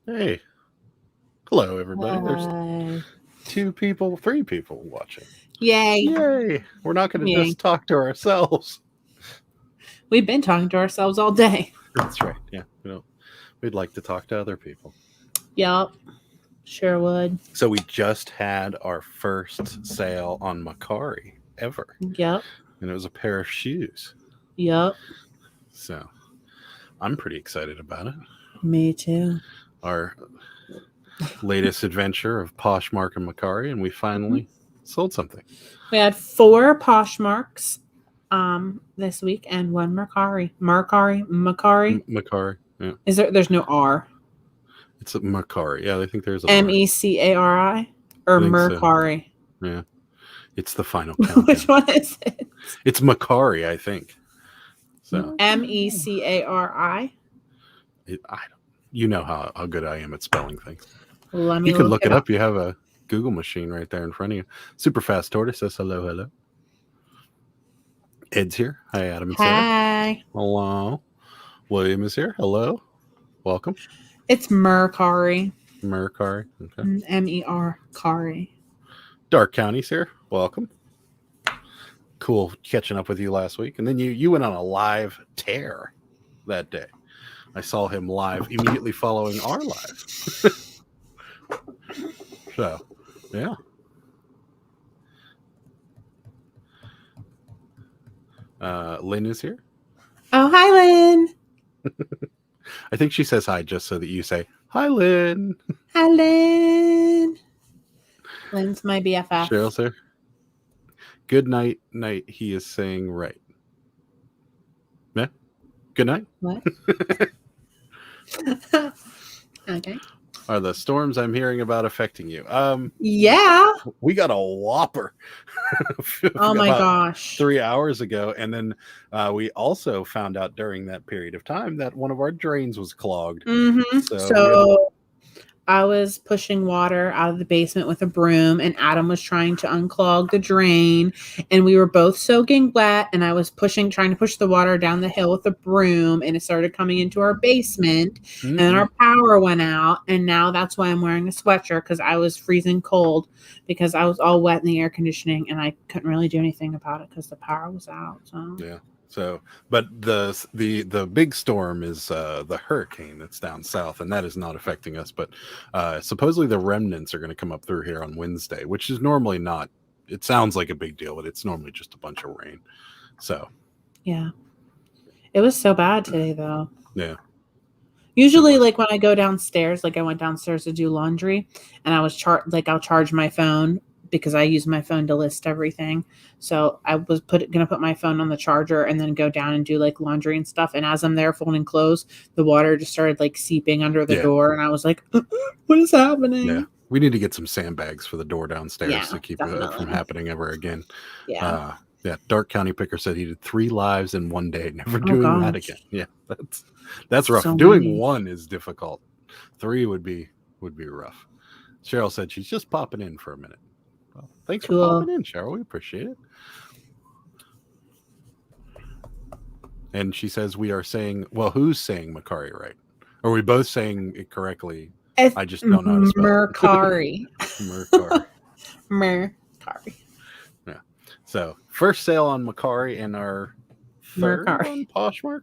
Hey, hello, everybody. There's Hi. 3 people watching. Yay. Yay! We're not going to Yay. just talk to ourselves. We've been talking to ourselves all day. That's right. Yeah, we'd like to talk to other people. Yup. Sure would. So we just had our first sale on Macari ever, Yup. and it was a pair of shoes. Yup. So I'm pretty excited about it. Me too. Our latest adventure of Poshmark and Macari, and we finally sold something. We had 4 Poshmarks this week and 1 Mercari. Macari. Macari. Yeah, There's no R. it's a Macari. Yeah, I think there's a Mecari or I think so. Mercari. Yeah, it's the final countdown. Which one is it? It's Macari, I think. So Mecari. You know how good I am at spelling things. Let me You could look it up. You have a Google machine right there in front of you. Super Fast Tortoise says hello, hello. Ed's here. Hi, Adam and Sarah. Hi. Hello. William is here. Hello. Welcome. It's Mercari. Mercari. Okay. Mercari. Dark County's here. Welcome. Cool catching up with you last week. And then you went on a live tear that day. I saw him live immediately following our live. So, yeah. Lynn is here. Oh, hi, Lynn. I think she says hi just so that you say, hi, Lynn. Hi, Lynn. Lynn's my BFF. Cheryl's here. Good night, he is saying right. Yeah? Good night? What? Okay. Are the storms I'm hearing about affecting you? Yeah. We got a whopper. Oh my gosh. 3 hours ago. And then we also found out during that period of time that one of our drains was clogged. Mm-hmm. So I was pushing water out of the basement with a broom, and Adam was trying to unclog the drain, and we were both soaking wet, and I was trying to push the water down the hill with a broom, and it started coming into our basement, and then our power went out, and now that's why I'm wearing a sweatshirt, because I was freezing cold because I was all wet in the air conditioning, and I couldn't really do anything about it because the power was out. So yeah. So, but the big storm is the hurricane that's down south, and that is not affecting us. But supposedly the remnants are going to come up through here on Wednesday, which is normally not. It sounds like a big deal, but it's normally just a bunch of rain. So, yeah, it was so bad today, though. Yeah. Usually, like when I go downstairs, like I went downstairs to do laundry, and I was I'll charge my phone because I use my phone to list everything. So I was gonna put my phone on the charger and then go down and do like laundry and stuff. And as I'm there folding clothes, the water just started like seeping under the door, and I was like, "What is happening?" Yeah, we need to get some sandbags for the door downstairs to keep it from happening ever again. Yeah. Yeah. Dark County Picker said he did 3 lives in one day, never doing that again. Yeah, that's rough. So Doing many. 1 is difficult. 3 would be rough. Cheryl said she's just popping in for a minute. Well, thanks for popping in, Cheryl. We appreciate it. And she says we are saying, well, who's saying Macari right? Are we both saying it correctly? I just don't know how to spell Mercari. Mercari. Yeah. So first sale on Macari and our third on Poshmark?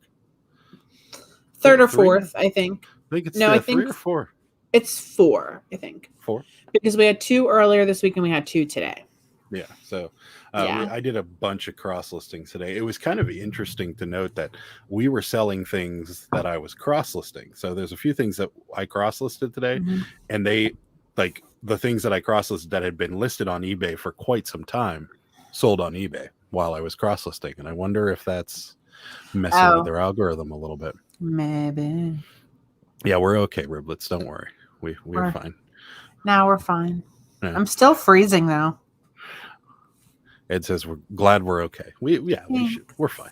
Third or fourth, I think. I think it's 3 or 4. It's 4, I think. 4? Because we had 2 earlier this week and we had 2 today. Yeah. So I did a bunch of cross listings today. It was kind of interesting to note that we were selling things that I was cross listing. So there's a few things that I cross listed today, and they, like the things that I cross listed that had been listed on eBay for quite some time, sold on eBay while I was cross listing. And I wonder if that's messing with their algorithm a little bit. Maybe. Yeah, we're okay, Riblets. Don't worry. We're fine. Now we're fine. Yeah. I'm still freezing though. Ed says we're glad we're okay. We're fine.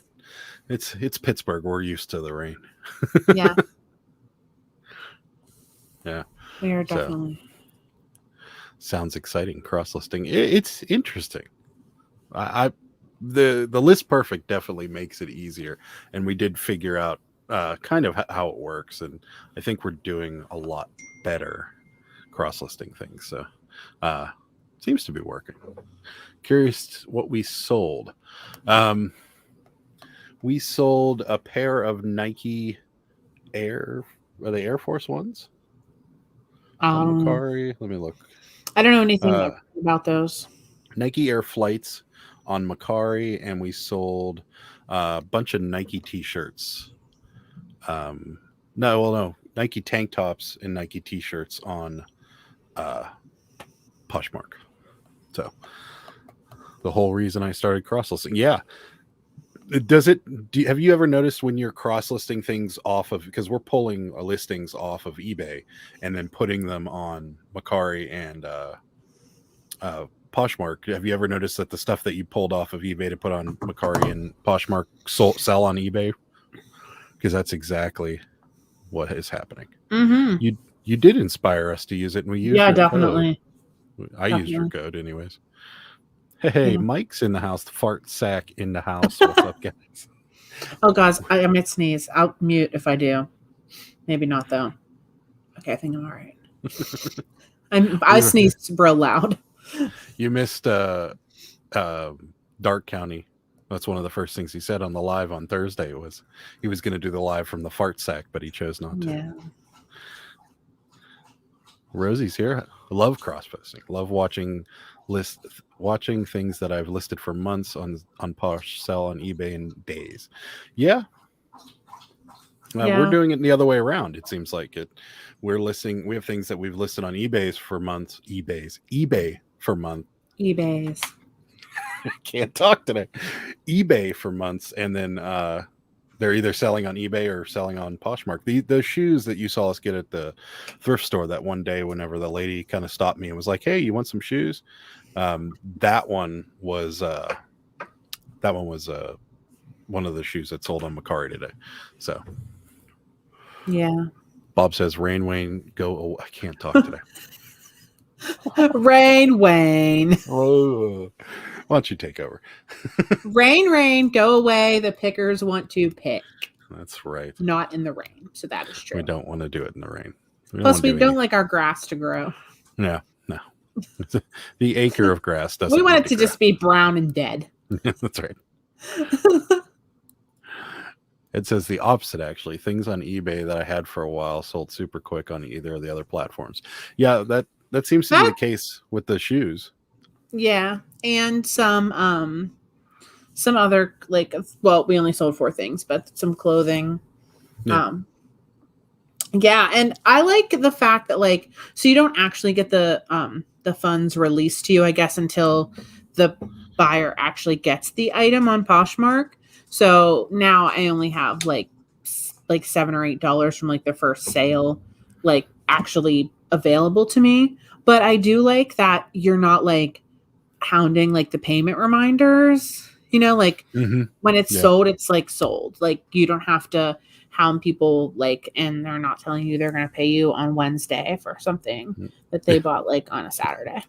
It's Pittsburgh. We're used to the rain. Yeah. Yeah. We are definitely. Sounds exciting. Cross listing. It's interesting. The list perfect definitely makes it easier, and we did figure out kind of how it works, and I think we're doing a lot better cross-listing things. So seems to be working. Curious what we sold. We sold a pair of Nike Air. Are they Air Force Ones? Macari. Let me look. I don't know anything about those. Nike Air Flights on Macari, and we sold a bunch of Nike T-shirts. No, Nike tank tops and Nike T-shirts on Poshmark. So the whole reason I started cross-listing. Yeah. Have you ever noticed when you're cross-listing things off of, because we're pulling listings off of eBay and then putting them on Macari and Poshmark, have you ever noticed that the stuff that you pulled off of eBay to put on Macari and Poshmark sell on eBay? Because that's exactly what is happening. Mm-hmm. You did inspire us to use it, and we used your definitely. Code. I used your code anyways. Hey, Mike's in the house. Fart sack in the house. What's up, guys? Oh, guys, I might sneeze. I'll mute if I do. Maybe not, though. Okay, I think I'm all right. I sneezed real loud. You missed Dark County. That's one of the first things he said on the live on Thursday. Was he was going to do the live from the fart sack, but he chose not to. Yeah. Rosie's here. I love cross-posting. Love watching things that I've listed for months on Posh sell on eBay in days. Yeah. We're doing it the other way around. It seems like it. We have things that we've listed on eBay for months. eBay for month. eBay's. I can't talk today. eBay for months, and then they're either selling on eBay or selling on Poshmark. The shoes that you saw us get at the thrift store that one day, whenever the lady kind of stopped me and was like, "Hey, you want some shoes?" That one was one of the shoes that sold on Macari today. So yeah. Bob says, "Rain Wayne, go." Oh, I can't talk today. Rain Wayne. Oh, why don't you take over? Rain, go away. The pickers want to pick. That's right. Not in the rain. So that is true. We don't want to do it in the rain. Plus, we don't like our grass to grow. No. The acre of grass doesn't. We want it to just be brown and dead. That's right. It says the opposite, actually. Things on eBay that I had for a while sold super quick on either of the other platforms. Yeah, that seems to be the case with the shoes. Yeah, and some other, like, well, we only sold 4 things, but some clothing. Yeah. And I like the fact that, like, so you don't actually get the funds released to you, I guess, until the buyer actually gets the item on Poshmark. So now I only have like $7 or $8 from like the first sale, like actually available to me. But I do like that you're not like hounding like the payment reminders, like when it's sold, it's like sold. Like you don't have to hound people, like, and they're not telling you they're going to pay you on Wednesday for something that they bought like on a Saturday.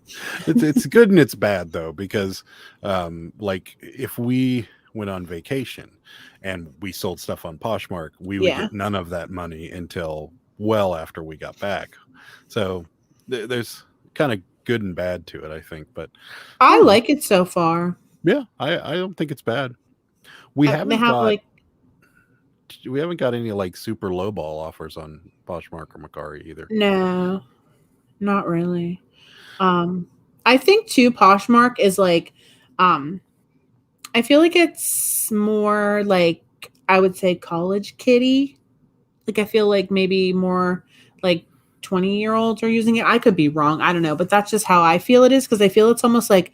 It's good and it's bad though, because like if we went on vacation and we sold stuff on Poshmark, we would get none of that money until well after we got back. So there's kind of good and bad to it, I think. But I like it so far. Yeah, I don't think it's bad. We haven't got any like super low ball offers on Poshmark or Macari either. No, not really. I think too, Poshmark is like, I feel like it's more like, I would say college kiddie. Like I feel like maybe more like 20-year-olds are using it. I could be wrong. I don't know, but that's just how I feel it is, because I feel it's almost like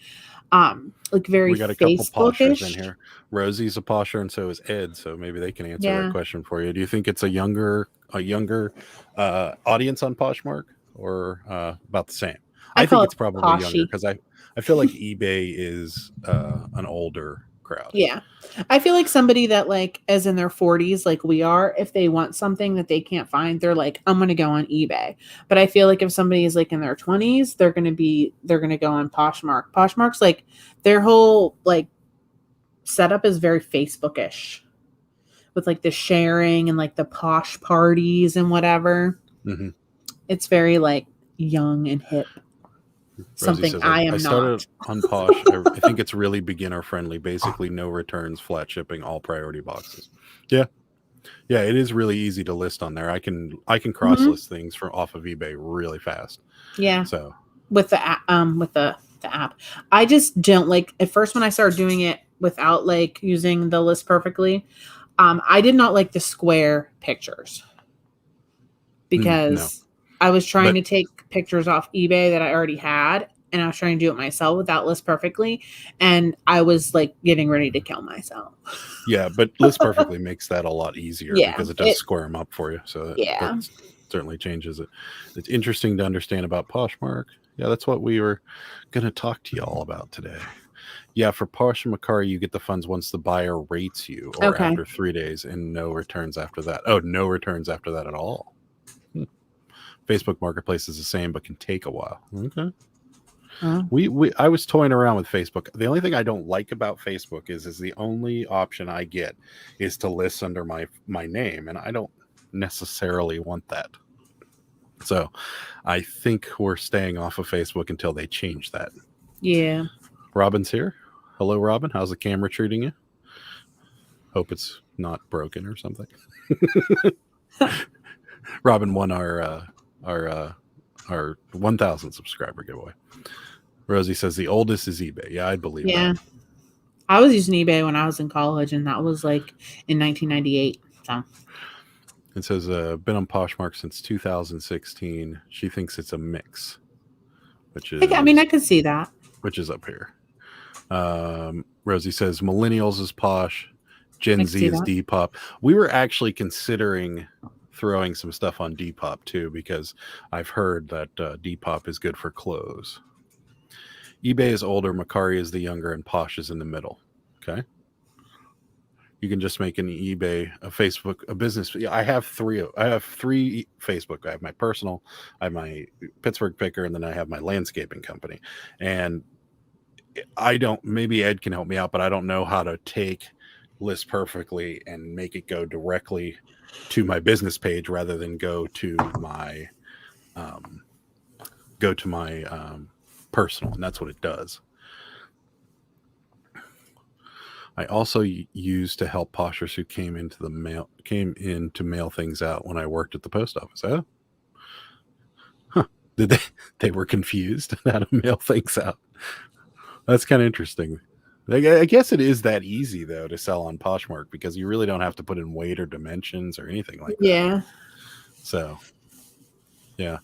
very we got a couple poshers in here. Rosie's a posher, and so is Ed. So maybe they can answer that question for you. Do you think it's a younger audience on Poshmark, or about the same? I think it's probably younger, because I feel like eBay is an older crowd. Yeah. I feel like somebody that like is in their 40s, like we are, if they want something that they can't find, they're like, I'm going to go on eBay. But I feel like if somebody is like in their 20s, they're going to go on Poshmark. Poshmark's like their whole like setup is very Facebookish, with like the sharing and like the posh parties and whatever. It's very like young and hip. Rosie Something says, I I am started not. on Posh. I think it's really beginner friendly. Basically, no returns, flat shipping, all priority boxes. Yeah. Yeah, it is really easy to list on there. I can cross Mhm. list things from off of eBay really fast. Yeah. So With the with the app. I just don't like at first when I started doing it without like using the list perfectly. I did not like the square pictures no, because I was trying but to take pictures off eBay that I already had and I was trying to do it myself without list perfectly and I was like getting ready to kill myself. yeah, but list perfectly makes that a lot easier Yeah. because it does square them up for you. So that Yeah. certainly changes it. It's interesting to understand about Poshmark. Yeah, that's what we were going to talk to y'all about today. Yeah, for Posh and Macari, you get the funds once the buyer rates you or Okay. after 3 days and no returns after that. Oh, no returns after that at all. Facebook Marketplace is the same, but can take a while. Okay. I was toying around with Facebook. The only thing I don't like about Facebook is the only option I get is to list under my name, and I don't necessarily want that. So I think we're staying off of Facebook until they change that. Yeah. Robin's here. Hello, Robin. How's the camera treating you? Hope it's not broken or something. Robin won our 1,000 subscriber giveaway. Rosie says the oldest is eBay. Yeah, I believe that. I was using eBay when I was in college, and that was like in 1998. So it says been on Poshmark since 2016. She thinks it's a mix, which is I could see that. Which is up here. Rosie says millennials is Posh, Gen Z is Depop. We were actually considering throwing some stuff on Depop too because I've heard that Depop is good for clothes. eBay is older, Macari is the younger, and Posh is in the middle. Okay. You can just make an eBay, a Facebook, a business. I have three Facebook. I have my personal, I have my Pittsburgh picker, and then I have my landscaping company. And I don't, maybe Ed can help me out, but I don't know how to take list perfectly and make it go directly to my business page rather than go to my personal, and that's what it does. I also used to help poshers who came in to mail things out when I worked at the post office. Did they were confused how to mail things out? That's kind of interesting. I guess it is that easy though to sell on Poshmark because you really don't have to put in weight or dimensions or anything like that. Yeah. So, yeah.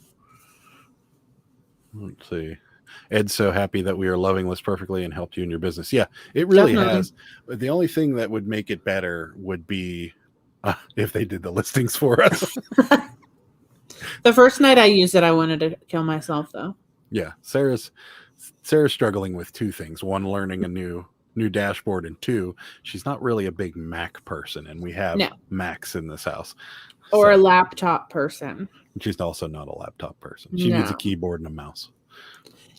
Let's see. Ed's so happy that we are loving List Perfectly and helped you in your business. Yeah, it really has. But the only thing that would make it better would be if they did the listings for us. The first night I used it, I wanted to kill myself though. Yeah, Sarah's struggling with two things. One, learning a new dashboard, and two, she's not really a big Mac person, and we have Macs in this house. Or a laptop person. She's also not a laptop person. She needs a keyboard and a mouse.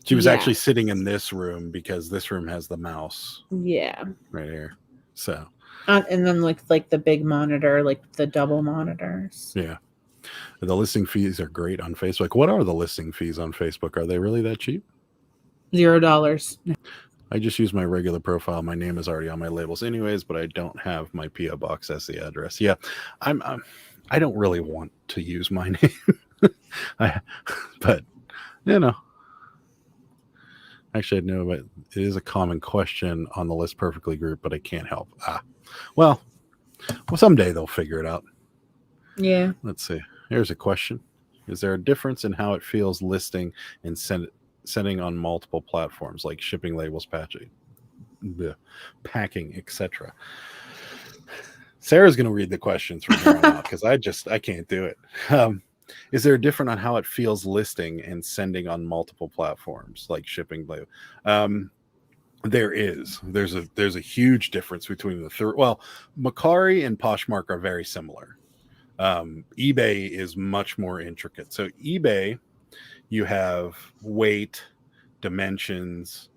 She was actually sitting in this room because this room has the mouse. Yeah. Right here. So. And then like the big monitor, like the double monitors. Yeah. The listing fees are great on Facebook. What are the listing fees on Facebook? Are they really that cheap? $0. I just use my regular profile. My name is already on my labels anyways, but I don't have my PO box as the address. Yeah. I don't really want to use my name. But you know. Actually, I know, but it is a common question on the List Perfectly group, but I can't help. Well, someday they'll figure it out. Yeah. Let's see. Here's a question. Is there a difference in how it feels listing and sending on multiple platforms like shipping, labels, packing, etc.? Sarah's going to read the questions from here on out because I can't do it. Is there a difference on how it feels listing and sending on multiple platforms like shipping? There is. There's a huge difference between the three. Well, Macari and Poshmark are very similar. eBay is much more intricate. So eBay, you have weight, dimensions,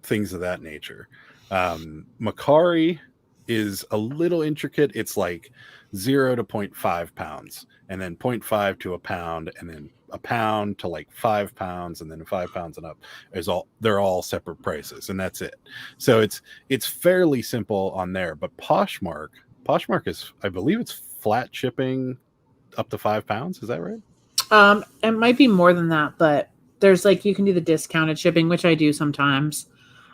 things of that nature. Macari, is a little intricate. It's like 0 to 0.5 pounds, and then 0.5 to a pound, and then a pound to like 5 pounds, and then 5 pounds and up is all. They're all separate prices, and that's it. So it's fairly simple on there. But Poshmark is, I believe, it's flat shipping up to 5 pounds. Is that right? It might be more than that, but there's like you can do the discounted shipping, which I do sometimes.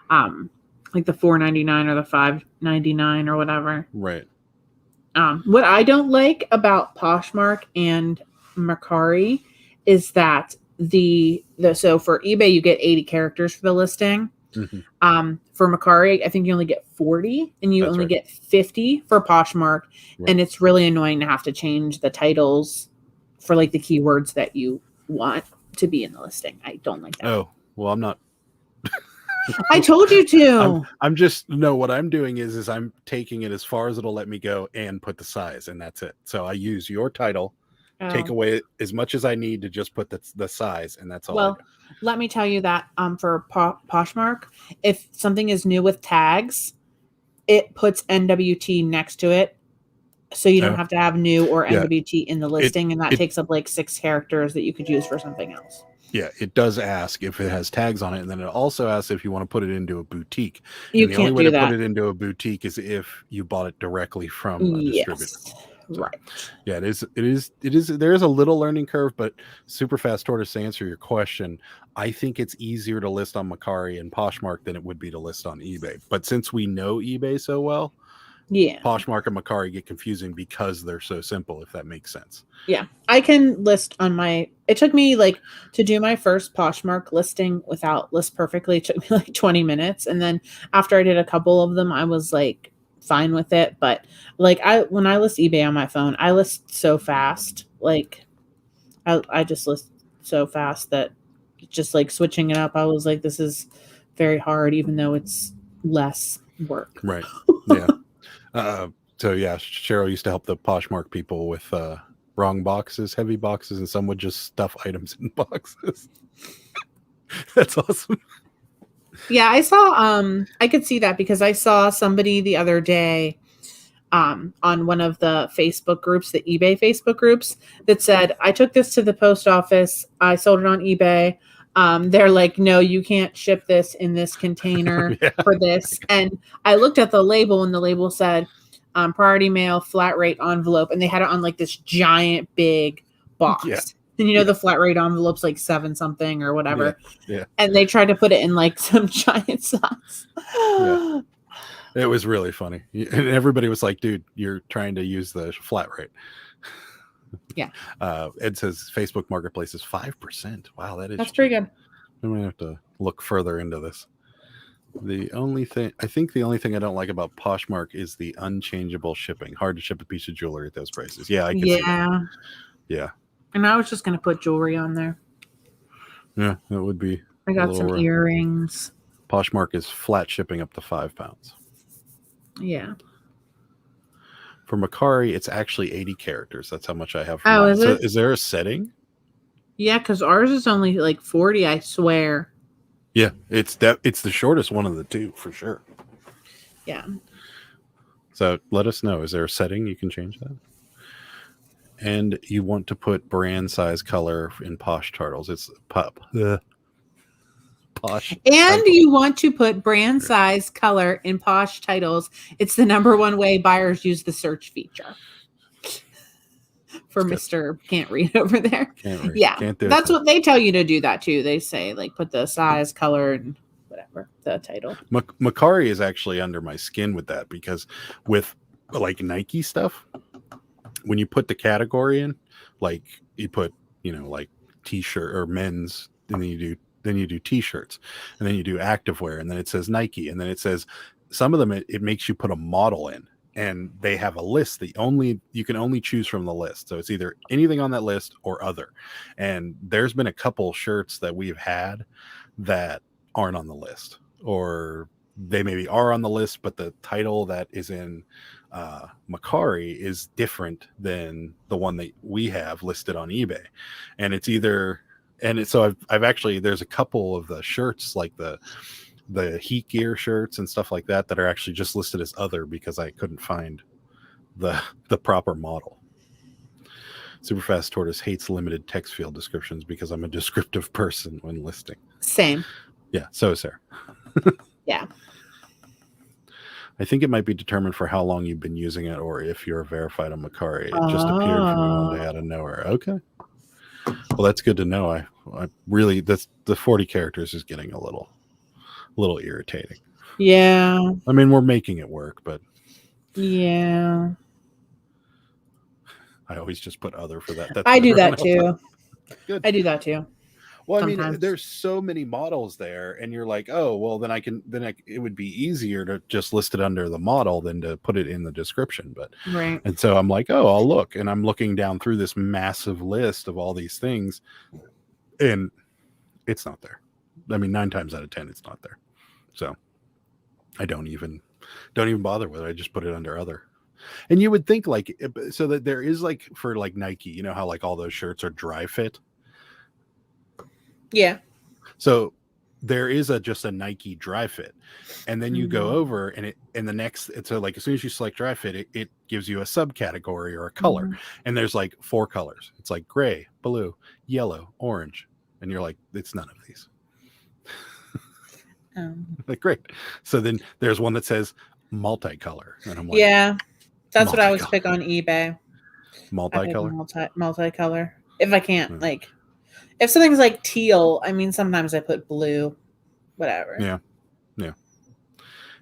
Like the $4.99 or the $5.99 or whatever. Right. What I don't like about Poshmark and Mercari is that so for eBay you get 80 characters for the listing. Mm-hmm. For Mercari, I think you only get 40, and you only get 50 for Poshmark, and it's really annoying to have to change the titles for like the keywords that you want to be in the listing. I don't like that. Oh, well, I'm not. I told you to. I'm just, no, what I'm doing is I'm taking it as far as it'll let me go and put the size, and that's it. So I use your title, take away as much as I need to just put the size, and that's all. Well, let me tell you that for Poshmark, if something is new with tags, it puts NWT next to it. So you don't have to have new or NWT in the listing, and that takes up like 6 characters that you could use for something else. Yeah, it does ask if it has tags on it, and then it also asks if you want to put it into a boutique. You and the can't only way do to that. put it into a boutique is if you bought it directly from a distributor. So, right. Yeah, it is. There is a little learning curve, but super fast tortoise, to answer your question, I think it's easier to list on Mercari and Poshmark than it would be to list on eBay. But since we know eBay so well, Poshmark and Mercari get confusing because they're so simple, if that makes sense. Yeah, I can list on it took me like to do my first Poshmark listing without List Perfectly. It took me like 20 minutes. And then after I did a couple of them, I was like fine with it. But like when I list eBay on my phone, I list so fast. Like I just list so fast that just like switching it up, I was like, this is very hard, even though it's less work. Right. Yeah. So yeah, Cheryl used to help the Poshmark people with wrong boxes, heavy boxes, and some would just stuff items in boxes. That's awesome. Yeah, I saw I could see that because I saw somebody the other day on one of the Facebook groups, the eBay Facebook groups, that said, I took this to the post office, I sold it on eBay. They're like, no, you can't ship this in this container for this. And I looked at the label, and the label said priority mail, flat rate envelope, and they had it on like this giant big box. Yeah. And the flat rate envelope's like 7 something or whatever. Yeah. And they tried to put it in like some giant size. Yeah. It was really funny. And everybody was like, dude, you're trying to use the flat rate. Yeah. Ed says Facebook Marketplace is 5%. Wow, that's pretty good. I'm gonna have to look further into this. The only thing I don't like about Poshmark is the unchangeable shipping. Hard to ship a piece of jewelry at those prices. Yeah, I can see that. Yeah. And I was just gonna put jewelry on there. Yeah, that would be. I got some earrings. Poshmark is flat shipping up to 5 pounds. Yeah. For Mercari, it's actually 80 characters. That's how much I have. Oh, is it? Is there a setting? Yeah, because ours is only like 40, I swear. Yeah, it's the shortest one of the two, for sure. Yeah. So let us know. Is there a setting you can change that? And you want to put brand size color in Posh Turtles. It's Posh. And you want to put brand size color in Posh titles. It's the #1 way buyers use the search feature. For Mr. Can't read over there. Can't read. Yeah. Can't do That's what they tell you to do that too. They say like put the size, color, and whatever, the title. Mercari is actually under my skin with that because with like Nike stuff, when you put the category in, like you put, like t-shirt or men's, and then you do t-shirts, and then you do activewear, and then it says Nike, and then it says some of them it makes you put a model in, and they have a list that you can only choose from the list. So it's either anything on that list or other. And there's been a couple shirts that we've had that aren't on the list, or they maybe are on the list, but the title that is in Mercari is different than the one that we have listed on eBay. And it's either, so I've actually, there's a couple of the shirts, like the the heat gear shirts and stuff like that are actually just listed as other because I couldn't find the proper model. Superfast Tortoise hates limited text field descriptions because I'm a descriptive person when listing. Same. Yeah, so is Sarah. Yeah. I think it might be determined for how long you've been using it or if you're verified on Macari. It just appeared for me one day out of nowhere. Okay. Well, that's good to know. I really, the 40 characters is getting a little irritating. Yeah. I mean, we're making it work, but yeah. I always just put other for that. I do that too. Good. I do that too. Well, sometimes. I mean, there's so many models there, and you're like, oh, well, then it would be easier to just list it under the model than to put it in the description. But right. And so I'm like, oh, I'll look, and I'm looking down through this massive list of all these things, and it's not there. I mean, 9 times out of 10, it's not there. So I don't even bother with it. I just put it under other. And you would think like, so that there is like for like Nike, you know how like all those shirts are dry fit. Yeah. So there is just a Nike dry fit, and then you go over and so like as soon as you select dry fit, it gives you a subcategory or a color, and there's like 4 colors. It's like gray, blue, yellow, orange, and you're like, it's none of these. Like great. So then there's one that says multicolor, and I'm like, yeah, that's what I always pick on eBay. Multicolor. Multicolor. If I can't like. If something's like teal, I mean, sometimes I put blue, whatever. Yeah.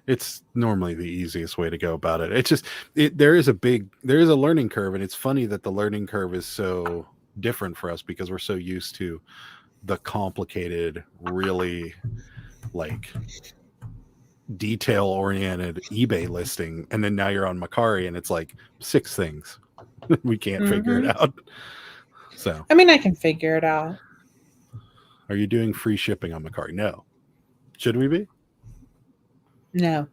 It's normally the easiest way to go about it. It's just, there is a learning curve, and it's funny that the learning curve is so different for us because we're so used to the complicated, really like detail-oriented eBay listing, and then now you're on Macari and it's like 6 things. We can't figure it out. So I mean, I can figure it out. Are you doing free shipping on Macari? No. Should we be? No.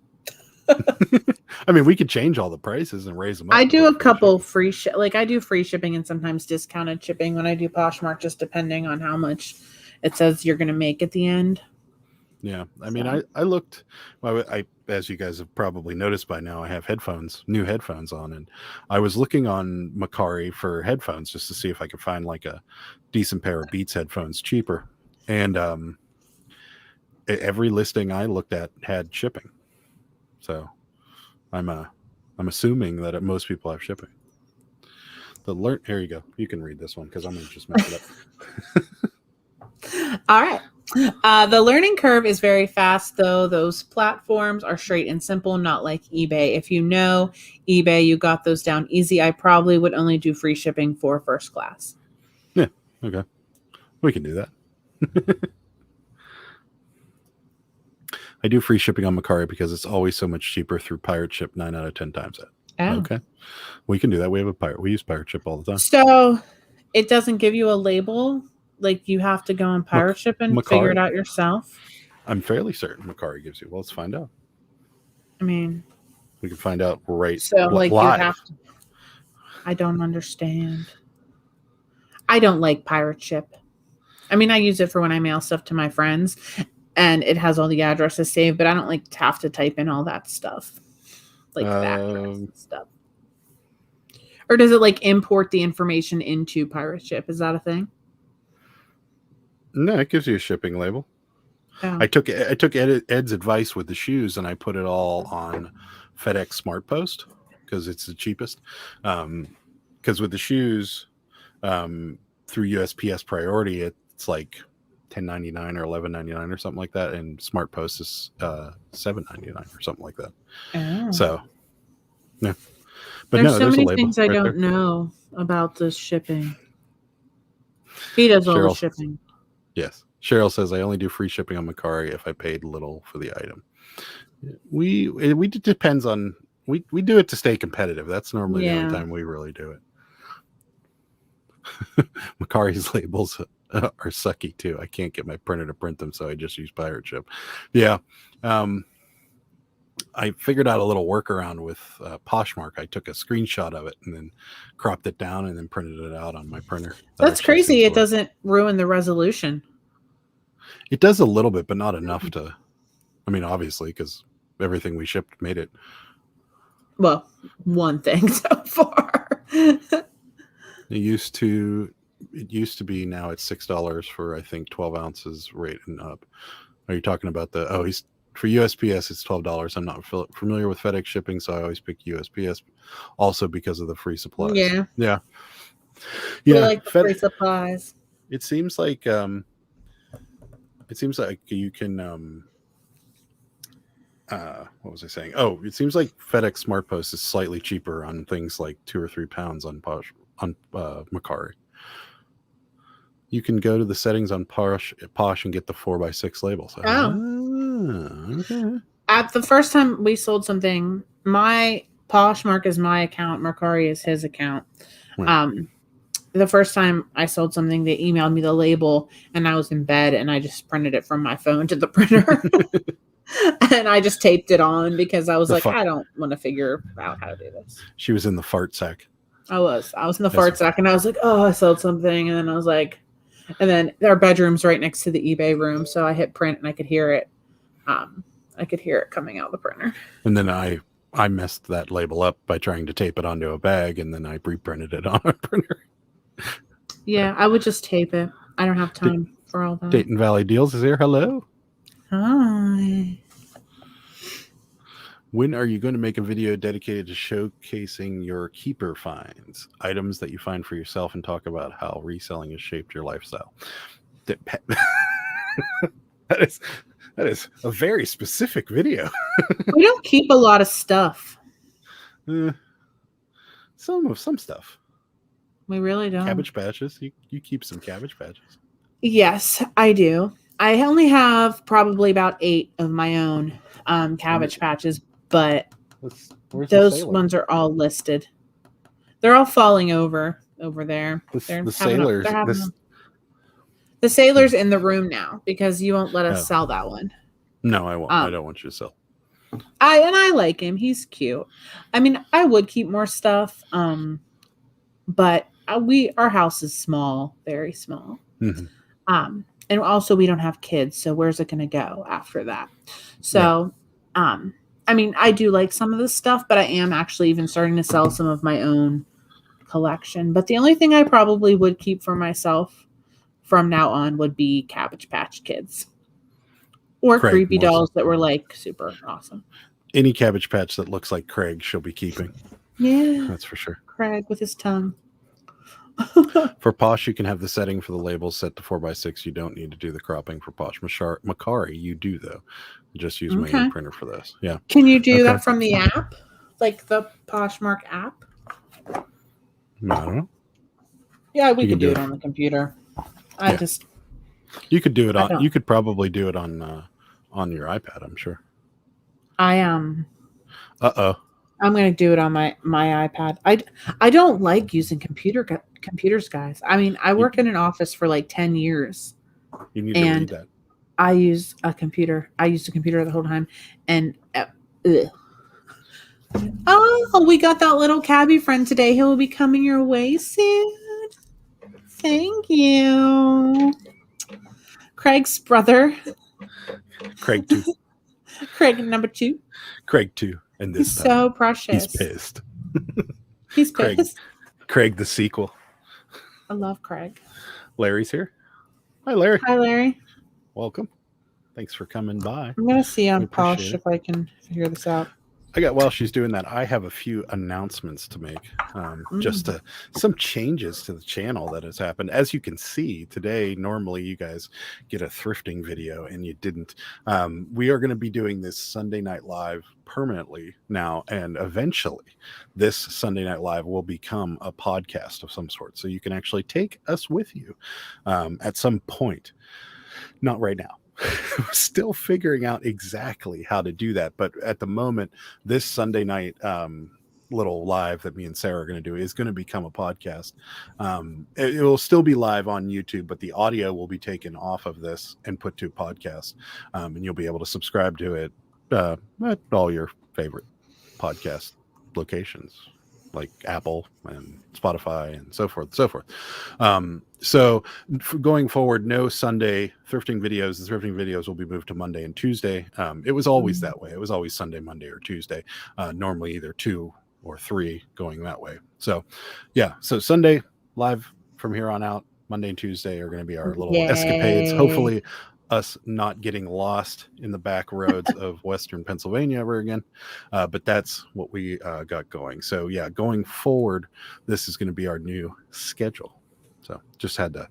I mean, we could change all the prices and raise them up. I do a couple free I do free shipping and sometimes discounted shipping when I do Poshmark, just depending on how much it says you're going to make at the end. Yeah. I mean, I looked, as you guys have probably noticed by now, I have new headphones on, and I was looking on Macari for headphones just to see if I could find like a decent pair of Beats headphones cheaper. And every listing I looked at had shipping. So I'm assuming that most people have shipping. Here you go. You can read this one because I'm going to just mess it up. All right. The learning curve is very fast, though. Those platforms are straight and simple, not like eBay. If you know eBay, you got those down easy. I probably would only do free shipping for first class. Yeah. Okay. We can do that. I do free shipping on Macari because it's always so much cheaper through Pirate Ship 9 out of 10 times. Okay. We can do that. We use Pirate Ship all the time. So it doesn't give you a label. Like you have to go on Pirate Ship and figure it out yourself. I'm fairly certain Macari gives you. Well, let's find out. I mean, we can find out right. So like live. You have to. I don't understand. I don't like Pirate Ship. I mean, I use it for when I mail stuff to my friends, and it has all the addresses saved. But I don't like to have to type in all that stuff, like the address and stuff. Or does it like import the information into Pirate Ship? Is that a thing? No, it gives you a shipping label. Oh. I took Ed's advice with the shoes, and I put it all on FedEx Smart Post because it's the cheapest. Because with the shoes, through USPS Priority, it's like $10.99 or $11.99 or something like that, and Smart Post is $7.99 or something like that. Oh. So, yeah. But there's so many things I don't know about this shipping. He does all the shipping. Yes. Cheryl says, I only do free shipping on Macari if I paid little for the item. We depends on, we do it to stay competitive. That's normally the only time we really do it. Macari's labels are sucky too. I can't get my printer to print them, so I just use Pirate Ship. Yeah. I figured out a little workaround with Poshmark. I took a screenshot of it and then cropped it down and then printed it out on my printer. That's crazy. It doesn't ruin the resolution. It does a little bit, but not enough to. I mean, obviously, because everything we shipped made it. Well, one thing so far. It used to be, now it's $6 for, I think, 12 ounces rate and up. Are you talking about for USPS, it's $12. I'm not familiar with FedEx shipping, so I always pick USPS, also because of the free supplies. Yeah. We like the free supplies. It seems like you can what was I saying? Oh, it seems like FedEx SmartPost is slightly cheaper on things like 2 or 3 pounds on Macari. You can go to the settings on Posh and get the 4x6 labels. Okay. At the first time we sold something, my Poshmark is my account, Mercari is his account. Right. The first time I sold something, they emailed me the label, and I was in bed, and I just printed it from my phone to the printer. And I just taped it on because I was I don't want to figure out how to do this. She was in the fart sack. I was in the fart sack, and I was like, oh, I sold something. And then I was like, and then our bedroom's right next to the eBay room. So I hit print, and I could hear it. I could hear it coming out of the printer. And then I messed that label up by trying to tape it onto a bag, and then I reprinted it on a printer. Yeah, I would just tape it. I don't have time for all that. Dayton Valley Deals is here. Hello. Hi. When are you going to make a video dedicated to showcasing your keeper finds, items that you find for yourself, and talk about how reselling has shaped your lifestyle? That is a very specific video. We don't keep a lot of stuff. Some stuff. We really don't. Cabbage patches. You keep some cabbage patches. Yes, I do. I only have probably about 8 of my own cabbage patches, but those ones are all listed. They're all falling over there. The sailors. The sailor's in the room now because you won't let us sell that one. No, I won't. I don't want you to sell. I like him. He's cute. I mean, I would keep more stuff, but our house is small, very small. Mm-hmm. And also we don't have kids, so where's it going to go after that? So, I mean, I do like some of this stuff, but I am actually even starting to sell some of my own collection. But the only thing I probably would keep for myself from now on would be Cabbage Patch Kids or Craig creepy dolls that were like super awesome. Any Cabbage Patch that looks like Craig, she'll be keeping. Yeah, that's for sure. Craig with his tongue. For Posh, you can have the setting for the labels set to 4x6. You don't need to do the cropping for Posh. Macari, you do though. Just use my own printer for this. Yeah. Can you do that from the app, like the Poshmark app? I don't know. Yeah, we could do it on the computer. You could do it on. You could probably do it on your iPad. I'm sure. I'm going to do it on my iPad. I don't like using computers, guys. I mean, I work in an office for like 10 years. You need to read that. I use a computer. I used a computer the whole time. And oh, we got that little cabbie friend today. He will be coming your way soon. Thank you. Craig's brother. Craig 2. Craig number 2. Craig 2. And this he's so precious. He's pissed. He's pissed. Craig the sequel. I love Craig. Larry's here. Hi, Larry. Hi, Larry. Welcome. Thanks for coming by. I'm going to see on Posh if I can figure this out. While she's doing that, I have a few announcements to make. Just some changes to the channel that has happened. As you can see today, normally you guys get a thrifting video and you didn't. We are going to be doing this Sunday Night Live permanently now, and eventually this Sunday Night Live will become a podcast of some sort. So you can actually take us with you at some point. Not right now. We're still figuring out exactly how to do that, but at the moment, this Sunday night little live that me and Sarah are going to do is going to become a podcast. It will still be live on YouTube, but the audio will be taken off of this and put to a podcast, and you'll be able to subscribe to it at all your favorite podcast locations. like Apple and Spotify and so forth and so forth. So going forward, no Sunday thrifting videos. The thrifting videos will be moved to Monday and Tuesday. It was always that way. It was always Sunday, Monday, or Tuesday. Normally either 2 or 3 going that way. So yeah, so Sunday live from here on out. Monday and Tuesday are going to be our little escapades. Hopefully us not getting lost in the back roads of Western Pennsylvania ever again. But that's what we got going. So yeah, going forward, this is going to be our new schedule. So just had to,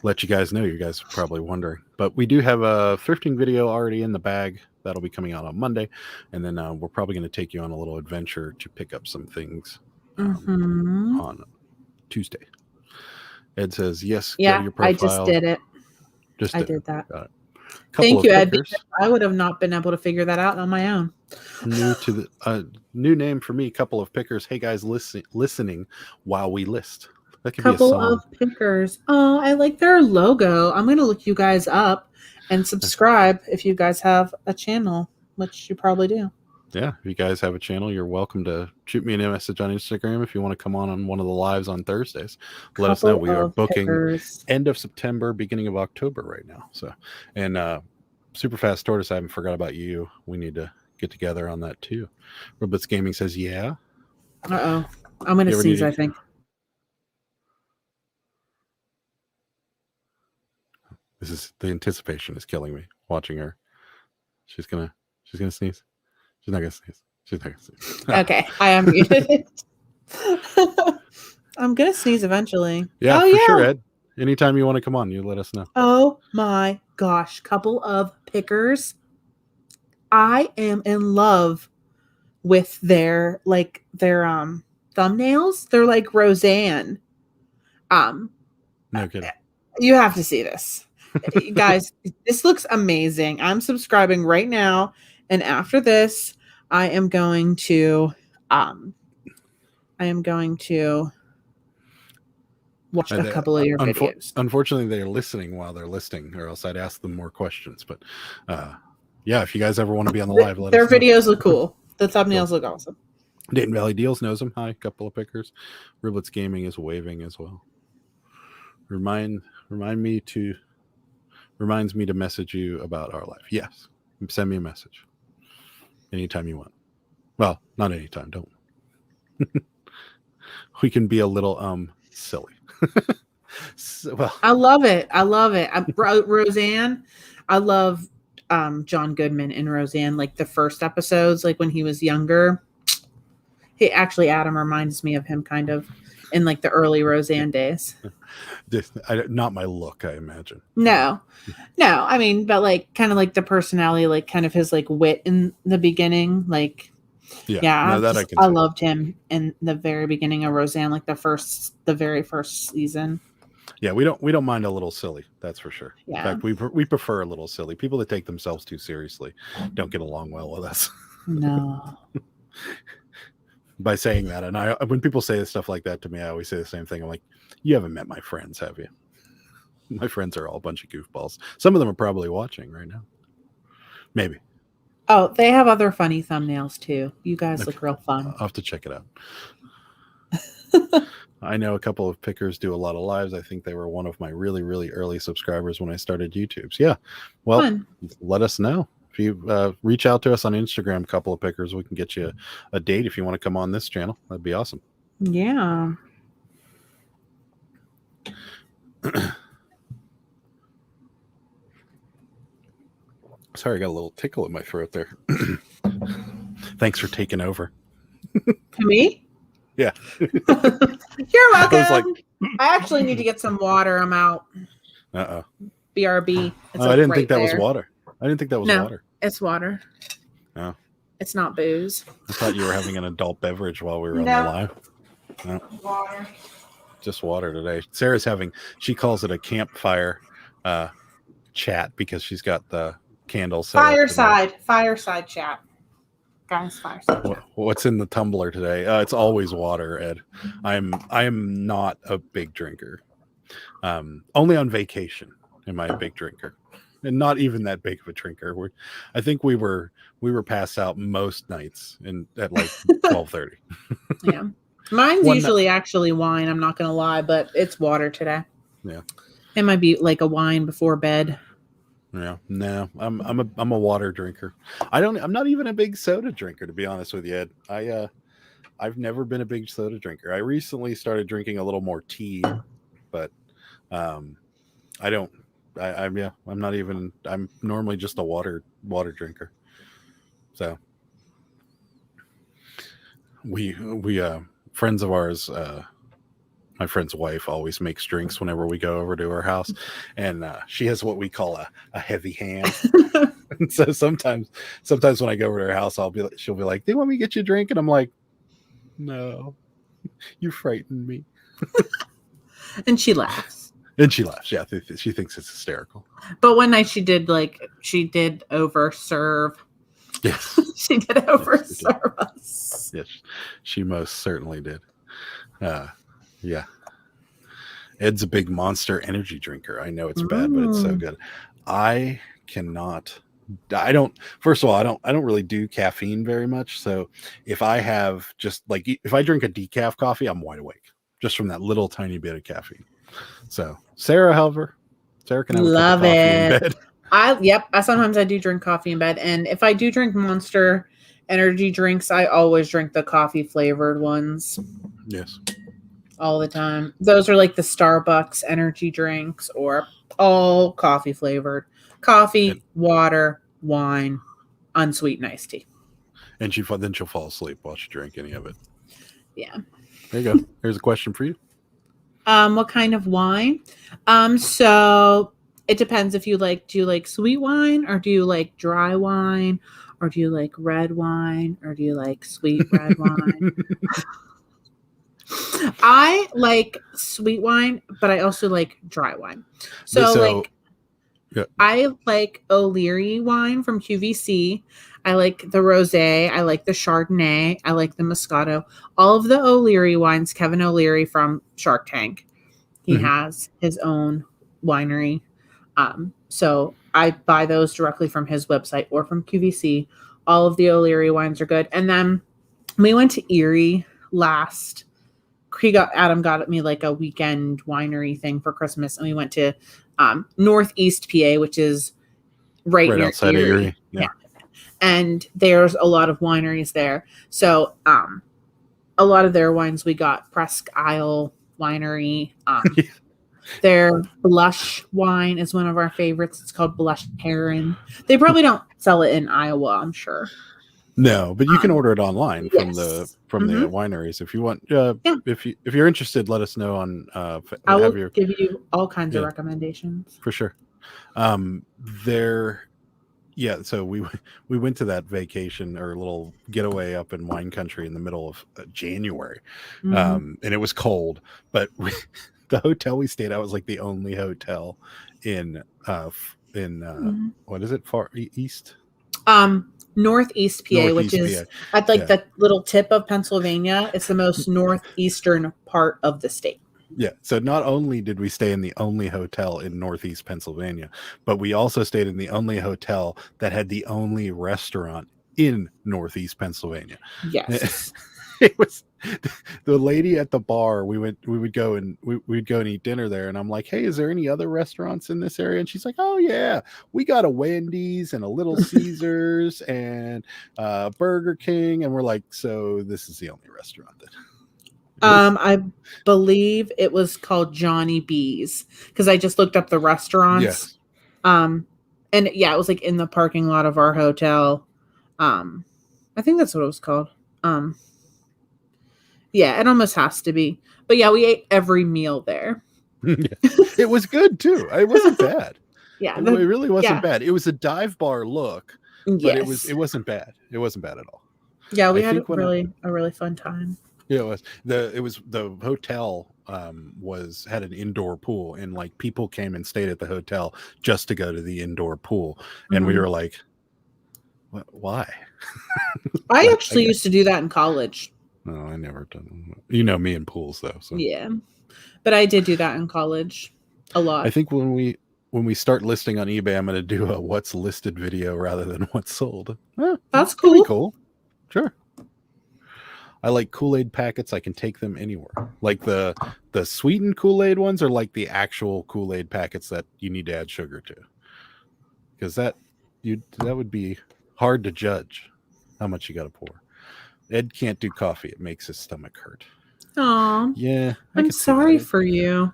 let you guys know. You guys are probably wondering, but we do have a thrifting video already in the bag. That'll be coming out on Monday. And then we're probably going to take you on a little adventure to pick up some things on Tuesday. Ed says, yes, yeah, go to your profile. I just did it. I did that. Got it. Thank you, Ed. I would have not been able to figure that out on my own. New to the new name for me, couple of pickers. Hey guys, listening while we list. That could couple be a song. Of pickers. Oh, I like their logo. I'm going to look you guys up and subscribe if you guys have a channel, which you probably do. Yeah, if you guys have a channel, you're welcome to shoot me a message on Instagram if you want to come on one of the lives on Thursdays. Let us know. We are booking end of September, beginning of October right now. So, and Super Fast Tortoise, I haven't forgot about you. We need to get together on that too. Robots Gaming says, yeah. Uh-oh. I'm going to sneeze, I think. This is the anticipation is killing me watching her. She's gonna sneeze. She's not gonna sneeze. She's not gonna sneeze. Okay, I am muted. I'm gonna sneeze eventually. Yeah, for sure, Ed. Anytime you want to come on, you let us know. Oh my gosh, couple of pickers. I am in love with their thumbnails. They're like Roseanne. No kidding. You have to see this. Guys, this looks amazing. I'm subscribing right now, and after this, I am going to watch a couple of your videos. Unfortunately, they're listening while they're listing, or else I'd ask them more questions. But yeah, if you guys ever want to be on the live, let us know. Their videos look cool. The thumbnails look awesome. Dayton Valley Deals knows them. Hi, couple of pickers. Riblets Gaming is waving as well. Reminds me to message you about our live. Yes, send me a message anytime you want. Well, not anytime. Don't. We can be a little silly. I love it. Roseanne. I love John Goodman in Roseanne. Like the first episodes, like when he was younger. Adam reminds me of him kind of in like the early Roseanne days. Not my look, I imagine. No. I mean, but like kind of like the personality, like kind of his like wit in the beginning, like. Yeah, I loved him in the very beginning of Roseanne, like the very first season. Yeah, we don't mind a little silly, that's for sure. Yeah. In fact, we prefer a little silly. People that take themselves too seriously don't get along well with us. No. By saying that, and when people say stuff like that to me, I always say the same thing. I'm like, you haven't met my friends, have you? My friends are all a bunch of goofballs. Some of them are probably watching right now. Maybe. Oh, they have other funny thumbnails too. You guys look real fun. I'll have to check it out. I know a couple of pickers do a lot of lives. I think they were one of my really, really early subscribers when I started YouTube. So yeah, well, fun. Let us know. If you reach out to us on Instagram, a couple of pickers, we can get you a date if you want to come on this channel. That'd be awesome. Yeah. Sorry, I got a little tickle in my throat there. Thanks for taking over. Me? Yeah. You're welcome. I actually need to get some water. I'm out. BRB. I didn't think that was water. I didn't think that was water. It's water. No. It's not booze. I thought you were having an adult beverage while we were on the live. No. Water. Just water today. Sarah's she calls it a campfire chat because she's got the candles. Fireside chat. Guys, fireside chat. What's in the tumbler today? It's always water, Ed. I am not a big drinker. Only on vacation am I a big drinker. and not even that big of a drinker. I think we were passed out most nights at like 12:30. Yeah, mine's usually actually wine. I'm not gonna lie, but it's water today. Yeah, it might be like a wine before bed. Yeah, no, I'm a water drinker. I'm not even a big soda drinker, to be honest with you, Ed. I've never been a big soda drinker. I recently started drinking a little more tea, but I don't. I'm not even. I'm normally just a water drinker. So we friends of ours. My friend's wife always makes drinks whenever we go over to her house, and she has what we call a heavy hand. And so sometimes when I go over to her house, she'll be like, "Do you want me to get you a drink?" And I'm like, "No, you frightened me." And she laughs. And she laughs. Yeah, she thinks it's hysterical. But one night she did overserve. Yes, she did overserve us. Yes, she most certainly did. Yeah. Ed's a big Monster energy drinker. I know it's bad, but it's so good. I first of all, I don't really do caffeine very much. So if I have if I drink a decaf coffee, I'm wide awake just from that little tiny bit of caffeine. So Sarah can have a cup of coffee in bed. Sometimes I do drink coffee in bed. And if I do drink Monster energy drinks, I always drink the coffee flavored ones. Yes. All the time. Those are like the Starbucks energy drinks, or all coffee flavored. Coffee, water, wine, unsweetened iced tea. And she'll fall asleep while she drink any of it. Yeah. There you go. Here's a question for you. What kind of wine? So it depends if do you like sweet wine, or do you like dry wine, or do you like red wine, or do you like sweet red wine? I like sweet wine, but I also like dry wine. I like O'Leary wine from QVC. I like the Rosé. I like the Chardonnay. I like the Moscato. All of the O'Leary wines, Kevin O'Leary from Shark Tank, he has his own winery. So I buy those directly from his website or from QVC. All of the O'Leary wines are good. And then we went to Erie Adam got me like a weekend winery thing for Christmas, and we went to Northeast PA, which is right near outside Erie. of Erie. Yeah. And there's a lot of wineries there. So a lot of their wines we got Presque Isle Winery. Their Blush wine is one of our favorites. It's called Blush Heron. They probably don't sell it in Iowa, I'm sure. No, but you can order it online from the wineries if you want. If you're interested, let us know on. I will give you all kinds of recommendations for sure. So we went to that vacation or little getaway up in wine country in the middle of January, and it was cold. But the hotel we stayed at was like the only hotel in what is it, far east? Northeast PA, which is at the little tip of Pennsylvania. It's the most northeastern part of the state. Yeah. So not only did we stay in the only hotel in Northeast Pennsylvania, but we also stayed in the only hotel that had the only restaurant in Northeast Pennsylvania. Yes. It was the lady at the bar. We'd go and eat dinner there, and I'm like, "Hey, is there any other restaurants in this area?" And she's like, "Oh yeah, we got a Wendy's and a Little Caesars and Burger King." And we're like, "So this is the only restaurant that." I believe it was called Johnny B's, because I just looked up the restaurants. Yes. And it was like in the parking lot of our hotel. I think that's what it was called. Yeah, it almost has to be. But yeah, we ate every meal there. It was good too. It wasn't bad. Yeah, it really wasn't bad. It was a dive bar look, but it wasn't bad. It wasn't bad at all. Yeah, we had a really fun time. Yeah, it was the hotel had an indoor pool, and like people came and stayed at the hotel just to go to the indoor pool, and we were like, why? I actually used to do that in college. No, I never done. You know me in pools though. So. Yeah, but I did do that in college a lot. I think when we when we start listing on eBay, I'm going to do a what's listed video rather than what's sold. That's Pretty cool. cool. Sure. I like Kool-Aid packets. I can take them anywhere. Like the sweetened Kool-Aid ones are like the actual Kool-Aid packets that you need to add sugar to. Because that would be hard to judge how much you got to pour. Ed can't do coffee. It makes his stomach hurt. Aw. Yeah. I'm sorry for you.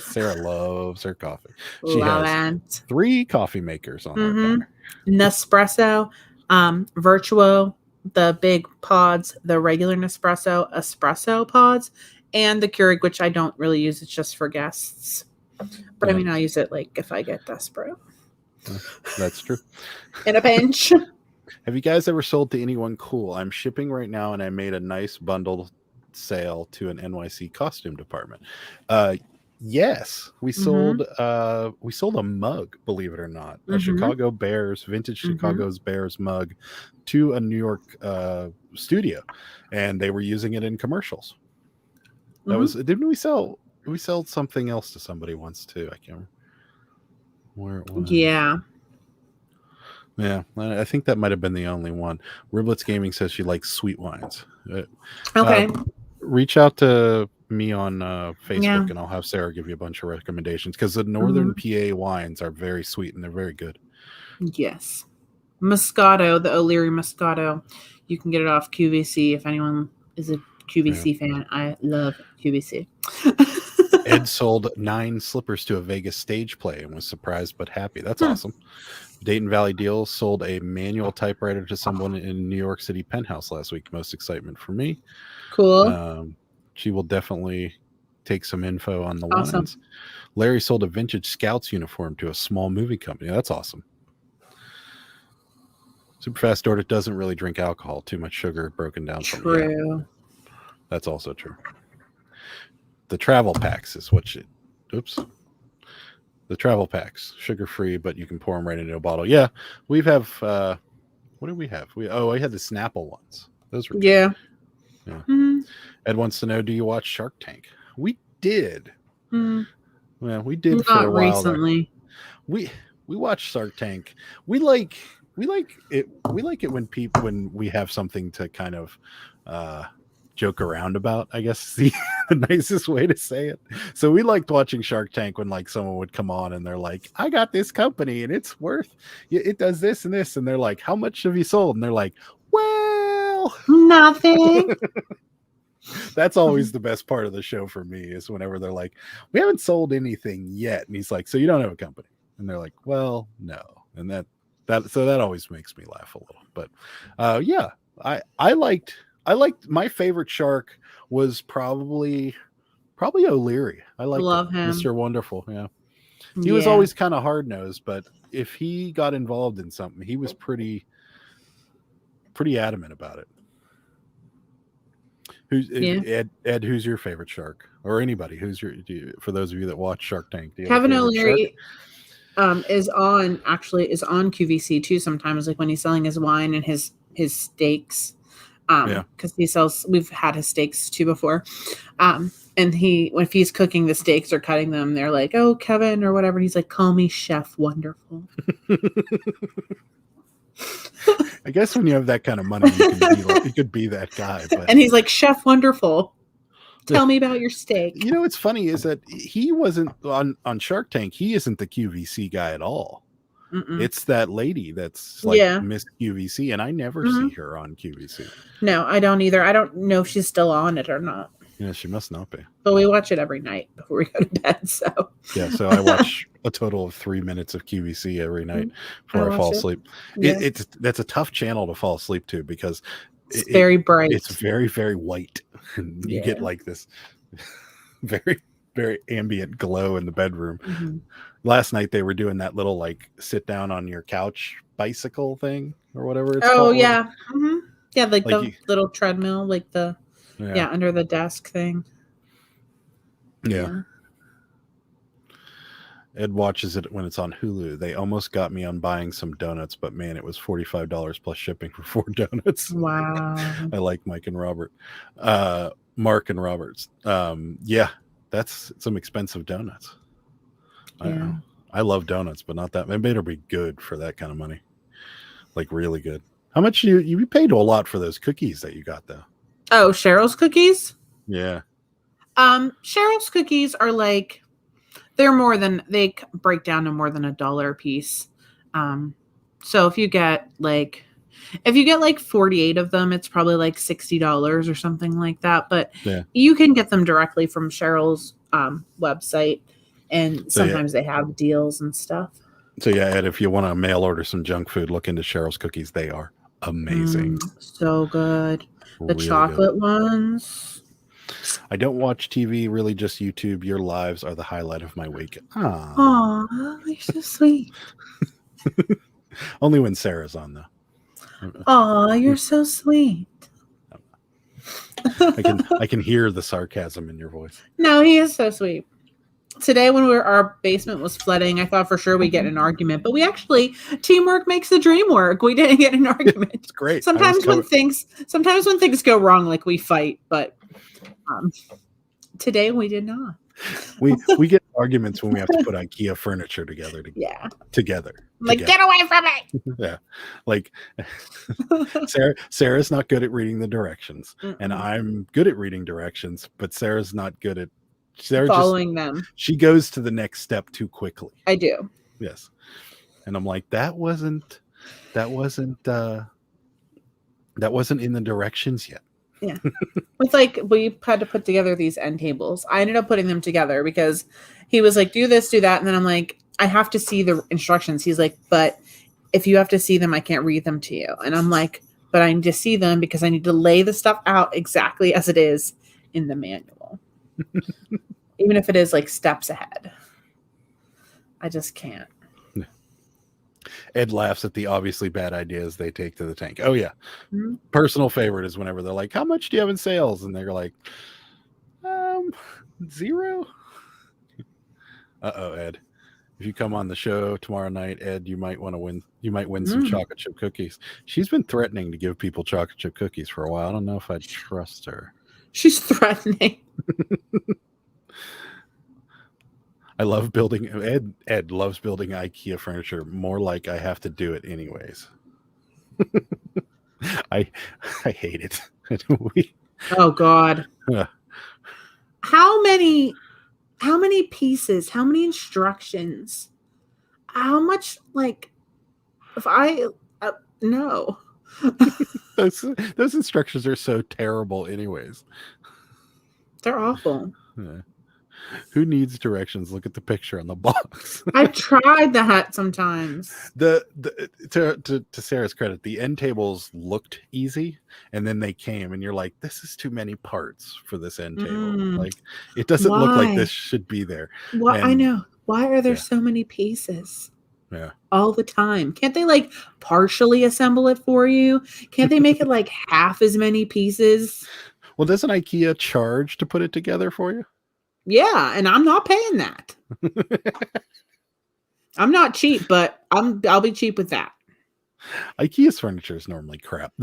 Sarah loves her coffee. She has 3 coffee makers on her counter. Nespresso, Virtuo, the big pods, the regular Nespresso, espresso pods, and the Keurig, which I don't really use. It's just for guests. But I mean, I use it like if I get desperate. That's true. In a pinch. Have you guys ever sold to anyone cool? I'm shipping right now, and I made a nice bundle sale to an NYC costume department. Yes, we sold a mug, believe it or not, a Chicago Bears, vintage Chicago's Bears mug to a New York studio, and they were using it in commercials. That was, didn't we sell? We sold something else to somebody once too. I can't remember where it was. Yeah. Yeah, I think that might have been the only one. Riblets Gaming says she likes sweet wines. Okay. Reach out to me on Facebook, and I'll have Sarah give you a bunch of recommendations, because the Northern PA wines are very sweet and they're very good. Yes. Moscato, the O'Leary Moscato. You can get it off QVC if anyone is a QVC fan. I love QVC. Ed sold 9 slippers to a Vegas stage play and was surprised but happy. That's awesome. Dayton Valley Deals sold a manual typewriter to someone in New York City penthouse last week. Most excitement for me. Cool. She will definitely take some info on the wines. Larry sold a vintage Scouts uniform to a small movie company. That's awesome. Superfast Dordt doesn't really drink alcohol. Too much sugar broken down. True. That's also true. The travel packs is what you... Oops. The travel packs, sugar-free, but you can pour them right into a bottle. Yeah, we have... what do we have? I had the Snapple ones. Those were good. Yeah. Ed wants to know, do you watch Shark Tank? We did. Well, we did for a while recently. We watch Shark Tank. We like it when we have something to kind of joke around about, I guess is the nicest way to say it. So we liked watching Shark Tank when like someone would come on and they're like, I got this company and it does this and this, and they're like, how much have you sold? And they're like, well, nothing. That's always the best part of the show for me, is whenever they're like, we haven't sold anything yet, and he's like, so you don't have a company? And they're like, well, no. And that always makes me laugh a little. But I liked my favorite shark was probably O'Leary. I love him. Mr. Wonderful. Yeah. He was always kind of hard nosed, but if he got involved in something, he was pretty adamant about it. Ed, who's your favorite shark? Or anybody, for those of you that watch Shark Tank? Kevin O'Leary is on QVC too sometimes, like when he's selling his wine and his steaks. Because we've had his steaks too before. And if he's cooking the steaks or cutting them, they're like, oh, Kevin or whatever. And he's like, call me Chef Wonderful. I guess when you have that kind of money, you could be that guy. But... And he's like, Chef Wonderful, tell me about your steak. You know what's funny is that he wasn't on Shark Tank. He isn't the QVC guy at all. It's that lady that's like Miss QVC, and I never see her on QVC. No, I don't either. I don't know if she's still on it or not. Yeah, she must not be. But we watch it every night before we go to bed. So I watch a total of 3 minutes of QVC every night before I fall asleep. Yeah. That's a tough channel to fall asleep to, because it's very bright. It's very, very white, and you get like this very, very ambient glow in the bedroom. Last night they were doing that little like sit down on your couch bicycle thing or whatever it's called. Yeah, like the little treadmill, like the under the desk thing. Yeah. Ed watches it when it's on Hulu. They almost got me on buying some donuts, but man, it was $45 plus shipping for 4 donuts. Wow. I like Mark and Roberts. That's some expensive donuts. I love donuts, but not that. It better be good for that kind of money. Like really good. How much you paid a lot for those cookies that you got though? Oh, Cheryl's cookies? Yeah. Cheryl's cookies are like they break down to more than $1 a piece. So if you get like 48 of them, it's probably like $60 or something like that. But Yeah. you can get them directly from Cheryl's website, and sometimes they have deals and stuff. So yeah, Ed, if you want to mail order some junk food, look into Cheryl's cookies. They are amazing. So good. The Really chocolate good. ones. I don't watch TV, really just YouTube. Your lives are the highlight of my week. Aw, you're so sweet. Only when Sarah's on though. Aw, you're so sweet. I can hear the sarcasm in your voice. No, he is so sweet. Today, when our basement was flooding, I thought for sure we'd get in an argument, but we actually, teamwork makes the dream work. We didn't get in an argument. It's great. Sometimes when things go wrong, like we fight, but today we did not. We get arguments when we have to put IKEA furniture together. Together. Like, get away from me. Yeah. Like Sarah's not good at reading the directions. And I'm good at reading directions, but Sarah's not good at following them. She goes to the next step too quickly. I do. Yes. And I'm like, that wasn't in the directions yet. Yeah. It's like we had to put together these end tables. I ended up putting them together because he was like, do this, do that. And then I'm like, I have to see the instructions. He's like, but if you have to see them, I can't read them to you. And I'm like, but I need to see them because I need to lay the stuff out exactly as it is in the manual. Even if it is like steps ahead. I just can't. Ed laughs at the obviously bad ideas they take to the tank. Oh yeah. Mm-hmm. Personal favorite is whenever they're like, how much do you have in sales? And they're like, 0. Uh-oh, Ed. If you come on the show tomorrow night, Ed, you might win some chocolate chip cookies. She's been threatening to give people chocolate chip cookies for a while. I don't know if I trust her. She's threatening. I love building. Ed loves building IKEA furniture. More like I have to do it anyways. I hate it. Oh God. How many pieces? How many instructions? How much? Like, if I no. those instructions are so terrible, anyways. They're awful. Yeah. Who needs directions? Look at the picture on the box. I've tried that sometimes. To Sarah's credit, the end tables looked easy, and then they came, and you're like, "This is too many parts for this end table. Like, it doesn't look like this should be there." I know. Why are there so many pieces? Yeah. All the time. Can't they like partially assemble it for you? Can't they make it like half as many pieces? Well, doesn't IKEA charge to put it together for you? Yeah, and I'm not paying that. I'm not cheap, but I'll be cheap with that. IKEA's furniture is normally crap.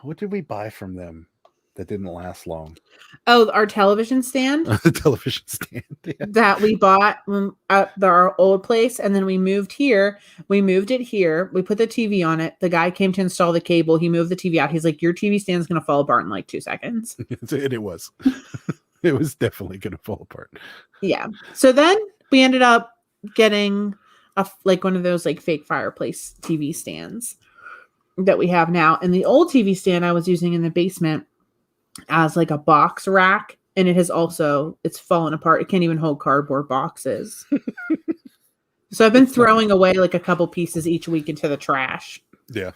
What did we buy from them that didn't last long? Oh, our television stand? The television stand. Yeah. That we bought at our old place, and then we moved here. We moved it here. We put the TV on it. The guy came to install the cable. He moved the TV out. He's like, your TV stand's going to fall apart in like 2 seconds. And it was. It was definitely going to fall apart. Yeah. So then we ended up getting one of those like fake fireplace TV stands that we have now. And the old TV stand I was using in the basement as like a box rack. And it's fallen apart. It can't even hold cardboard boxes. So I've been throwing away like a couple pieces each week into the trash. Yeah.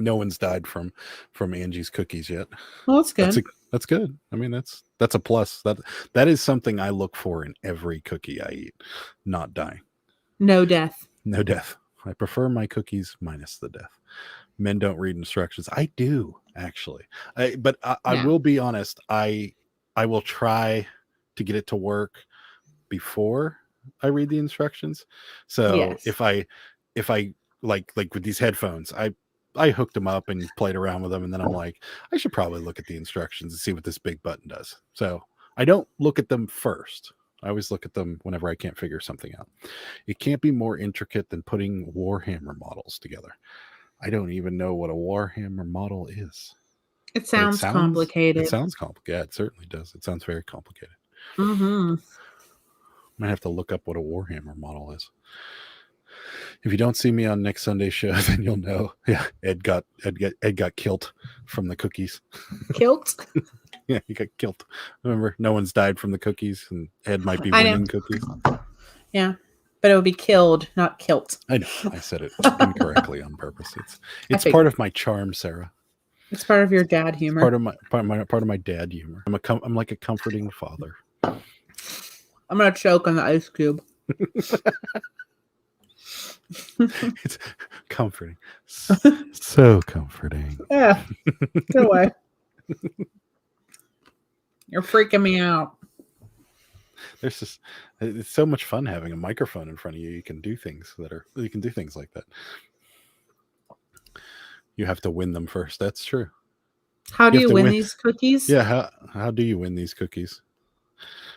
No one's died from Angie's cookies yet. Well, that's good. That's good. I mean, that's a plus. That is something I look for in every cookie I eat. Not dying. No death. No death. I prefer my cookies minus the death. Men don't read instructions. I do, actually. But I will be honest. I will try to get it to work before I read the instructions. So yes. if I like with these headphones, I hooked them up and played around with them, and then I'm like, I should probably look at the instructions and see what this big button does. So I don't look at them first. I always look at them whenever I can't figure something out. It can't be more intricate than putting Warhammer models together. I don't even know what a Warhammer model is. It But sounds complicated. It sounds complicated. Yeah, it certainly does. It sounds very complicated. Mm-hmm. Might have to look up what a Warhammer model is. If you don't see me on next Sunday's show, then you'll know. Yeah, Ed got killed from the cookies. Kilt? Yeah, he got killed. Remember, no one's died from the cookies, and Ed might be winning cookies. Yeah, but it would be killed, not kilt. I know. I said it incorrectly on purpose. It's part of my charm, Sarah. It's part of your dad humor. Part of my dad humor. I'm like a comforting father. I'm gonna choke on the ice cube. It's comforting. So comforting. Yeah. Go away. You're freaking me out. It's so much fun having a microphone in front of you. You can do things like that. You have to win them first. That's true. How do you win these cookies? Yeah, how do you win these cookies?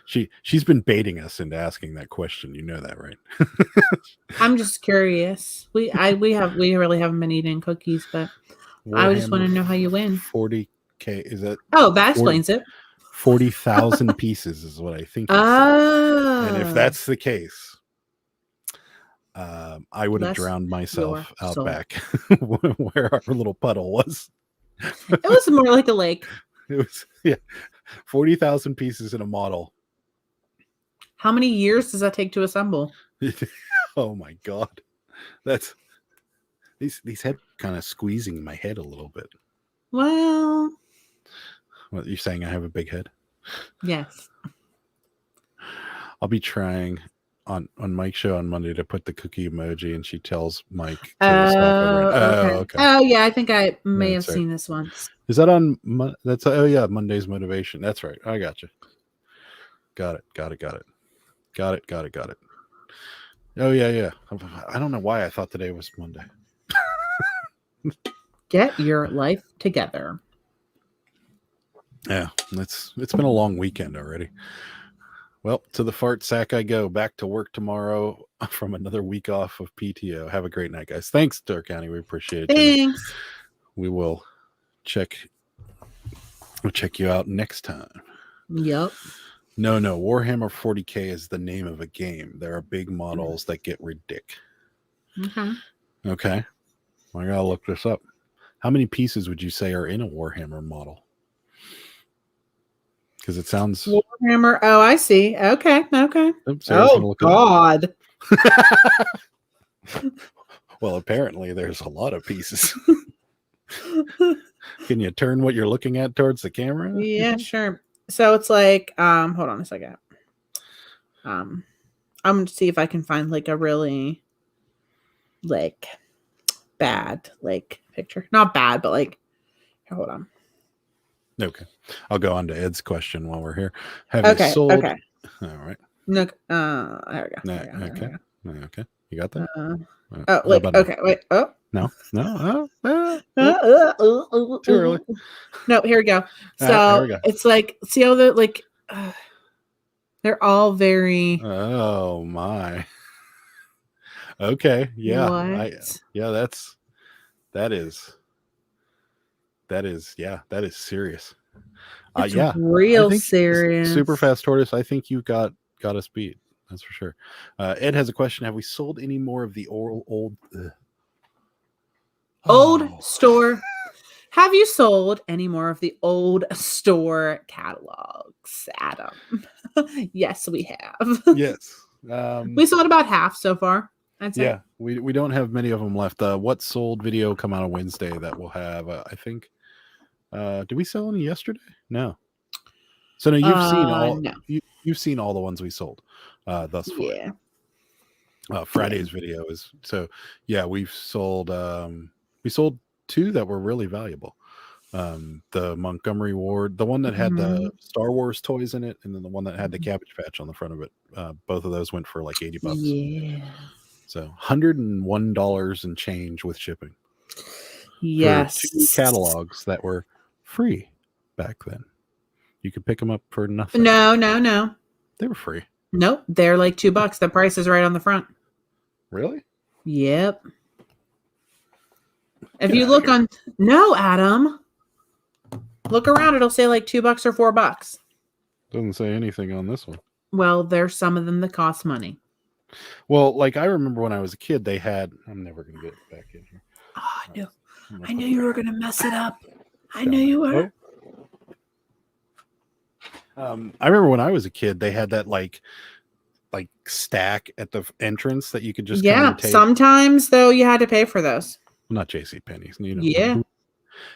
She's been baiting us into asking that question. You know that, right? I'm just curious. We really haven't been eating cookies, but I just want to know how you win. 40K is that? Oh, that explains it. 40,000 pieces is what I think. Oh. And if that's the case, I would have drowned myself out back where our little puddle was. It was more like a lake. It was 40,000 pieces in a model. How many years does that take to assemble? Oh my God, that's these head kind of squeezing my head a little bit. Well, what you're saying? I have a big head. Yes. I'll be trying on Mike's show on Monday to put the cookie emoji, and she tells Mike. Okay. Oh yeah, I think I may have seen this once. Is that on? That's Monday's motivation. That's right. I got you. Got it. Oh yeah. I don't know why I thought today was Monday. Get your life together. Yeah, it's been a long weekend already. Well, to the fart sack I go. Back to work tomorrow from another week off of PTO. Have a great night, guys. Thanks, Door County. We appreciate it. Thanks. We will check you out next time. Yep. No, Warhammer 40K is the name of a game. There are big models that get ridiculous. Okay. I gotta look this up. How many pieces would you say are in a Warhammer model? Because it sounds Warhammer. Oh, I see. Okay. Oops, oh God. Well, apparently there's a lot of pieces. Can you turn what you're looking at towards the camera? Yeah, sure. So it's like, hold on a second. I'm gonna see if I can find like a really like bad like picture. Not bad, but like here, hold on. Okay. I'll go on to Ed's question while we're here. Have you sold? Okay. All right. No, there we go. Okay. You got that? Okay, wait. Oh. No. Too early. No, here we go. So it's like, see how the like they're all very. Oh my. Okay. Yeah. That is serious. It's real serious. Super Fast Tortoise. I think you got us beat. That's for sure. Ed has a question. Have we sold any more of the old store? Have you sold any more of the old store catalogs, Adam? Yes, we have. Yes. We sold about half so far, I'd say. Yeah, we don't have many of them left. What sold video come out on Wednesday that we'll have, I think. Did we sell any yesterday? No. So no, you've seen all. No. You've seen all the ones we sold thus far. Yeah. Friday's video is so. Yeah, we sold 2 that were really valuable. The Montgomery Ward, the one that had the Star Wars toys in it, and then the one that had the Cabbage Patch on the front of it. Both of those went for like $80. Yeah. So $101 and change with shipping. Yes. For 2 catalogs that were free back then. You could pick them up for nothing. No. They were free. Nope, they're like $2. The price is right on the front. Really? Yep. If Get you outta look here. on, no, Adam, look around. It'll say like $2 or $4. Doesn't say anything on this one. Well, there's some of them that cost money. Well, like I remember when I was a kid, they had. I'm never gonna get back in here. Oh, I knew you were gonna mess it up. I knew you were. I remember when I was a kid, they had that like stack at the entrance that you could just come and take. Sometimes though you had to pay for those. Not JCPenney's. Yeah.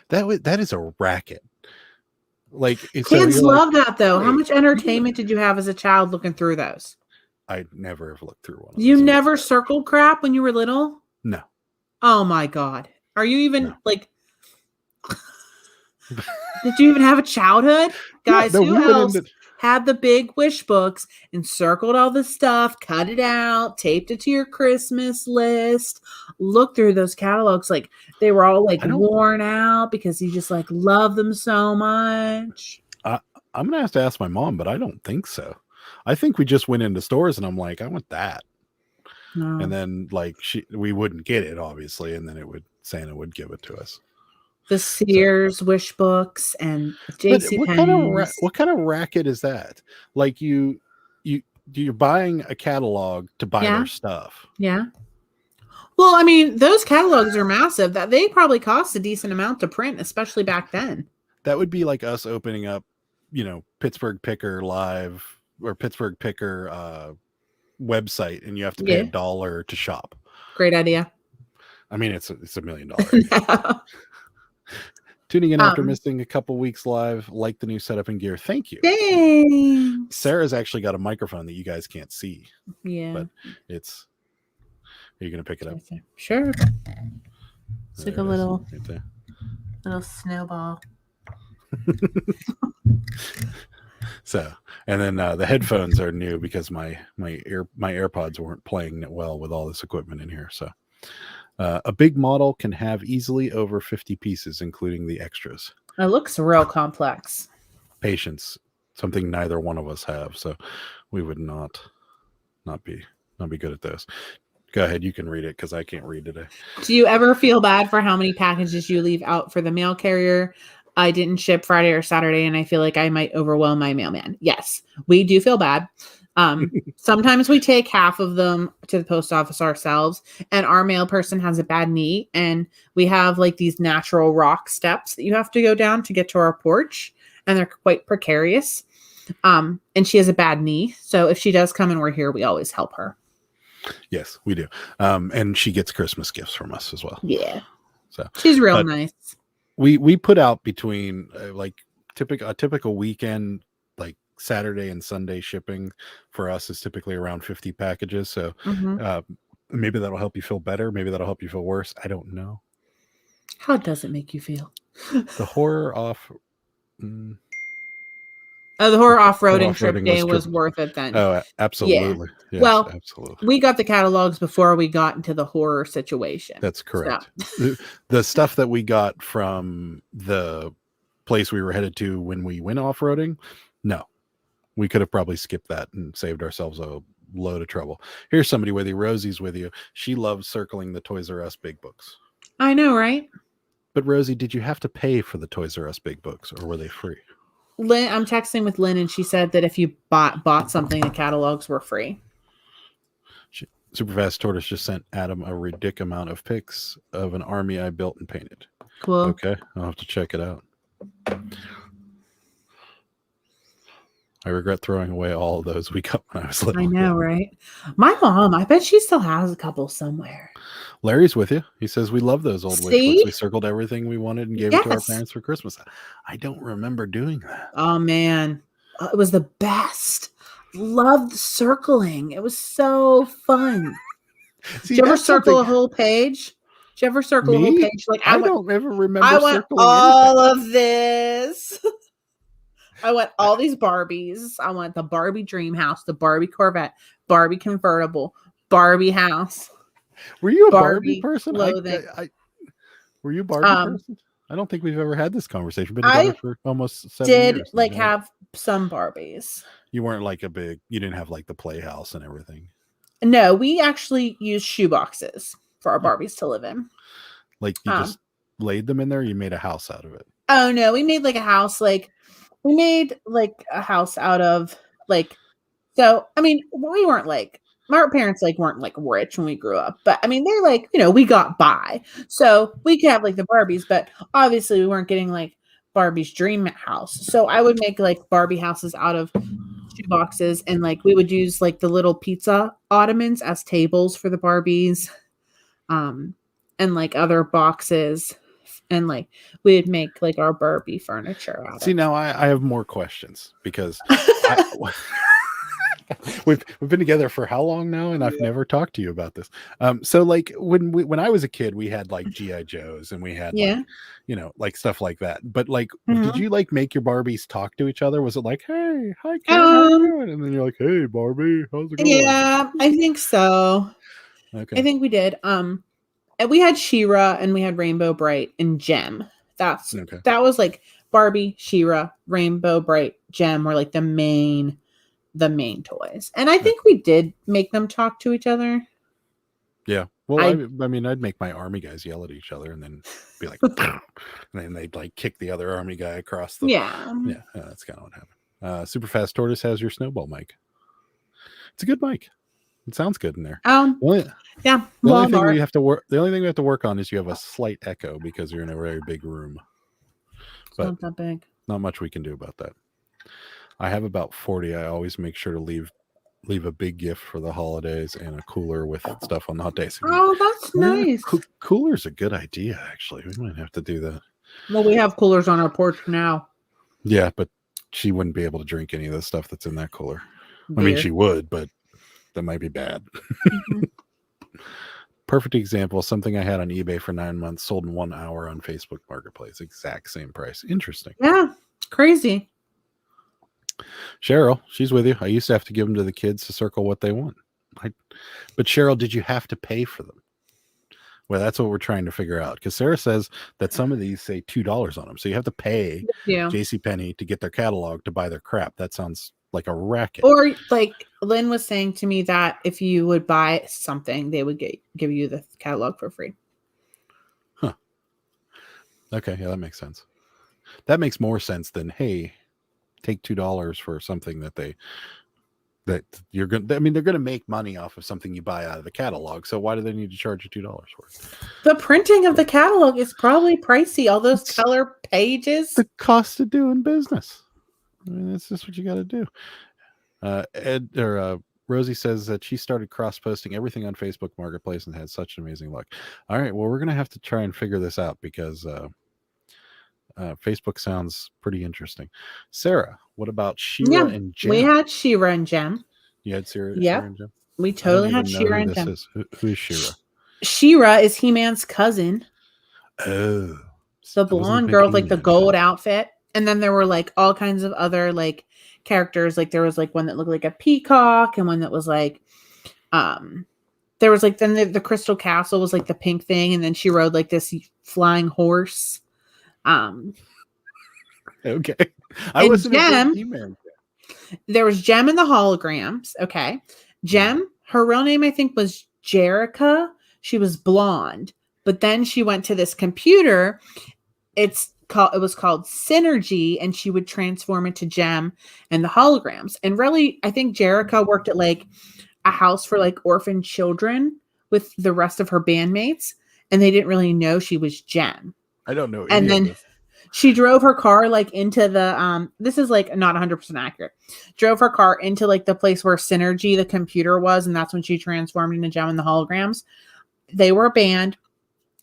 That is a racket. Like kids love that though. How much entertainment did you have as a child looking through those? I never have looked through one. You never circled crap when you were little? No. Oh my God. Are you even like did you even have a childhood? Guys, who else had the big wish books and circled all the stuff, cut it out, taped it to your Christmas list, look through those catalogs like they were all like worn out because you just like love them so much? I'm gonna have to ask my mom, but I don't think so. I think we just went into stores and I'm like, I want that. No. And then like we wouldn't get it, obviously, and then Santa would give it to us. The Sears wish books and JCPenney's. What kind of racket is that? Like you're buying a catalog to buy their stuff. Yeah. Well, I mean, those catalogs are massive. That they probably cost a decent amount to print, especially back then. That would be like us opening up, Pittsburgh Picker Live or Pittsburgh Picker website, and you have to pay $1 to shop. Great idea. I mean, it's $1 million. No. Tuning in after missing a couple weeks live, like the new setup and gear. Thank you. Thanks. Sarah's actually got a microphone that you guys can't see. Yeah. But are you going to pick it up? Sure. It's like a little snowball. So, and then the headphones are new because my AirPods weren't playing well with all this equipment in here. So a big model can have easily over 50 pieces, including the extras. It looks real complex. Patience, something neither one of us have. So we would not be good at those. Go ahead. You can read it because I can't read today. Do you ever feel bad for how many packages you leave out for the mail carrier? I didn't ship Friday or Saturday, and I feel like I might overwhelm my mailman. Yes, we do feel bad. Sometimes we take half of them to the post office ourselves, and our mail person has a bad knee, and we have like these natural rock steps that you have to go down to get to our porch, and they're quite precarious. And she has a bad knee, so if she does come and we're here, we always help her. Yes, we do. And she gets Christmas gifts from us as well. Yeah. So she's real nice. We put out between a typical weekend, like Saturday and Sunday shipping for us is typically around 50 packages. So maybe that'll help you feel better. Maybe that'll help you feel worse. I don't know. How does it make you feel? The horror off. The horror off-roading trip day was worth it then. Oh, absolutely. Yeah. Yes, well, absolutely. We got the catalogs before we got into the horror situation. That's correct. So. The stuff that we got from the place we were headed to when we went off-roading, no. We could have probably skipped that and saved ourselves a load of trouble. Here's somebody with you. Rosie's with you. She loves circling the Toys R Us big books. I know, right? But Rosie, did you have to pay for the Toys R Us big books, or were they free? Lynn, I'm texting with Lynn, and she said that if you bought something, the catalogs were free. Superfast Tortoise just sent Adam a ridiculous amount of pics of an army I built and painted. Cool. Okay, I'll have to check it out. I regret throwing away all of those we got when I was little. I know, right? My mom, I bet she still has a couple somewhere. Larry's with you. He says we love those old wish books. We circled everything we wanted and gave it to our parents for Christmas. I don't remember doing that. Oh man, it was the best. Loved circling. It was so fun. Did you ever circle a whole page? Did you ever circle a whole page? Like I don't ever remember. I went all of this. I want all these Barbies. I want the Barbie dream house, the Barbie Corvette, Barbie convertible, Barbie house. Were you a Barbie person? Were you a Barbie person? I don't think we've ever had this conversation. Been together for almost 7 years. Have some Barbies. You weren't like you didn't have like the playhouse and everything. No, we actually used shoe boxes for our Barbies to live in. Like you just laid them in there, you made a house out of it. Oh no, we made like a house, like we made like a house out of like, so I mean, we weren't like, our parents like weren't like rich when we grew up, but I mean they're like, you know, we got by. So we could have like the Barbies, but obviously we weren't getting like Barbie's dream house. So I would make like Barbie houses out of shoe boxes, and like we would use like the little pizza ottomans as tables for the Barbies. And like other boxes, and like we'd make like our Barbie furniture out See, of. now I have more questions because we've been together for how long now, and I've never talked to you about this. So like when I was a kid, we had like GI Joes, and we had like, you know, like stuff like that. But like, did you like make your Barbies talk to each other? Was it like, hey, hi Ken, how you doing? And then you're like, hey Barbie, how's it going? Yeah, I think so. Okay, I think we did. And we had She-Ra, and we had Rainbow Bright and Gem. That was like Barbie, She-Ra, Rainbow Bright, Gem were like the main toys. And I think we did make them talk to each other. Yeah. Well, I mean, I'd make my army guys yell at each other and then be like, and then they'd like kick the other army guy across the. Yeah. That's kind of what happened. Super Fast Tortoise has your snowball mic. It's a good mic. It sounds good in there. Yeah. The only thing we have to work on is you have a slight echo because you're in a very big room. It's not that big. Not much we can do about that. I have about 40. I always make sure to leave a big gift for the holidays and a cooler with stuff on the hot days. Oh, that's nice. Cooler's a good idea, actually. We might have to do that. Well, we have coolers on our porch now. Yeah, but she wouldn't be able to drink any of the stuff that's in that cooler. Beer. I mean, she would, but that might be bad. Perfect example. Something I had on eBay for 9 months sold in 1 hour on Facebook Marketplace. Exact same price. Interesting. Yeah. Crazy. Cheryl, she's with you. I used to have to give them to the kids to circle what they want. But Cheryl, did you have to pay for them? Well, that's what we're trying to figure out. Because Sarah says that some of these say $2 on them. So you have to pay JCPenney to get their catalog to buy their crap. That sounds like a racket. Or like Lynn was saying to me that if you would buy something, they would give you the catalog for free. Huh. Okay, yeah, that makes sense. That makes more sense than, hey, take $2 for something that you're going to, I mean, they're going to make money off of something you buy out of the catalog. So why do they need to charge you $2 for it? The printing of the catalog is probably pricey. All those color pages. The cost of doing business. I mean, that's just what you got to do. Rosie says that she started cross-posting everything on Facebook Marketplace and had such amazing luck. All right, well, we're going to have to try and figure this out because Facebook sounds pretty interesting. Sarah, what about She-Ra and Gem? We had She-Ra and Gem. You had She-Ra and Gem? We totally had She-Ra and Gem. Who is She-Ra? She-Ra is He-Man's cousin. Oh. The blonde girl with like the gold outfit. And then there were like all kinds of other like characters. Like there was like one that looked like a peacock, and one that was like, there was like, then the Crystal Castle was like the pink thing. And then she rode like this flying horse. Okay. I was Gem. There was Gem in the holograms. Okay. Gem, her real name I think was Jerica. She was blonde, but then she went to this computer. It was called Synergy, and she would transform into Gem and the holograms. And really, I think Jerica worked at like a house for like orphan children with the rest of her bandmates, and they didn't really know she was Gem. I don't know. And then she drove her car like into the this is like not 100% accurate. Drove her car into like the place where Synergy, the computer, was, and that's when she transformed into Gem and the holograms. They were a band,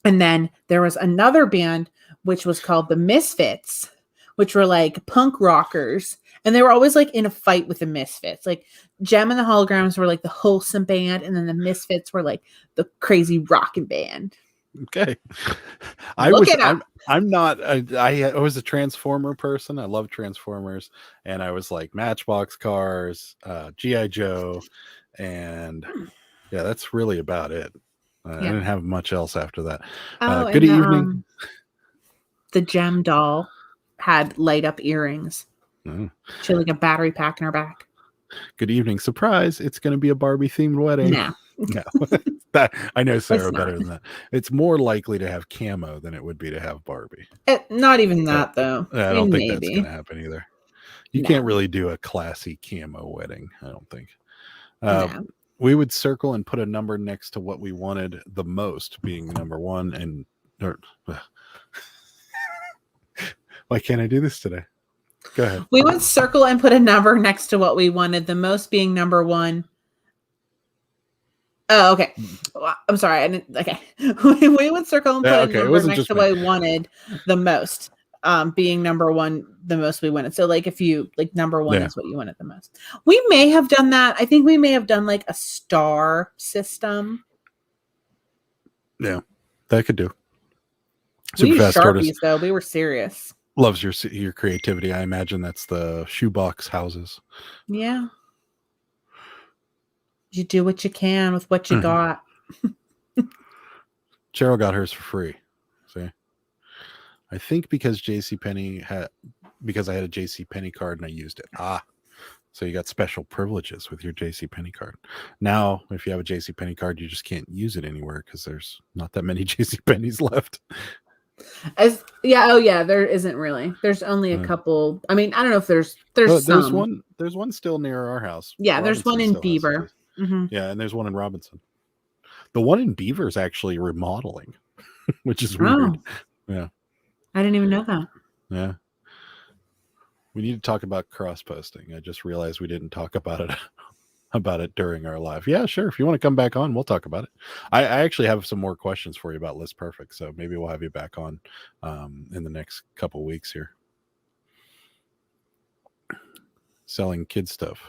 and then there was another band which was called the Misfits, which were like punk rockers, and they were always like in a fight with the Misfits. Like Gem and the holograms were like the wholesome band, and then the Misfits were like the crazy rockin' band. Okay. I was a Transformer person. I love Transformers, and I was like Matchbox cars, GI Joe, and yeah, that's really about it. I didn't have much else after that. Good evening. The Gem doll had light up earrings. Oh. She had like a battery pack in her back. Good evening. Surprise. It's going to be a Barbie themed wedding. No. No. That, I know Sarah It's better not. than that. It's more likely to have camo than it would be to have Barbie. Not even that, though. I don't think that's going to happen either. You can't really do a classy camo wedding, I don't think. No. We would circle and put a number next to what we wanted the most, being number one. And why can't I do this today? Go ahead. We would circle and put a number next to what we wanted the most, being number one. Oh, okay. I'm sorry. Okay. We would circle and put a number next to what we wanted the most. Being number one, the most we wanted. So like if you like number one is what you wanted the most. We may have done that. I think we may have done like a star system. Yeah, that could do. We used Sharpies though. We were serious. Loves your creativity. I imagine that's the shoebox houses. Yeah. You do what you can with what you got. Cheryl got hers for free. See? I think because JCPenney had I had a JCPenney card and I used it. So you got special privileges with your JCPenney card. Now, if you have a JCPenney card, you just can't use it anywhere because there's not that many JCPenney's left. There isn't really. There's only a couple. I mean, I don't know if there's some. There's one still near our house. Yeah, there's one in Beaver. Yeah, and there's one in Robinson. The one in Beaver is actually remodeling, which is weird. Yeah, I didn't even know that. Yeah, we need to talk about cross posting. I just realized we didn't talk about it during our live. Yeah, sure. If you want to come back on, we'll talk about it. I actually have some more questions for you about List Perfect, so maybe we'll have you back on in the next couple weeks here. Selling kids stuff.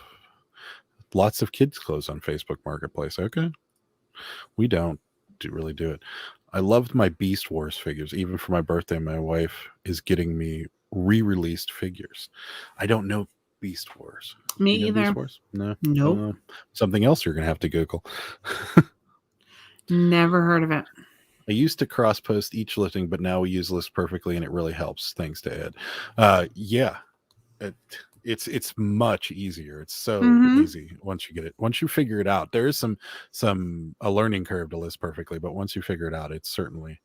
Lots of kids clothes on Facebook Marketplace. Okay. We don't really do it. I loved my Beast Wars figures. Even for my birthday, my wife is getting me re-released figures. I don't know Beast Wars. Me either. Beast Wars? No. Nope. Something else you're going to have to Google. Never heard of it. I used to cross post each listing, but now we use List Perfectly and it really helps. Thanks to Ed. Yeah. It's much easier. It's so easy once you get it. Once you figure it out, there is a learning curve to List Perfectly, but once you figure it out, it's certainly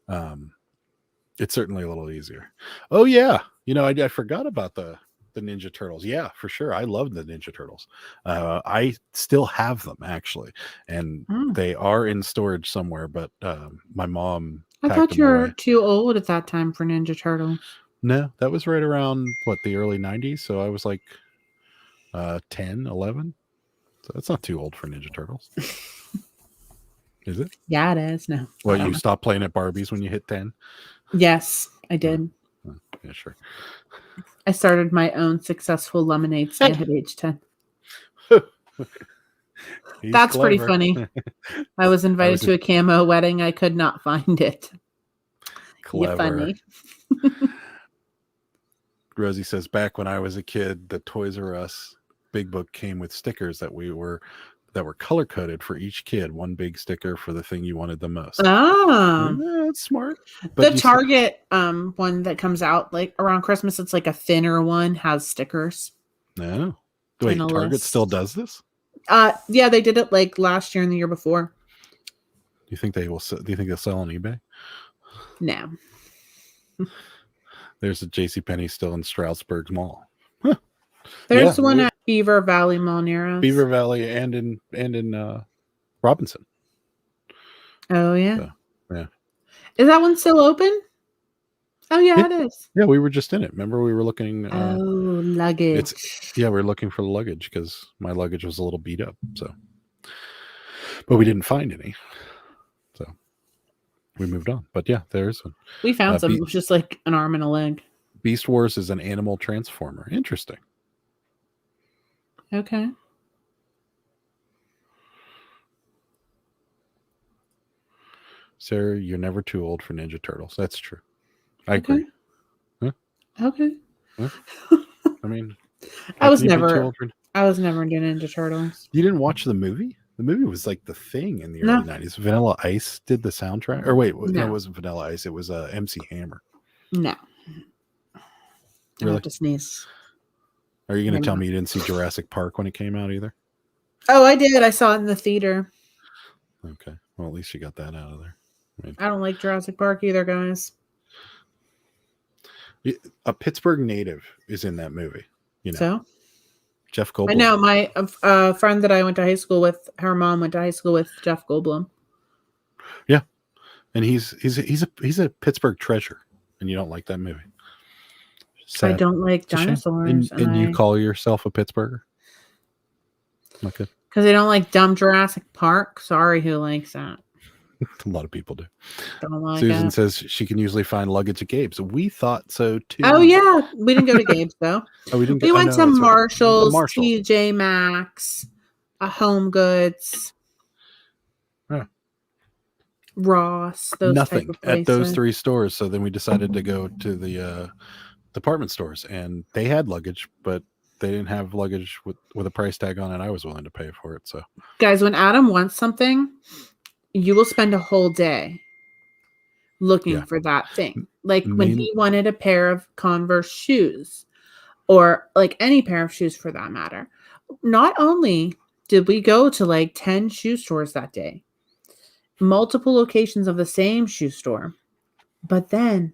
a little easier. Oh yeah, I forgot about the Ninja Turtles. Yeah, for sure. I love the Ninja Turtles. I still have them actually, and they are in storage somewhere. But my mom. I thought you were too old at that time for Ninja Turtles. No, that was right around the early 90s. So I was like 10, 11. So that's not too old for Ninja Turtles. Is it? Yeah, it is. No. Well, you stopped playing at Barbies when you hit 10? Yes, I did. Yeah, sure. I started my own successful lemonade stand at age 10. That's clever. Pretty funny. I was invited to a camo wedding. I could not find it. Clever. Funny. Rosie says, back when I was a kid, the Toys R Us big book came with stickers that were color coded for each kid. One big sticker for the thing you wanted the most. Oh, yeah, that's smart. But the Target one that comes out like around Christmas, it's like a thinner one, has stickers. No, wait, Target still does this? Yeah, they did it like last year and the year before. Do you think they'll sell on eBay? No. There's a JCPenney still in Stroudsburg Mall. Huh. There's one at Beaver Valley Mall near us. Beaver Valley and in Robinson. Oh yeah. So, yeah. Is that one still open? Oh yeah, it is. Yeah, we were just in it. Remember, we were looking. Luggage. We were looking for the luggage because my luggage was a little beat up. So, but we didn't find any. So we moved on. But yeah, there is one. We found some. It was just like an arm and a leg. Beast Wars is an animal transformer. Interesting. Okay. Sarah, you're never too old for Ninja Turtles. That's true. I agree. Huh? Okay. Huh? I mean, I was never into Ninja Turtles. You didn't watch the movie? The movie was like the thing in the early 90s. Vanilla Ice did the soundtrack. Or wait, no, it wasn't Vanilla Ice. It was MC Hammer. No. Really? I have to sneeze. Are you going to tell me you didn't see Jurassic Park when it came out either? Oh, I did. I saw it in the theater. Okay. Well, at least you got that out of there. I don't like Jurassic Park either, guys. A Pittsburgh native is in that movie. You know, so Jeff Goldblum. I know my friend that I went to high school with. Her mom went to high school with Jeff Goldblum. Yeah, and he's a Pittsburgh treasure, and you don't like that movie. Sad. I don't like dinosaurs, and you call yourself a Pittsburgher? Not good. Because they don't like dumb Jurassic Park. Sorry, who likes that? A lot of people do. Don't like Susan says she can usually find luggage at Gabe's. We thought so too. Oh yeah, we didn't go to Gabe's though. We went to Marshall's, TJ Maxx, Home Goods, Ross. Those nothing at those 3 stores. So then we decided to go to the department stores, and they had luggage, but they didn't have luggage with a price tag on it. I was willing to pay for it. So guys, when Adam wants something, you will spend a whole day looking for that thing. Like when he wanted a pair of Converse shoes, or like any pair of shoes for that matter. Not only did we go to like 10 shoe stores that day, multiple locations of the same shoe store, but then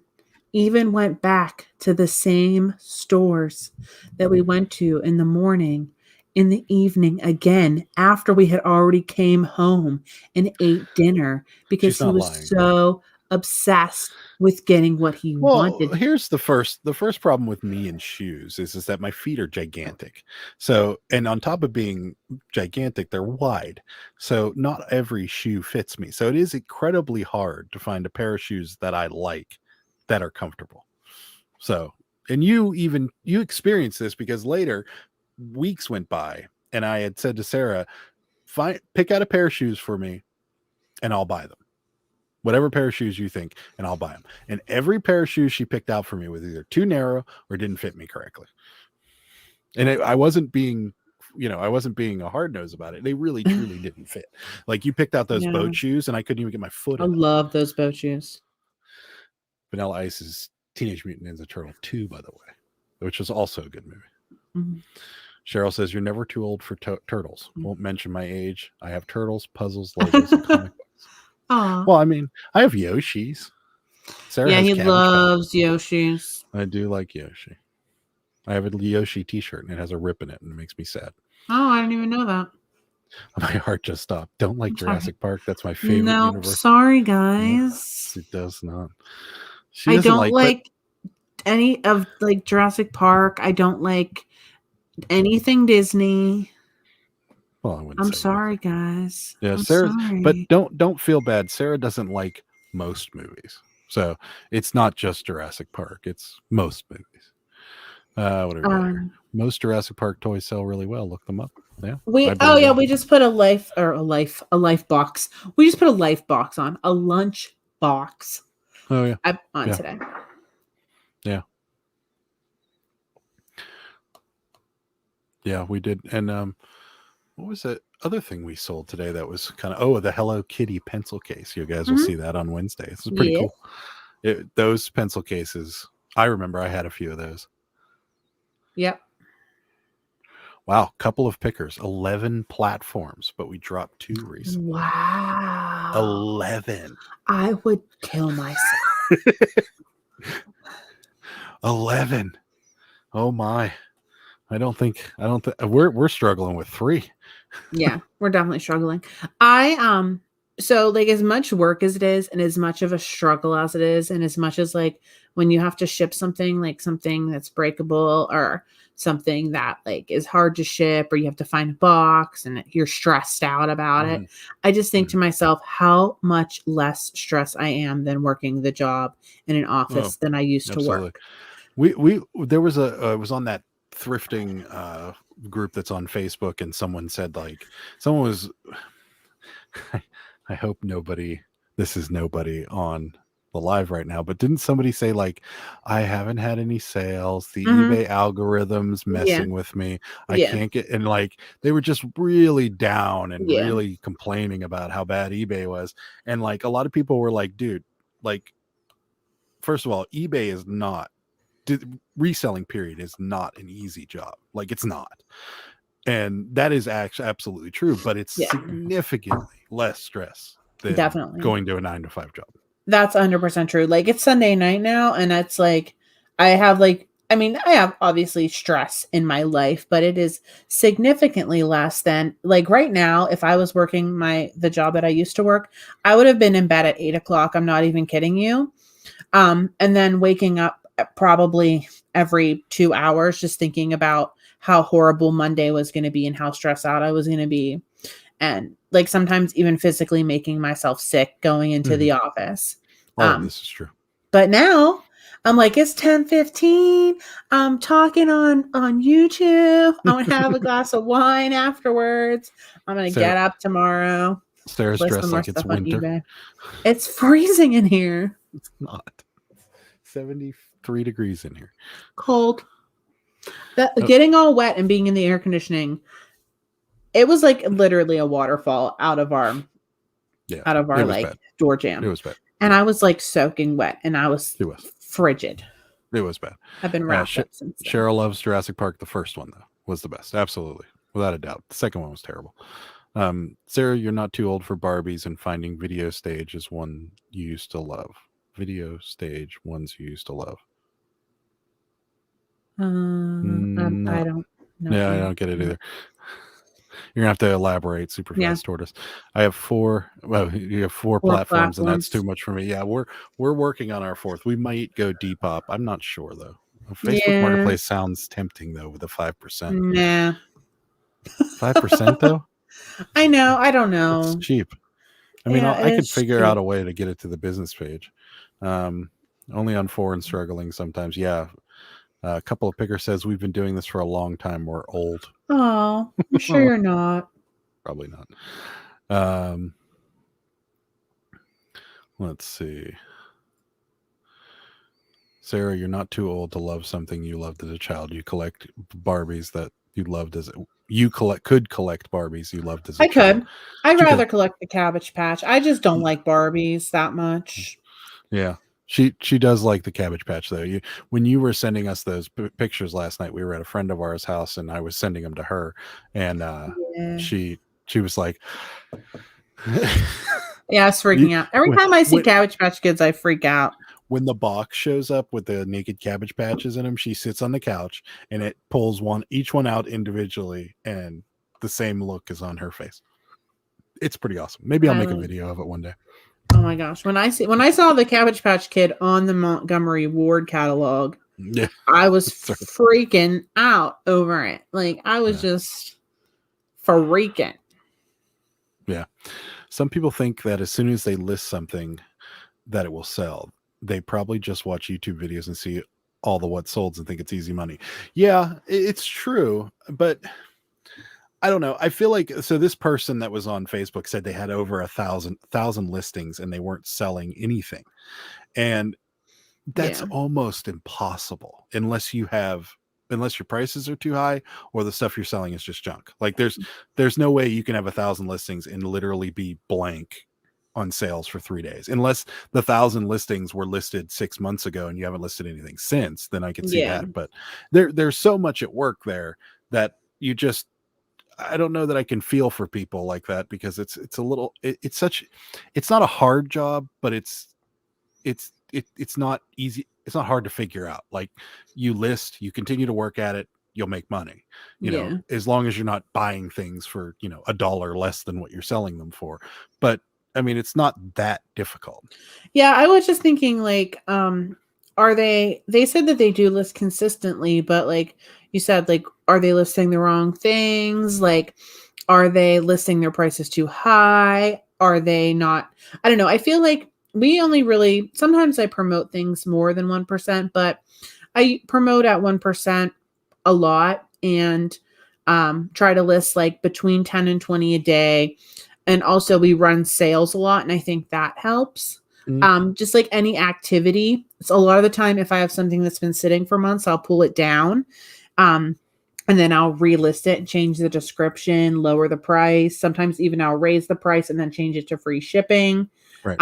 even went back to the same stores that we went to in the morning, in the evening again, after we had already came home and ate dinner, because he was so obsessed with getting what he wanted. Here's the first problem with me and shoes is that my feet are gigantic. So, and on top of being gigantic, they're wide. So not every shoe fits me. So it is incredibly hard to find a pair of shoes that I like that are comfortable. So, and you experienced this, because later weeks went by and I had said to Sarah, pick out a pair of shoes for me and I'll buy them. Whatever pair of shoes you think, and I'll buy them. And every pair of shoes she picked out for me was either too narrow or didn't fit me correctly. And I wasn't being a hard nose about it. They really, truly didn't fit. Like you picked out those boat shoes and I couldn't even get my foot in them. I love those boat shoes. Vanilla Ice is Teenage Mutant Ninja Turtle 2, by the way, which was also a good movie. Mm-hmm. Cheryl says, you're never too old for turtles. Mm-hmm. Won't mention my age. I have turtles, puzzles, Legos, and comic books. Aww. Well, I mean, I have Yoshis. Sarah he loves Yoshis. I do like Yoshi. I have a Yoshi t-shirt and it has a rip in it and it makes me sad. Oh, I didn't even know that. My heart just stopped. Don't like Jurassic Park. That's my favorite universe. Sorry, guys. No, it does not. I don't like any of like Jurassic Park. I don't like anything Disney. Well, I'm sorry, guys. Yeah, Sarah. But don't feel bad. Sarah doesn't like most movies, so it's not just Jurassic Park. It's most movies. Whatever. Most Jurassic Park toys sell really well. Look them up. Yeah. We just put a life box. We just put a life box on a lunch box. Oh yeah. Today. Yeah. Yeah, we did. And what was that other thing we sold today that was kind of the Hello Kitty pencil case? You guys will see that on Wednesday. This is pretty cool. Those pencil cases, I remember I had a few of those. Yep. Wow, couple of pickers, 11 platforms, but we dropped 2 recently. Wow. 11. I would kill myself. 11. Oh my. I don't think we're struggling with 3. Yeah, we're definitely struggling. So like as much work as it is and as much of a struggle as it is, and as much as like when you have to ship something, like something that's breakable or something that like is hard to ship, or you have to find a box and you're stressed out about it, I just think to myself how much less stress I am than working the job in an office than I used to work. There was it was on that thrifting group that's on Facebook, and someone said someone was I hope this is nobody on the live right now, but didn't somebody say I haven't had any sales, the eBay algorithms messing with me, I can't get, and they were just really down and really complaining about how bad eBay was. And a lot of people were like, dude, first of all, eBay is not reselling period is not an easy job. Like, it's not. And that is actually absolutely true, but it's significantly less stress than going to a 9-to-5 job. That's 100% true. Like, it's Sunday night now, and it's like, I have obviously stress in my life, but it is significantly less than, like, right now, if I was working the job that I used to work, I would have been in bed at 8:00. I'm not even kidding you. And then waking up probably every 2 hours, just thinking about how horrible Monday was going to be and how stressed out I was going to be. And like sometimes even physically making myself sick going into the office. This is true. But now I'm like, it's 10:15. I'm talking on YouTube. I'm going to have a glass of wine afterwards. I'm going to get up tomorrow. Sarah's dressed like it's winter. It's freezing in here. It's not. 73 degrees in here. Cold. Getting all wet and being in the air conditioning, it was like literally a waterfall out of our like door jam. It was bad. And I was like soaking wet, and I was frigid. It was bad. I've been wrapped up since then. Cheryl loves Jurassic Park. The first one, though, was the best. Absolutely. Without a doubt. The second one was terrible. Sarah, you're not too old for Barbies, and finding Video Stage is one you used to love. Video Stage, ones you used to love. I don't know. Yeah, I don't get it either. You're gonna have to elaborate super fast toward us. I have four. Well, you have four platforms, and that's too much for me. Yeah, we're working on our fourth. We might go Depop. I'm not sure though. Facebook Marketplace sounds tempting though, with the 5%. Nah, 5% though. I know. I don't know. It's cheap. I mean, I could figure out a way to get it to the business page. Only on 4 and struggling sometimes. Yeah. A couple of picker says we've been doing this for a long time. We're old. Oh, I'm sure you're not. Probably not. Let's see. Sarah, you're not too old to love something you loved as a child. You collect Barbies that you loved could collect Barbies you loved as a child. I could. I'd rather collect the Cabbage Patch. I just don't like Barbies that much. Yeah. She does like the Cabbage Patch though. When you were sending us those pictures last night, we were at a friend of ours' house, and I was sending them to her, and she was like, "Yeah, I was freaking out every time I see Cabbage Patch Kids. I freak out." When the box shows up with the naked Cabbage Patches in them, she sits on the couch and it pulls each one out individually, and the same look is on her face. It's pretty awesome. Maybe I'll make a video of it one day. Oh my gosh. When I saw the Cabbage Patch Kid on the Montgomery Ward catalog, I was freaking out over it. Like, I was just freaking. Yeah. Some people think that as soon as they list something that it will sell. They probably just watch YouTube videos and see all the what solds and think it's easy money. Yeah, it's true, but I don't know. I feel like, so this person that was on Facebook said they had over 1,000 listings and they weren't selling anything. And that's almost impossible unless your prices are too high or the stuff you're selling is just junk. Like there's no way you can have 1,000 listings and literally be blank on sales for 3 days, unless the 1,000 listings were listed 6 months ago and you haven't listed anything since. Then I can see that. But there's so much at work there that I don't know that I can feel for people like that, because it's not a hard job, but it's not easy. It's not hard to figure out. Like, you list, you continue to work at it, you'll make money, you know, as long as you're not buying things for, $1 less than what you're selling them for. But I mean, it's not that difficult. Yeah. I was just thinking, like, they said that they do list consistently, but like you said, like, are they listing the wrong things? Like, are they listing their prices too high? Are they not? I don't know. I feel like we only really, sometimes I promote things more than 1%, but I promote at 1% a lot, and try to list like between 10 and 20 a day. And also we run sales a lot, and I think that helps. Just like any activity. It's a lot of the time, if I have something that's been sitting for months, I'll pull it down. And then I'll relist it and change the description, lower the price. Sometimes even I'll raise the price and then change it to free shipping. Right.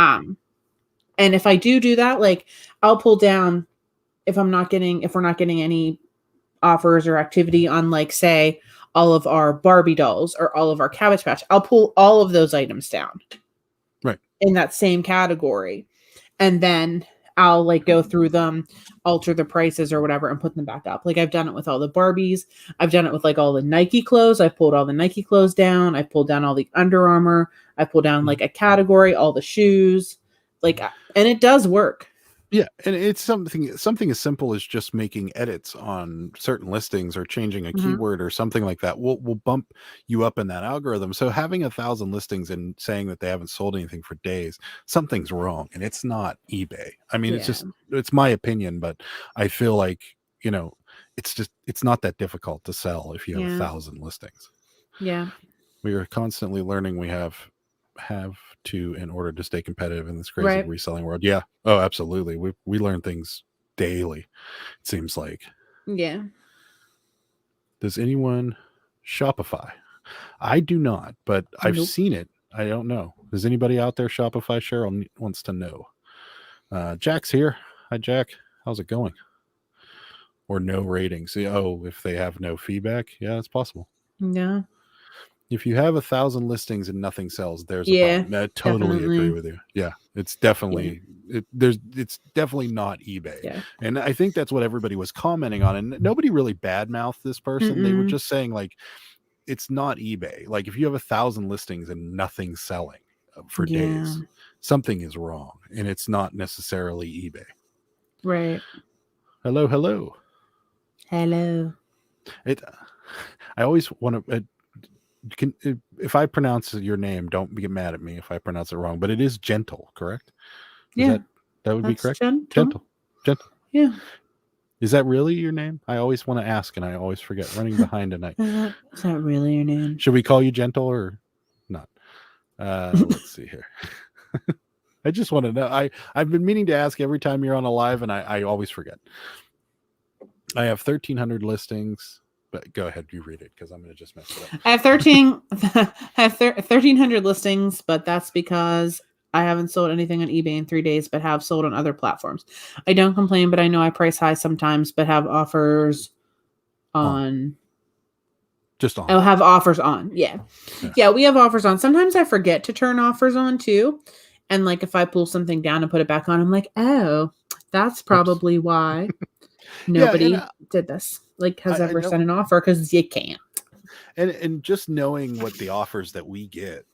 And if I do that, like, I'll pull down if we're not getting any offers or activity on, like, say, all of our Barbie dolls or all of our Cabbage Patch, I'll pull all of those items down. Right. In that same category. And then I'll, like, go through them, alter the prices or whatever, and put them back up. Like, I've done it with all the Barbies. I've done it with, like, all the Nike clothes. I've pulled all the Nike clothes down. I've pulled down all the Under Armour. I pulled down, like, a category, all the shoes. Like, and it does work. Yeah, and it's something as simple as just making edits on certain listings or changing a keyword or something like that. We'll bump you up in that algorithm. So having 1,000 listings and saying that they haven't sold anything for days, something's wrong, and it's not eBay. I mean, it's my opinion, but I feel like, it's not that difficult to sell if you have 1,000 listings. Yeah, we are constantly learning. We have to in order to stay competitive in this crazy reselling world. Yeah. Oh, absolutely. We learn things daily, it seems like. Yeah. Does anyone Shopify? I do not, but I've seen it. I don't know. Does anybody out there Shopify? Cheryl wants to know. Jack's here. Hi, Jack. How's it going? Or no ratings? Oh, if they have no feedback, yeah, it's possible. Yeah. If you have 1,000 listings and nothing sells, there's a problem. I totally agree with you. Yeah, it's definitely it's definitely not eBay. Yeah. And I think that's what everybody was commenting on. And nobody really badmouthed this person. They were just saying, like, it's not eBay. Like, if you have 1,000 listings and nothing selling for days, something is wrong, and it's not necessarily eBay. Right. Hello. I always want to. If I pronounce your name, don't get mad at me if I pronounce it wrong, but it is Gentle, correct? That would be correct. Gentle. Yeah. Is that really your name? I always want to ask, and I always forget. Running behind tonight. Is that really your name? Should we call you Gentle or not? Let's see here. I just want to know. I've been meaning to ask every time you're on a live, and I always forget. I have 1,300 listings. But go ahead, you read it, because I'm going to just mess it up. I have 1,300 listings, but that's because I haven't sold anything on eBay in 3 days, but have sold on other platforms. I don't complain, but I know I price high sometimes, but have offers on. Just on. I'll have offers on. Yeah, we have offers on. Sometimes I forget to turn offers on too. And, like, if I pull something down and put it back on, I'm like, oh, that's probably why nobody did this. Like, has ever sent an offer, because you can't. And just knowing what the offers that we get,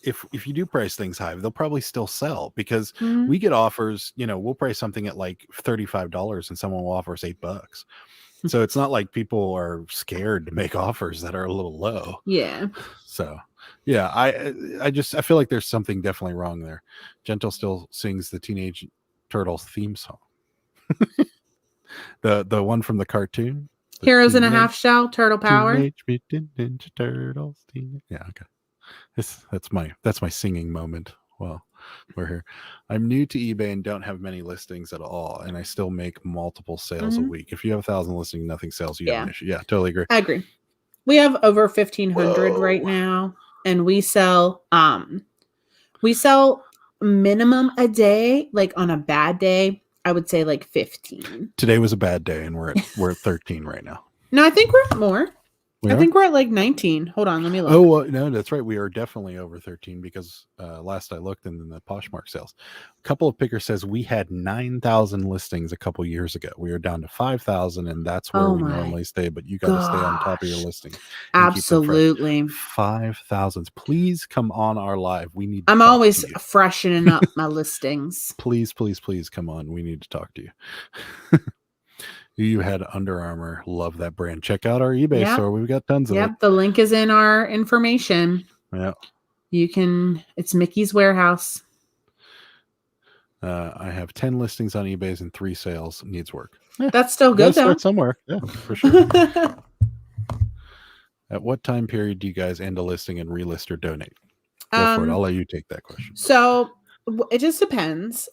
if you do price things high, they'll probably still sell, because we get offers. We'll price something at like $35 and someone will offer us $8. So it's not like people are scared to make offers that are a little low. Yeah. So yeah, I feel like there's something definitely wrong there. Gentle still sings the Teenage Turtles theme song. The one from the cartoon, Heroes in a Half Shell, Turtle Power. Teenage Mutant Ninja Turtles. Yeah, okay. That's my singing moment. Well, we're here. I'm new to eBay and don't have many listings at all, and I still make multiple sales a week. If you have 1,000 listings, nothing sells, you have an issue. Yeah, totally agree. I agree. We have over 1,500 right now, and we sell minimum a day. Like, on a bad day, I would say like 15. Today was a bad day, and we're at 13 right now. No, I think we're at more. I think we're at like 19. Hold on, let me look. Oh, no, that's right. We are definitely over 13, because last I looked in the Poshmark sales, a couple of pickers says we had 9,000 listings a couple years ago. We are down to 5,000, and that's where we normally stay. But you got to stay on top of your listing. Absolutely. 5,000. Please come on our live. We need. I'm always freshening up my listings. Please come on. We need to talk to you. You had Under Armour. Love that brand. Check out our eBay store. We've got tons of it. Yep, the link is in our information. Yeah. It's Mickey's Warehouse. I have 10 listings on eBay and 3 sales. Needs work. Yeah. That's still good, though. Start somewhere. Yeah, for sure. At what time period do you guys end a listing and relist or donate? Go for it. I'll let you take that question. So it just depends.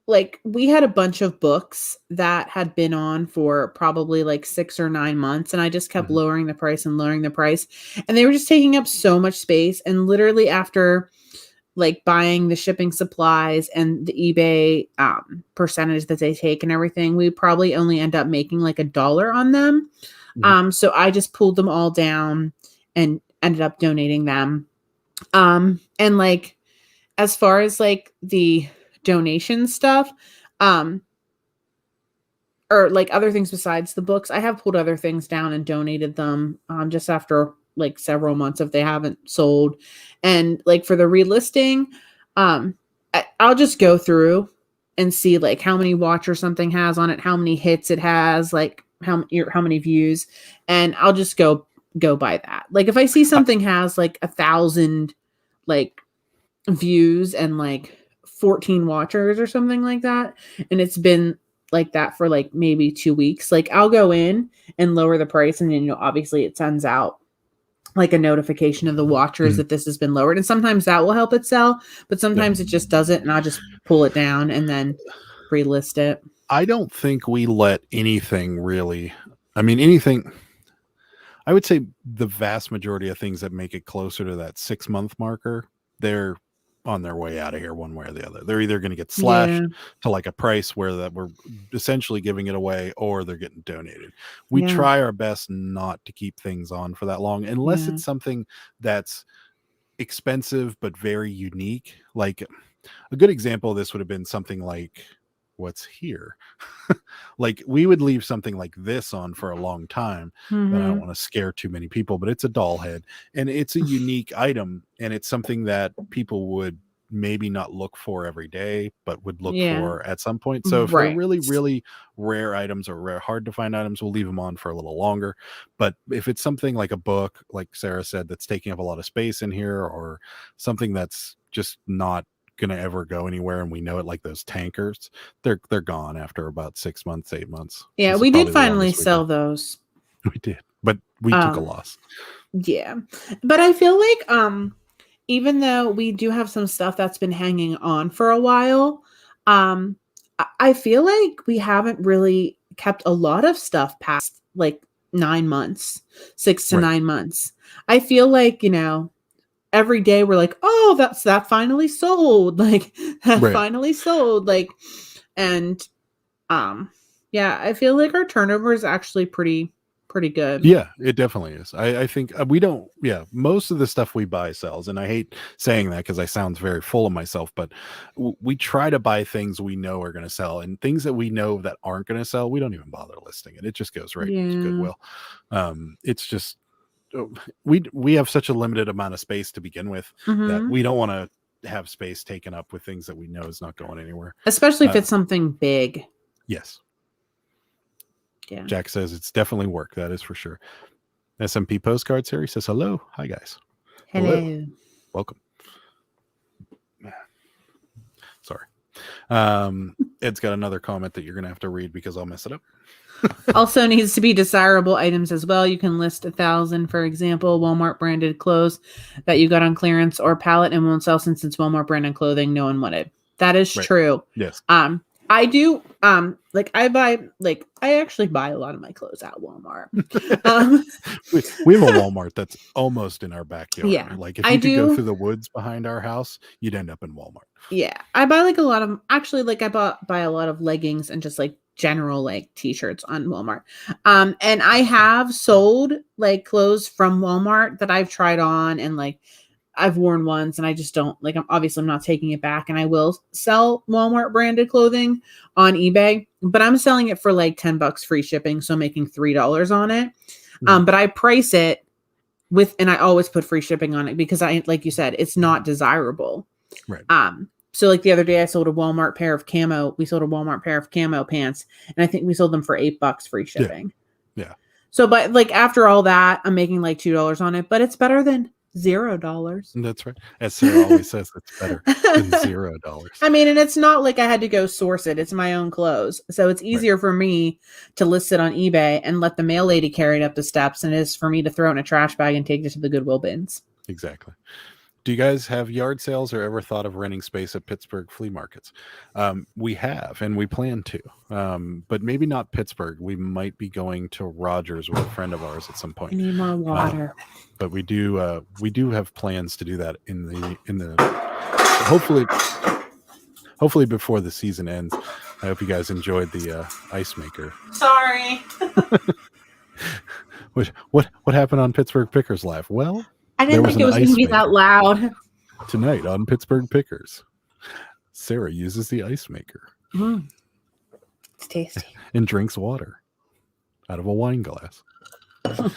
Like, we had a bunch of books that had been on for probably like 6 or 9 months, and I just kept lowering the price, and they were just taking up so much space. And literally after like buying the shipping supplies and the eBay percentage that they take and everything, we probably only end up making like $1 on them. So I just pulled them all down and ended up donating them. And like, as far as like the donation stuff, or like other things besides the books, I have pulled other things down and donated them just after like several months if they haven't sold. And like for the relisting, I'll just go through and see like how many watchers something has on it, how many hits it has, like how many views, and I'll just go by that. Like if I see something has like 1,000 like views and like 14 watchers or something like that, and it's been like that for like maybe 2 weeks, like I'll go in and lower the price, and then obviously it sends out like a notification of the watchers that this has been lowered, and sometimes that will help it sell, but sometimes it just doesn't, and I'll just pull it down and then relist it. I don't think we let anything really, I mean, anything, I would say the vast majority of things that make it closer to that 6-month marker, they're on their way out of here one way or the other. They're either going to get slashed to like a price where that we're essentially giving it away, or they're getting donated. We try our best not to keep things on for that long unless it's something that's expensive but very unique. Like a good example of this would have been something like what's here. Like we would leave something like this on for a long time, but I don't want to scare too many people, but it's a doll head and it's a unique item, and it's something that people would maybe not look for every day, but would look for at some point. So if they're really, really rare items or rare, hard to find items, we'll leave them on for a little longer. But if it's something like a book, like Sarah said, that's taking up a lot of space in here, or something that's just not gonna ever go anywhere, and we know it, like those tankers, they're gone after about 6 months, 8 months. Yeah, we did finally sell those. We did, but we took a loss. Yeah, but I feel like even though we do have some stuff that's been hanging on for a while, I feel like we haven't really kept a lot of stuff past like 9 months, 6 to 9 months. I feel like, every day we're like, oh, that finally sold. Like that finally sold. Like, and I feel like our turnover is actually pretty good. Yeah, it definitely is. I think we don't, most of the stuff we buy sells. And I hate saying that because I sound very full of myself, but we try to buy things we know are going to sell, and things that we know that aren't going to sell, we don't even bother listing it. It just goes right to Goodwill. It's just, we have such a limited amount of space to begin with that we don't want to have space taken up with things that we know is not going anywhere, especially if it's something big. Yes. Yeah. Jack says it's definitely work. That is for sure. SMP postcard series says hello. Hi guys. Hello. Welcome. Sorry. Ed's got another comment that you're gonna have to read because I'll mess it up. Also needs to be desirable items as well. You can list 1,000, for example, Walmart branded clothes that you got on clearance or pallet and won't sell since it's Walmart branded clothing no one wanted. That is true. Yes. I do I actually buy a lot of my clothes at Walmart. We have a Walmart that's almost in our backyard. Yeah. Like if you could go through the woods behind our house, you'd end up in Walmart. Yeah. I buy like a lot of, actually, like I buy a lot of leggings and just like general like t-shirts on Walmart. And I have sold like clothes from Walmart that I've tried on and like I've worn once, and I just don't like, I'm not taking it back, and I will sell Walmart branded clothing on eBay, but I'm selling it for like $10 free shipping. So I'm making $3 on it. But I price it with, and I always put free shipping on it because like you said, it's not desirable. Right. So like the other day I sold a Walmart pair of camo. We sold a Walmart pair of camo pants, and I think we sold them for $8 free shipping. Yeah. So, but like after all that, I'm making like $2 on it, but it's better than $0. That's right. As Sarah always says, it's better than $0. I mean, and it's not like I had to go source it. It's my own clothes. So it's easier for me to list it on eBay and let the mail lady carry it up the steps than it is for me to throw it in a trash bag and take it to the Goodwill bins. Exactly. Do you guys have yard sales or ever thought of renting space at Pittsburgh flea markets? We have, and we plan to, but maybe not Pittsburgh. We might be going to Rogers with a friend of ours at some point. I need more water. But we do have plans to do that in the hopefully before the season ends. I hope you guys enjoyed the ice maker. Sorry. What happened on Pittsburgh Pickers Live? Well, I didn't think it was going to be that loud. Tonight on Pittsburgh Pickers, Sarah uses the ice maker. It's tasty. And drinks water out of a wine glass. A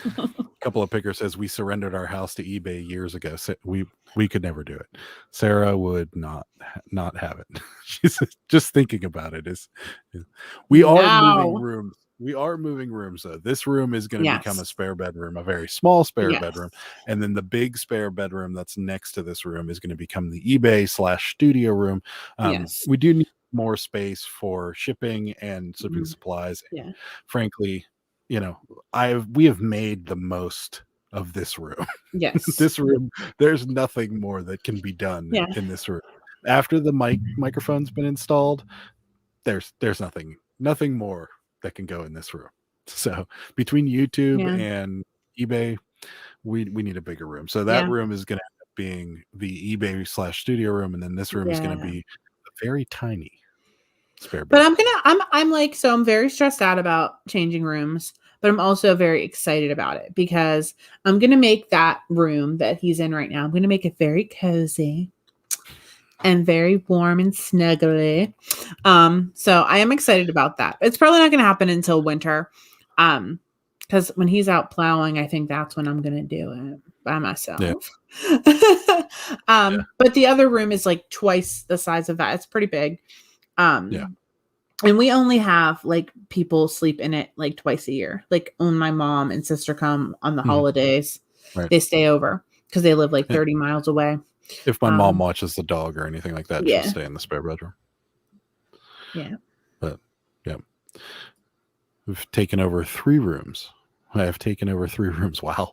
couple of pickers says we surrendered our house to eBay years ago. So we could never do it. Sarah would not have it. She's just thinking about it. We are moving rooms. We are moving rooms though. This room is going to become a spare bedroom, a very small spare bedroom, and then the big spare bedroom that's next to this room is going to become the eBay/studio room. We do need more space for shipping and shipping supplies. Yeah. Frankly, we have made the most of this room. Yes. This room, there's nothing more that can be done in this room. After the microphone's been installed, there's nothing more that can go in this room. So between YouTube and eBay, we need a bigger room. So that room is going to end up being the eBay/studio room, and then this room is going to be a very tiny spare bed. But I'm very stressed out about changing rooms, but I'm also very excited about it because I'm going to make that room that he's in right now, I'm going to make it very cozy and very warm and snuggly. So I am excited about that. It's probably not going to happen until winter. Because when he's out plowing, I think that's when I'm going to do it by myself. Yeah. But the other room is like twice the size of that. It's pretty big. And we only have like people sleep in it like twice a year. Like when my mom and sister come on the holidays, they stay over because they live like 30 miles away. If my mom watches the dog or anything like that, she'll stay in the spare bedroom. Yeah. But we've taken over 3 rooms. I have taken over 3 rooms. Wow.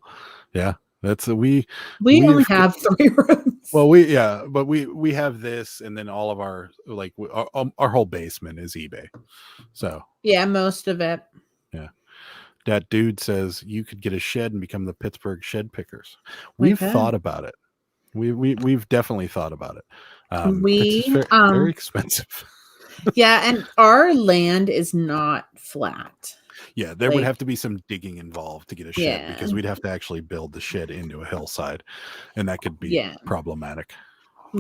Yeah. That's we only have 3 rooms. Well, we have this, and then all of our our whole basement is eBay. So most of it. Yeah. That dude says you could get a shed and become the Pittsburgh Shed Pickers. We've thought about it. We've definitely thought about it. It's very expensive. And our land is not flat. Yeah, there would have to be some digging involved to get a shed because we'd have to actually build the shed into a hillside, and that could be problematic.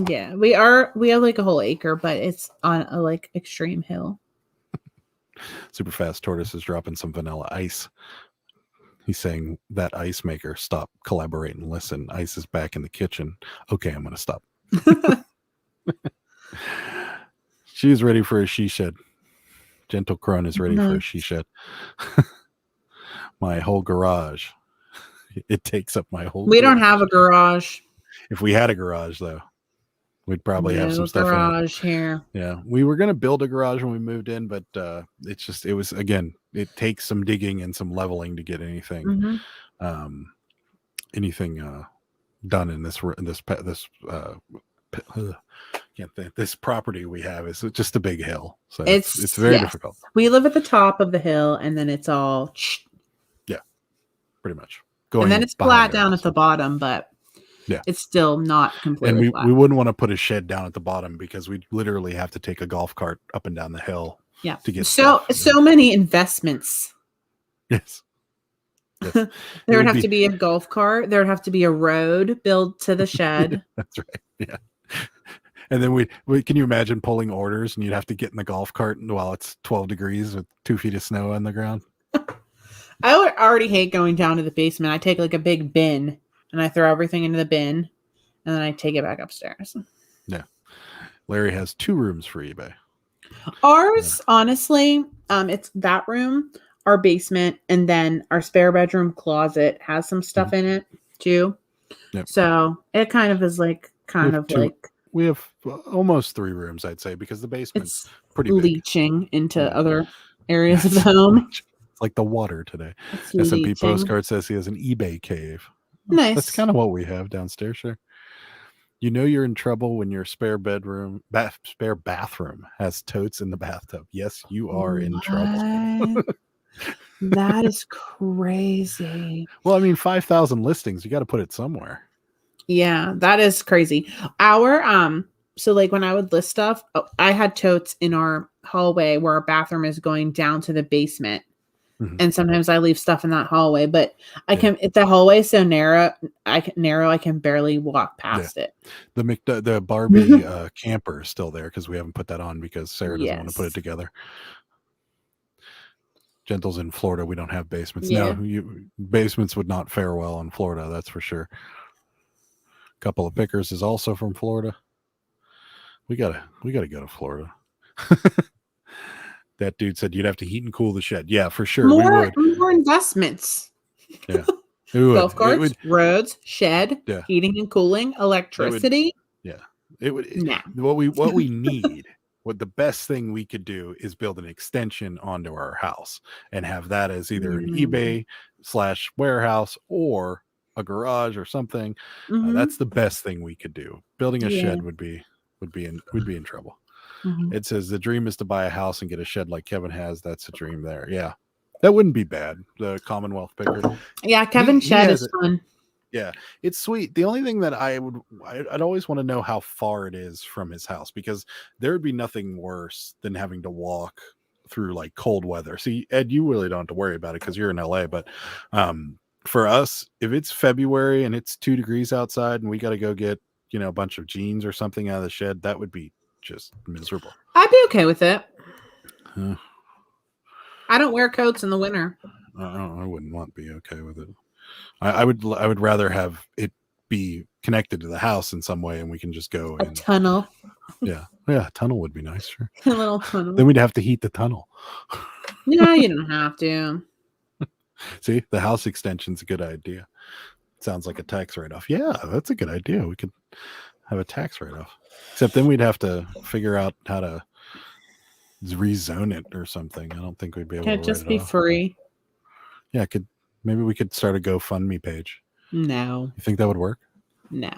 Yeah, we have like a whole acre, but it's on a like extreme hill. Super Fast Tortoise is dropping some vanilla ice. He's saying that ice maker, stop, collaborate, and listen. Ice is back in the kitchen. Okay, I'm going to stop. She's ready for a she shed. Gentle Crone is ready for a she shed. My whole garage. It takes up my whole We don't have a garage. If we had a garage, though, we'd probably have some stuff garage here. Yeah, we were going to build a garage when we moved in, but it takes some digging and some leveling to get anything done in this property we have is just a big hill, so it's very difficult. We live at the top of the hill, and then it's all pretty much and then it's flat down at the bottom, but it's still not completely and flat. We wouldn't want to put a shed down at the bottom because we'd literally have to take a golf cart up and down the hill to get so many investments. Yes. There would have to be a golf cart. There would have to be a road built to the shed. That's right. Yeah. And then we can you imagine pulling orders and you'd have to get in the golf cart while it's 12 degrees with 2 feet of snow on the ground. I would already hate going down to the basement. I take like a big bin and I throw everything into the bin and then I take it back upstairs. Yeah. Larry has 2 rooms for eBay. Ours, honestly, it's that room, our basement, and then our spare bedroom closet has some stuff in it too. Yep. So it kind of is like we have almost 3 rooms, I'd say, because the basement's pretty big. Leaching into other areas of the home. It's like the water today. S&P Postcard says he has an eBay cave. Nice. That's kind of what we have downstairs, sure. You know you're in trouble when your spare bathroom has totes in the bathtub. Yes, you are in trouble. That is crazy. Well, I mean, 5,000 listings. You got to put it somewhere. Yeah, that is crazy. Our So like when I would list stuff, I had totes in our hallway where our bathroom is going down to the basement. Mhm. And sometimes I leave stuff in that hallway, but if the hallway is so narrow, I can barely walk past it. The Barbie camper is still there because we haven't put that on because Sarah doesn't want to put it Yes. together. Gentle's in Florida. We don't have basements. Yeah. No, basements would not fare well in Florida. That's for sure. A couple of pickers is also from Florida. We gotta go to Florida. That dude said you'd have to heat and cool the shed. Yeah, for sure. We would. More investments. Yeah. It would. Golf carts, roads, shed, heating and cooling, electricity. It would. No. What we need, what the best thing we could do is build an extension onto our house and have that as either an eBay / warehouse or a garage or something. That's the best thing we could do. Building a shed would be in trouble. It says the dream is to buy a house and get a shed like Kevin has. That's a dream there. Yeah. That wouldn't be bad. The Commonwealth picker. Yeah, Kevin's shed is fun. Yeah, it's sweet. The only thing that I'd always want to know how far it is from his house, because there would be nothing worse than having to walk through like cold weather. See, Ed, you really don't have to worry about it because you're in LA, but for us, if it's February and it's 2 degrees outside and we got to go get, a bunch of jeans or something out of the shed, that would be just miserable. I'd be okay with it. I don't wear coats in the winter. I wouldn't want to be okay with it. I would rather have it be connected to the house in some way, and we can just go a tunnel. Yeah, a tunnel would be nice. Sure. A little tunnel. Then we'd have to heat the tunnel. No, you don't have to. See, the house extension's a good idea. Sounds like a tax write-off. Yeah, that's a good idea. We could have a tax write-off. Except then we'd have to figure out how to rezone it or something. I don't think we'd be able to. Can it just be free? Yeah, maybe we could start a GoFundMe page. No. You think that would work? No.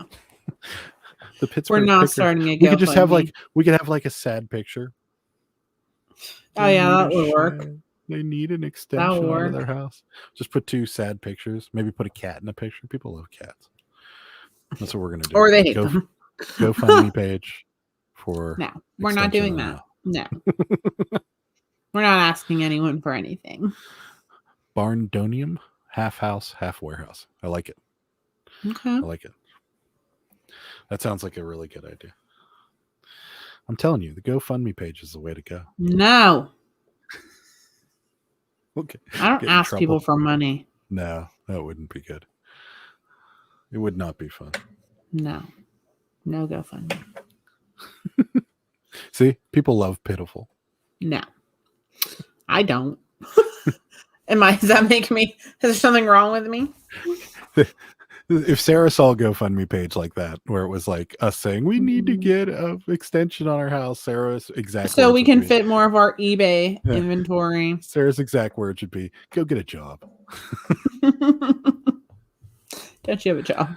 The Pittsburgh We're not starting a GoFundMe. We could just have a sad picture. Oh yeah, that would work. They need an extension of their house. Just put 2 sad pictures. Maybe put a cat in a picture. People love cats. That's what we're gonna do. Or they hate them. GoFundMe page for. No, we're not doing that. No. We're not asking anyone for anything. Barndonium, half house, half warehouse. I like it. Okay. I like it. That sounds like a really good idea. I'm telling you, the GoFundMe page is the way to go. No. Okay. I don't ask people for money. No, that wouldn't be good. It would not be fun. No GoFundMe. See, people love pitiful. No, I don't. Does that make me? Is there something wrong with me? If Sarah saw a GoFundMe page like that, where it was like us saying we need to get an extension on our house, Sarah's exact so we can fit more of our eBay inventory. Sarah's exact words would be, "Go get a job." Don't you have a job?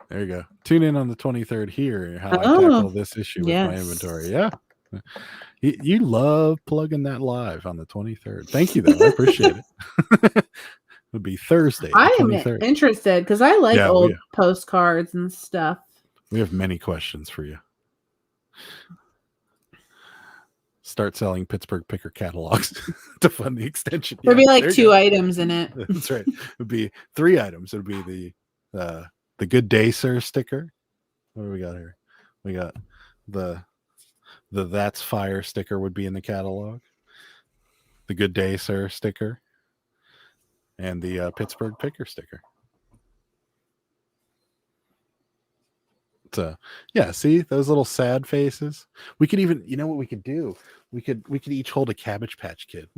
There you go. Tune in on the 23rd here how I tackle this issue with my inventory. Yeah. You love plugging that live on the 23rd. Thank you, though. I appreciate it. It'll be Thursday. I am interested because I like old postcards and stuff. We have many questions for you. Start selling Pittsburgh picker catalogs to fund the extension. There'll be like 2 items in it. That's right. It would be 3 items. It would be the Good Day Sir sticker. What do we got here? We got the That's Fire sticker would be in the catalog. The Good Day Sir sticker. And the Pittsburgh picker sticker. So see those little sad faces. We could even, what we could do? We could each hold a Cabbage Patch Kid.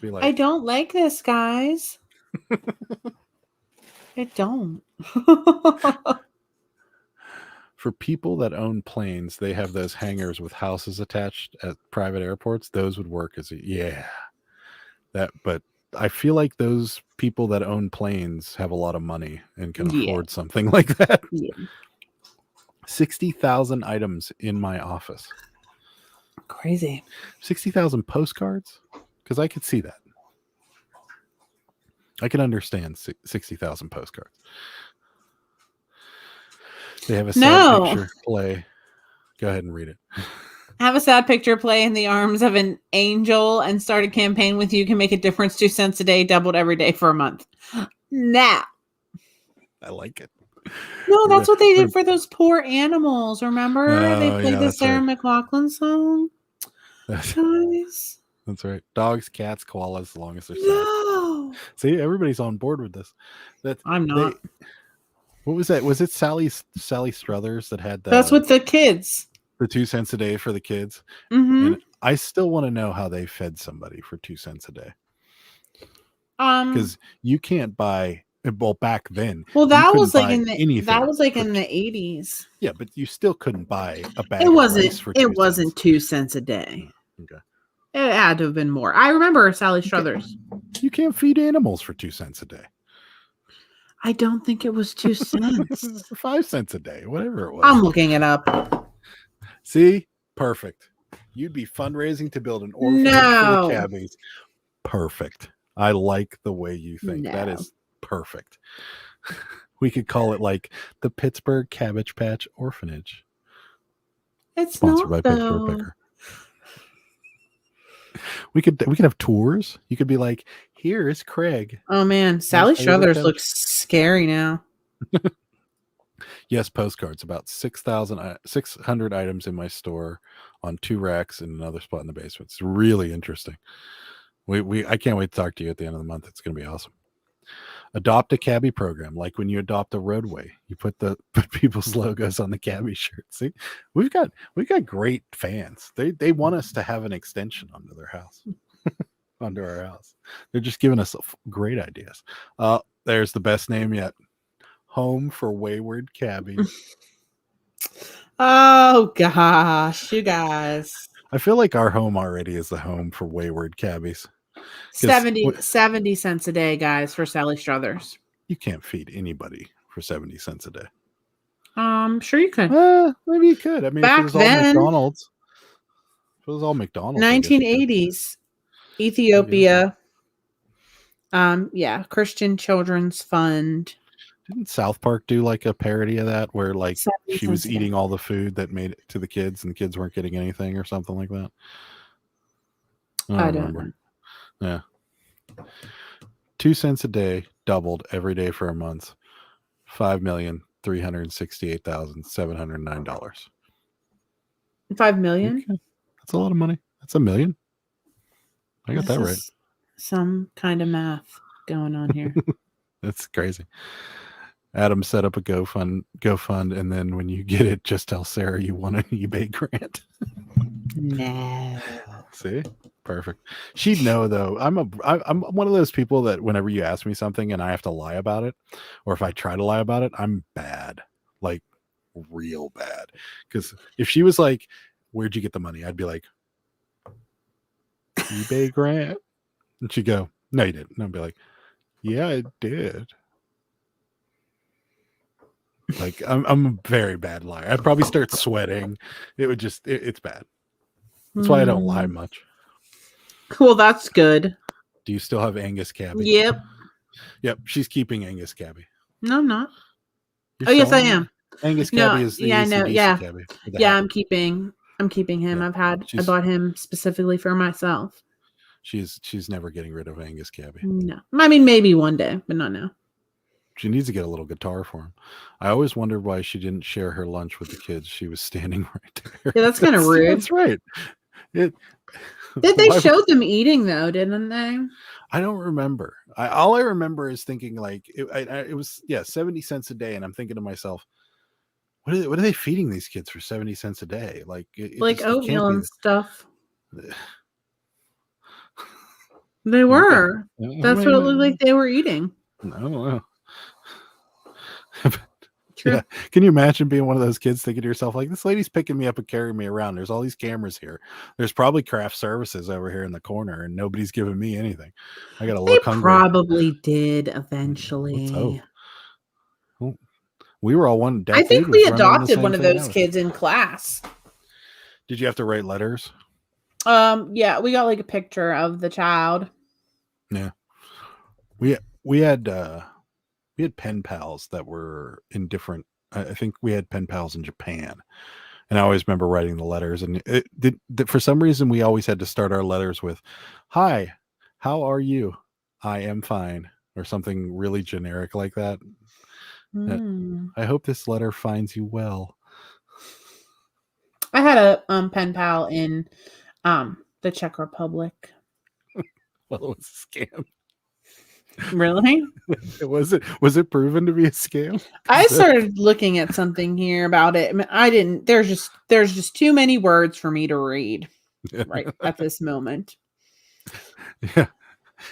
Be like, I don't like this, guys. I don't. For people that own planes, they have those hangars with houses attached at private airports. Those would work but I feel like those people that own planes have a lot of money and can afford something like that. Yeah. 60,000 items in my office. Crazy. 60,000 postcards? Because I could see that. I can understand 60,000 postcards. They have a sad No. picture play. Go ahead and read it. Have a sad picture play in the arms of an angel and start a campaign with You Can Make a Difference 2 cents a day, doubled every day for a month. Now. I like it. No, that's what they did for those poor animals. Remember? They played the Sarah McLachlan song. Guys. That's right. Dogs, cats, koalas, as long as they're sad. See, everybody's on board with this. I'm not. What was that? Was it Sally Struthers that had that? That's with the kids. The 2 cents a day for the kids. Mm-hmm. And I still want to know how they fed somebody for 2 cents a day. Because you can't buy. Well, back then. Well, that was like in the in the 80s. Yeah, but you still couldn't buy a bag. It wasn't. Of rice for it wasn't 2 cents a day. Okay. It had to have been more. I remember Sally Struthers. You can't feed animals for 2 cents a day. I don't think it was 2 cents. 5 cents a day, whatever it was. I'm looking it up. See? Perfect. You'd be fundraising to build an orphanage for the cabbies. Perfect. I like the way you think. No. That is perfect. We could call it like the Pittsburgh Cabbage Patch Orphanage. It's sponsored by Pittsburgh Picker. We could have tours. You could be like, here is Craig. Oh man, Sally Struthers looks scary now. Yes, postcards. About 600 items in my store on 2 racks in another spot in the basement. It's really interesting. I can't wait to talk to you at the end of the month. It's going to be awesome. Adopt a cabbie program, like when you adopt a roadway. You put people's logos on the cabbie shirt. See, we've got great fans. They want us to have an extension onto their house, onto our house. They're just giving us great ideas. There's the best name yet. Home for Wayward Cabbies. Oh gosh, you guys. I feel like our home already is the home for wayward cabbies. 70 cents a day, guys, for Sally Struthers. You can't feed anybody for 70 cents a day. Sure you could. Maybe you could. I mean, back if it was then, all McDonald's. If it was all McDonald's. 1980s, Ethiopia. Yeah, Christian Children's Fund. Didn't South Park do like a parody of that where like she was eating all the food that made it to the kids and the kids weren't getting anything or something like that? I don't remember. Yeah. 2 cents a day, doubled every day for a month. $5,368,709. 5 million? Okay. That's a lot of money. That's $1 million. I got that right. Some kind of math going on here. That's crazy. Adam set up a GoFund, and then when you get it, just tell Sarah you want an eBay grant. No. See? Perfect. She'd know though. I'm one of those people that whenever you ask me something and I have to lie about it, or if I try to lie about it, I'm bad. Like real bad. Because if she was like, where'd you get the money? I'd be like, eBay grant. And she'd go, no, you didn't. And I'd be like, yeah, I did. Like I'm a very bad liar. I'd probably start sweating. It would just it's bad. That's why I don't lie much. Well, that's good. Do you still have Angus Cabby? Yep. She's keeping Angus Cabby. No, I'm not. You're yes, I am. Angus Cabby is the Cabby. Yeah, I'm keeping him. Yeah. I bought him specifically for myself. She's never getting rid of Angus Cabby. No. I mean maybe one day, but not now. She needs to get a little guitar for him. I always wondered why she didn't share her lunch with the kids. She was standing right there. Yeah, that's kind of rude. That's right. Did they show them eating though? Didn't they? I don't remember. All I remember is thinking like it was 70 cents a day, and I'm thinking to myself, what are they feeding these kids for 70 cents a day? Like oatmeal and stuff. They were. Okay. That's what it looked like they were eating. No. True. Yeah. Can you imagine being one of those kids thinking to yourself, like, this lady's picking me up and carrying me around. There's all these cameras here. There's probably craft services over here in the corner, and nobody's giving me anything. I got to look hungry. Probably did eventually. Well, we were all one. I think we adopted one of those kids in class. Did you have to write letters? Yeah, we got like a picture of the child. Yeah, we had pen pals that were in different I think we had pen pals in Japan. And I always remember writing the letters. And for some reason, we always had to start our letters with, "Hi, how are you? I am fine," or something really generic like that. I hope this letter finds you well. I had a pen pal in the Czech Republic. Well, it was a scam. Really? Was it proven to be a scam? I started looking at something here about it. I didn't. There's just too many words for me to read right at this moment. Yeah,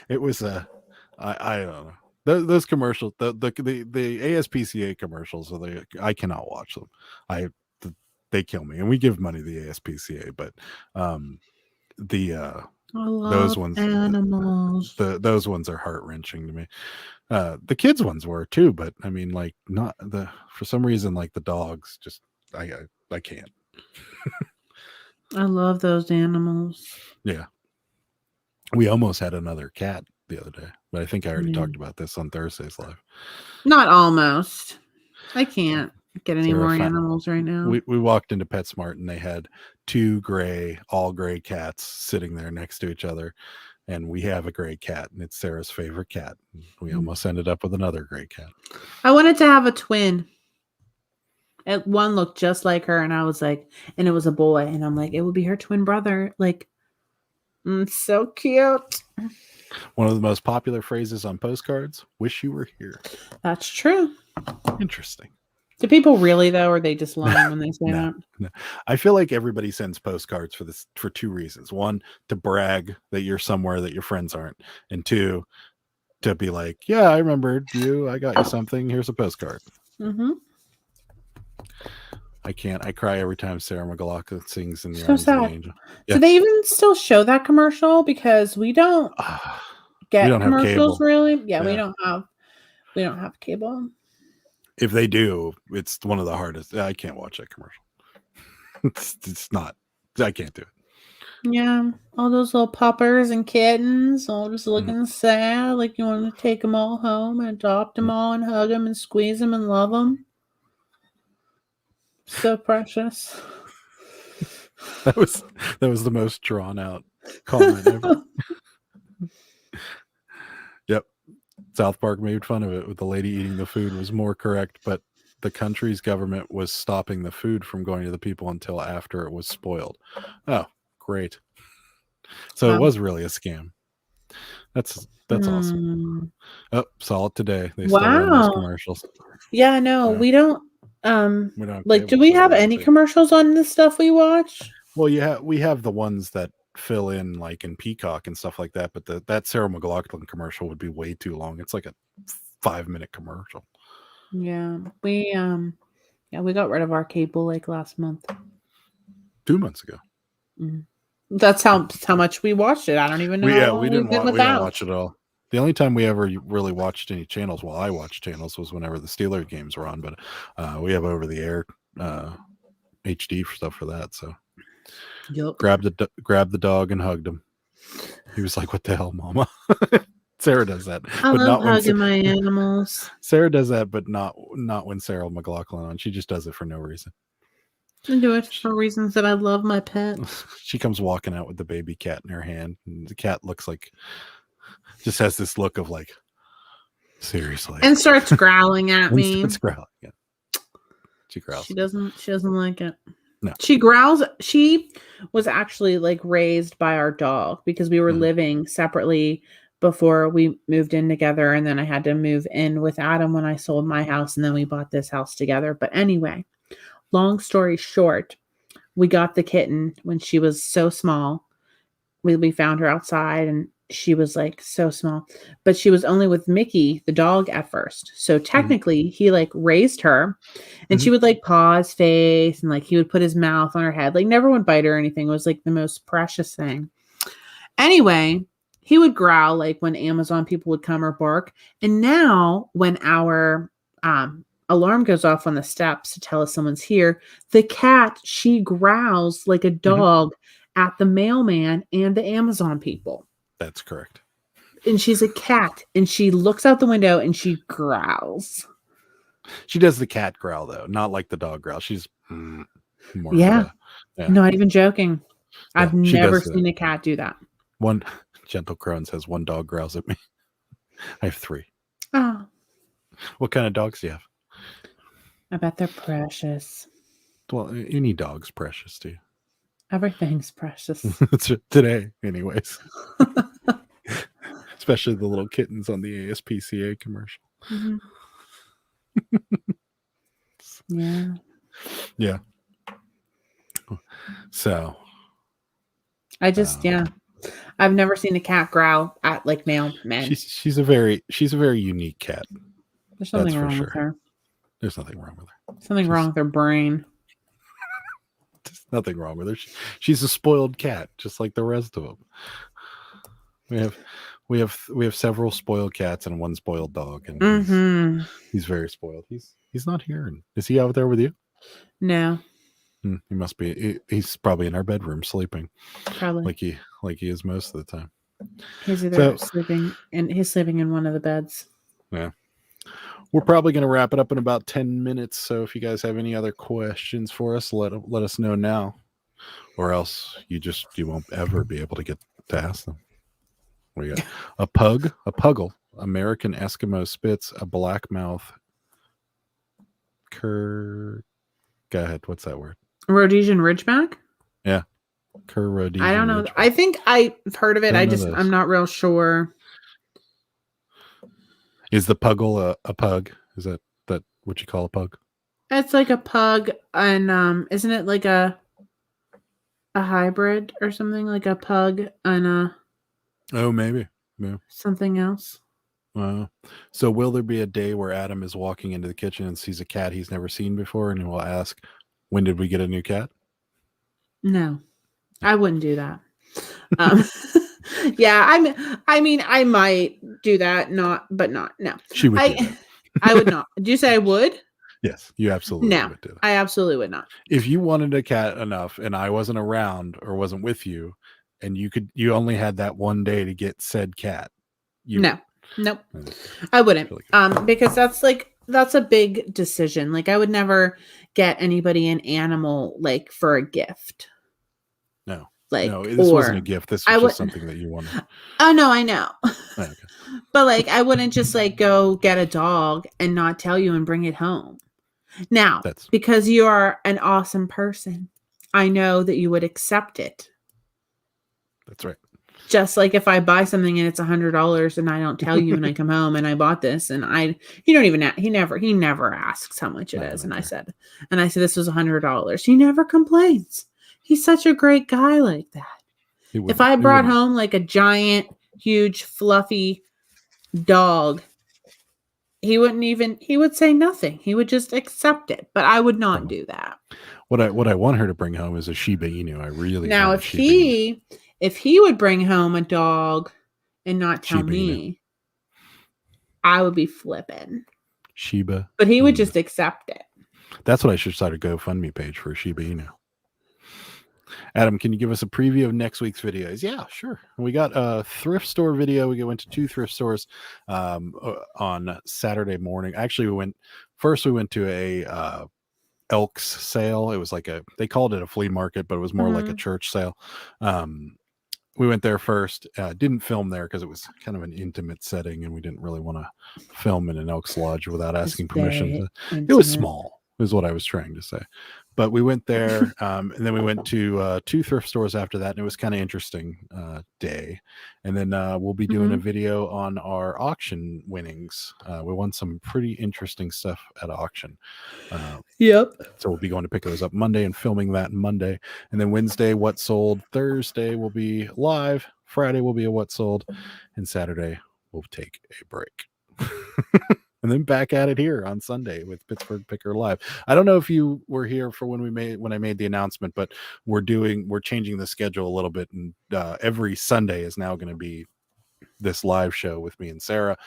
it was I don't know. Those commercials, the ASPCA commercials, I cannot watch them. They kill me, and we give money to the ASPCA, but those ones, animals. Those ones are heart wrenching to me. The kids ones were too, but I mean, like, not for some reason, like the dogs, just I can't. I love those animals. Yeah, we almost had another cat the other day, but I think I already talked about this on Thursday's live. Not almost. I can't get any more animals right now. We walked into PetSmart and they had 2 all gray cats sitting there next to each other, and we have a gray cat, and it's Sarah's favorite cat. We almost ended up with another gray cat. I wanted to have a twin. One looked just like her, and I was like, and it was a boy, and I'm like, it would be her twin brother. Like, so cute. One of the most popular phrases on postcards: "Wish you were here." That's true. Interesting. Do people really, though, or are they just lying when they say that? No. I feel like everybody sends postcards for 2 reasons. 1, to brag that you're somewhere that your friends aren't, and 2, to be like, "Yeah, I remembered you. I got you something. Here's a postcard." Mm-hmm. I can't. I cry every time Sarah McLachlan sings "In the So Arms sad. of the Angel." Yeah. So they even still show that commercial because we don't get commercials, really. Yeah, we don't have cable. If they do, it's one of the hardest. I can't watch that commercial. It's not. I can't do it. Yeah, all those little puppers and kittens, all just looking sad, like you want to take them all home and adopt them all and hug them and squeeze them and love them. So precious. That was the most drawn out comment ever. Yep. South Park made fun of it with the lady eating the food was more correct, but the country's government was stopping the food from going to the people until after it was spoiled. Oh, great. So it was really a scam. That's awesome. Oh, saw it today. They still run those commercials. Yeah, no, we don't like, do we have any commercials on the stuff we watch? Well, we have the ones that fill in, like in Peacock and stuff like that, but that Sarah McLachlan commercial would be way too long. It's like a 5-minute commercial. Yeah, we got rid of our cable like last month. 2 months ago. That's how much we watched it. I don't even know. We didn't watch it all. The only time we ever really watched any channels, while I watched channels, was whenever the Steelers games were on. But we have over the air HD stuff for that. So grabbed the dog and hugged him. He was like, "What the hell, Mama?" Sarah does that. I love hugging my animals. Sarah does that, but not when Sarah McLachlan on. She just does it for no reason. I do it for reasons that I love my pets. She comes walking out with the baby cat in her hand, and the cat looks like. Just has this look of like, seriously, and starts growling at me. Starts growling. Yeah. She growls. She doesn't like it. No. She growls. She was actually like raised by our dog because we were living separately before we moved in together, and then I had to move in with Adam when I sold my house, and then we bought this house together. But anyway, long story short, we got the kitten when she was so small. We found her outside, and she was like so small, but she was only with Mickey, the dog, at first. So technically he like raised her, and she would like paw his face, and like he would put his mouth on her head, like never would bite her or anything. It was like the most precious thing. Anyway, he would growl like when Amazon people would come or bark. And now when our alarm goes off on the steps to tell us someone's here, the cat, she growls like a dog at the mailman and the Amazon people. That's correct. And she's a cat, and she looks out the window and she growls. She does the cat growl though, not like the dog growl. She's more Yeah. of a, yeah. Not even joking. Yeah, I've never seen a cat do that. One Gentle Crone says one dog growls at me. I have 3. Oh. What kind of dogs do you have? I bet they're precious. Well, any dog's precious to you. Everything's precious. Today, anyways. Especially the little kittens on the ASPCA commercial. Mm-hmm. Yeah. Yeah. So. I just, I've never seen a cat growl at like male men. She's a very unique cat. There's something wrong with her. There's nothing wrong with her. Something wrong with her brain. There's nothing wrong with her. She's a spoiled cat, just like the rest of them. We have several spoiled cats and one spoiled dog, and he's very spoiled. He's not here. Is he out there with you? No. He must be. He's probably in our bedroom sleeping. Probably like he is most of the time. He's either sleeping in one of the beds. Yeah. We're probably going to wrap it up in about 10 minutes. So if you guys have any other questions for us, let us know now, or else you won't ever be able to get to ask them. We got a puggle, American Eskimo Spitz, a blackmouth cur. Go ahead. What's that word? Rhodesian Ridgeback? Yeah. Cur Rhodesian. I don't know. Ridgeback. I think I've heard of it. I'm not real sure. Is the puggle a pug? Is that what you call a pug? It's like a pug, and isn't it like a hybrid or something, like a pug and a? Oh, maybe. Yeah. Something else. So will there be a day where Adam is walking into the kitchen and sees a cat he's never seen before, and he will ask, "When did we get a new cat?" No, I wouldn't do that. Yeah, I might do that, no. She would do that. I would not. Do you say I would? Yes, you absolutely would do that. I absolutely would not. If you wanted a cat enough and I wasn't around or wasn't with you, and you only had that one day to get said cat. Nope. I wouldn't. Because that's a big decision. Like, I would never get anybody an animal like for a gift. No. Like, no, this wasn't a gift. This was just something that you wanted. Oh no, I know. Oh, okay. But like, I wouldn't just like go get a dog and not tell you and bring it home. Now, because you are an awesome person, I know that you would accept it. That's right. Just like if I buy something and it's $100 and I don't tell you and I come home and I bought this and he never asks how much it is. And I said, this was $100. He never complains. He's such a great guy like that. If I brought home like a giant, huge, fluffy dog, he would say nothing. He would just accept it. But I would not do that. What I want her to bring home is a Shiba Inu. I really now if he would bring home a dog and not tell me, I would be flipping. Shiba. But he would just accept it. That's what I should start a GoFundMe page for, a Shiba Inu. Adam, can you give us a preview of next week's videos? Yeah, sure. We got a thrift store video. We went to 2 thrift stores on Saturday morning. Actually, we went to a Elks sale. It was like they called it a flea market, but it was more like a church sale. We went there first. Didn't film there because it was kind of an intimate setting, and we didn't really want to film in an Elks Lodge without asking permission. It was small, is what I was trying to say. But we went there, and then we went to 2 thrift stores after that, and it was kind of interesting day. And then we'll be doing a video on our auction winnings. We won some pretty interesting stuff at auction. Yep. So we'll be going to pick those up Monday and filming that Monday. And then Wednesday, what sold. Thursday will be live. Friday will be a what sold. And Saturday, we'll take a break. And then back at it here on Sunday with Pittsburgh Picker Live. I don't know if you were here for when I made the announcement, but we're changing the schedule a little bit, and every Sunday is now going to be this live show with me and Sarah.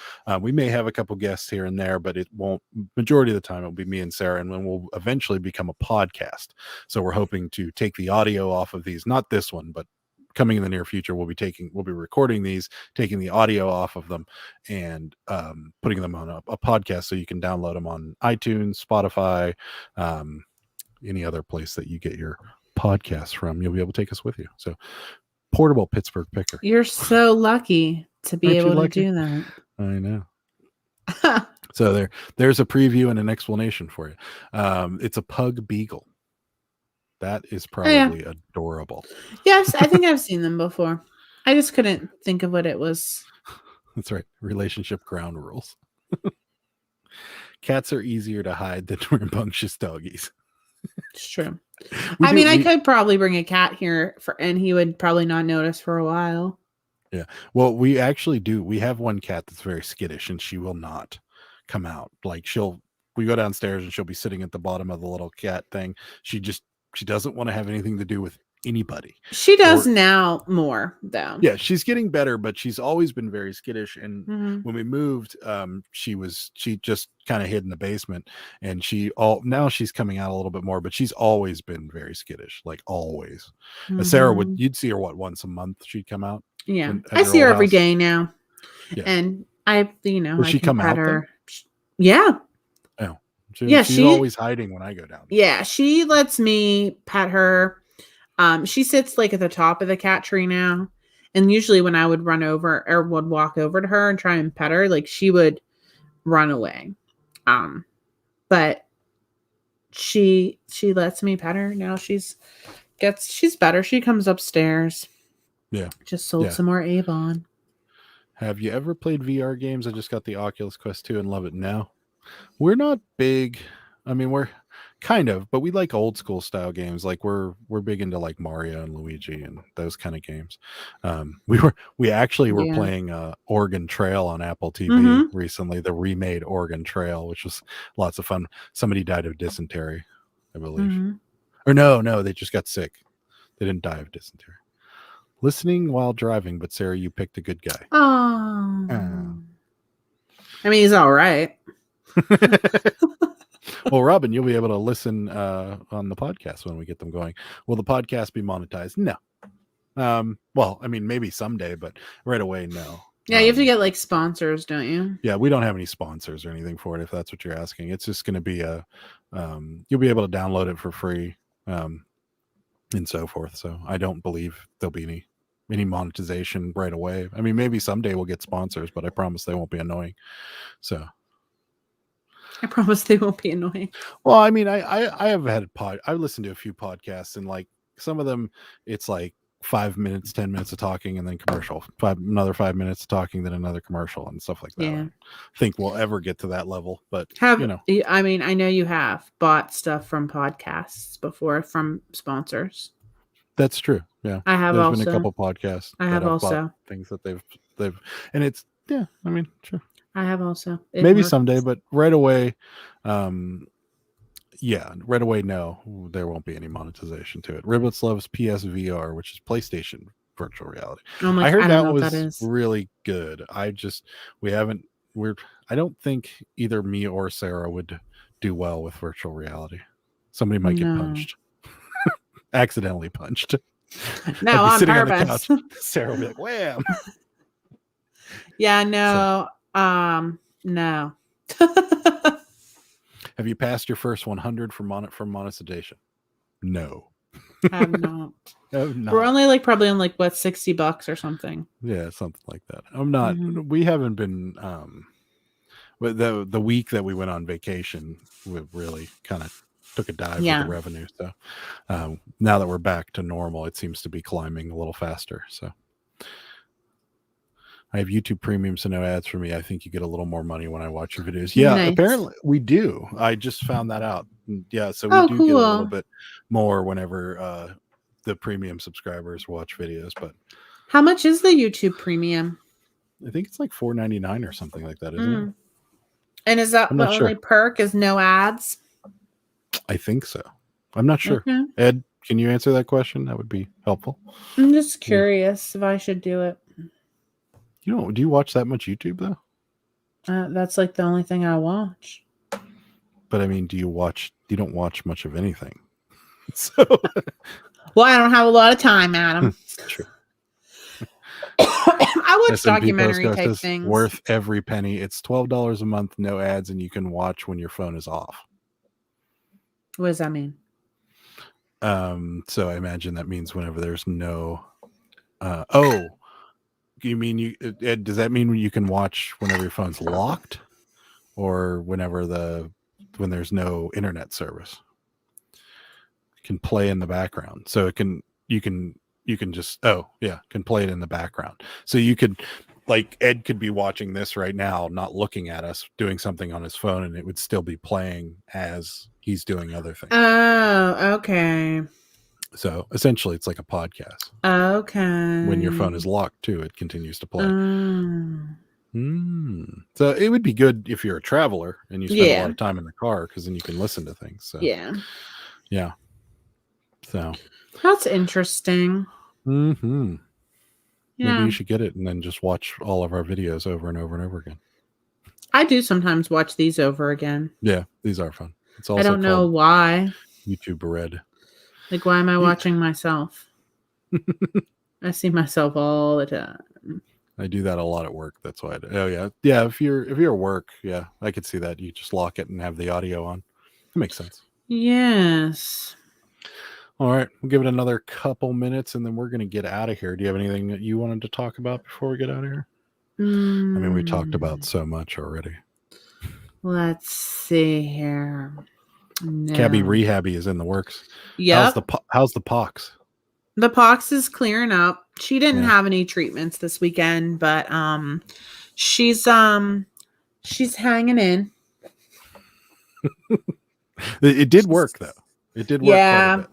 We may have a couple guests here and there, but it won't. Majority of the time, it'll be me and Sarah, and then we'll eventually become a podcast. So we're hoping to take the audio off of these, not this one, but coming in the near future, we'll be recording these, taking the audio off of them, and putting them on a podcast, so you can download them on iTunes, Spotify, any other place that you get your podcasts from. You'll be able to take us with you. So portable Pittsburgh picker. You're so lucky to be able to do that. I know. So there's a preview and an explanation for you. It's a pug beagle. That is probably adorable. Yes, I think I've seen them before. I just couldn't think of what it was. That's right. Relationship ground rules. Cats are easier to hide than rambunctious doggies. It's true. I could probably bring a cat here and he would probably not notice for a while. Yeah. Well, we actually do. We have one cat that's very skittish, and she will not come out. Like we go downstairs and she'll be sitting at the bottom of the little cat thing. She doesn't want to have anything to do with anybody. She does now more though. Yeah, she's getting better, but she's always been very skittish. And when we moved, she just kind of hid in the basement, and now she's coming out a little bit more, but she's always been very skittish, like always. Sarah you'd see her once a month she'd come out. Yeah, I see her every day now. Yeah. And Will she come out there? Yeah. Oh. She's always hiding when I go down there. Yeah, she lets me pet her. She sits like at the top of the cat tree now. And usually when I would run over or would walk over to her and try and pet her, like she would run away. But she lets me pet her. Now she's better. She comes upstairs. Yeah. Just sold some more Avon. Have you ever played VR games? I just got the Oculus Quest 2 and love it now. We're not big. I mean, we're kind of, but we like old school style games. Like we're big into like Mario and Luigi and those kind of games. We actually were playing Oregon Trail on Apple TV recently, the remade Oregon Trail, which was lots of fun. Somebody died of dysentery, I believe. Or no, they just got sick. They didn't die of dysentery. Listening while driving, but Sarah, you picked a good guy. Oh. I mean, he's all right. Well, Robin, you'll be able to listen on the podcast when we get them going. Will the podcast be monetized? No. Well, I mean, maybe someday, but right away, no. Yeah, you have to get like sponsors, don't you? Yeah, we don't have any sponsors or anything for it, if that's what you're asking. It's just going to be you'll be able to download it for free and so forth. So I don't believe there'll be any monetization right away. I mean, maybe someday we'll get sponsors, but I promise they won't be annoying. So I promise they won't be annoying. Well, I mean, I have had I've listened to a few podcasts, and like some of them, it's like 5 minutes, 10 minutes of talking, and then commercial. Another 5 minutes of talking, then another commercial, and stuff like that. Yeah. I don't think we'll ever get to that level, but I mean, I know you have bought stuff from podcasts before from sponsors. That's true. Yeah, I have. There's been a couple podcasts. I have also things that they've, and it's I mean, sure. I have also. Maybe someday, but right away, right away, no, there won't be any monetization to it. Riblets loves PSVR, which is PlayStation virtual reality. Oh my, I heard that was really good. I don't think either me or Sarah would do well with virtual reality. Somebody might get punched. Accidentally punched. No, on purpose. Sarah will be like, wham. Yeah, no. No. Have you passed your first 100 from monetization? No. I have not. We're only probably on what, $60 or something. Yeah, something like that. I'm not. We haven't been. But the week that we went on vacation, we really kind of took a dive with the revenue. So now that we're back to normal, it seems to be climbing a little faster. So I have YouTube Premium, so no ads for me. I think you get a little more money when I watch your videos. Yeah, nice. Apparently we do. I just found that out. Yeah, so we do get a little bit more whenever the premium subscribers watch videos. But how much is the YouTube Premium? I think it's like $4.99 or something like that, isn't it? And is that the only perk is no ads? I think so. I'm not sure. Okay. Ed, can you answer that question? That would be helpful. I'm just curious if I should do it. Do you watch that much YouTube though? That's the only thing I watch. But I mean, you don't watch much of anything. So well, I don't have a lot of time, Adam. True. I watch S&P documentary postcard type says things. worth every penny. It's $12 a month, no ads, and you can watch when your phone is off. What does that mean? So I imagine that means whenever there's no. Oh, you mean Ed, does that mean you can watch whenever your phone's locked, or when there's no internet service? It can play in the background, so you can just can play it in the background. So you could, like, Ed could be watching this right now, not looking at us, doing something on his phone, and it would still be playing as he's doing other things. Oh, okay. So essentially, it's like a podcast. Okay. When your phone is locked, too, it continues to play. So it would be good if you're a traveler and you spend a lot of time in the car, because then you can listen to things. So yeah. So that's interesting. Mm-hmm. Yeah. Maybe you should get it and then just watch all of our videos over and over and over again. I do sometimes watch these over again. Yeah, these are fun. It's also I don't know why. YouTube Red. Like, why am I watching myself? I see myself all the time. I do that a lot at work. That's why. Yeah. If you're at work, yeah, I could see that. You just lock it and have the audio on. It makes sense. Yes. All right, we'll give it another couple minutes, and then we're going to get out of here. Do you have anything that you wanted to talk about before we get out of here? I mean, we talked about so much already. Let's see here. No. Cabby Rehabby is in the works. Yeah. How's the pox? The pox is clearing up. She didn't have any treatments this weekend, but she's hanging in. It did work, though. It did work quite a bit.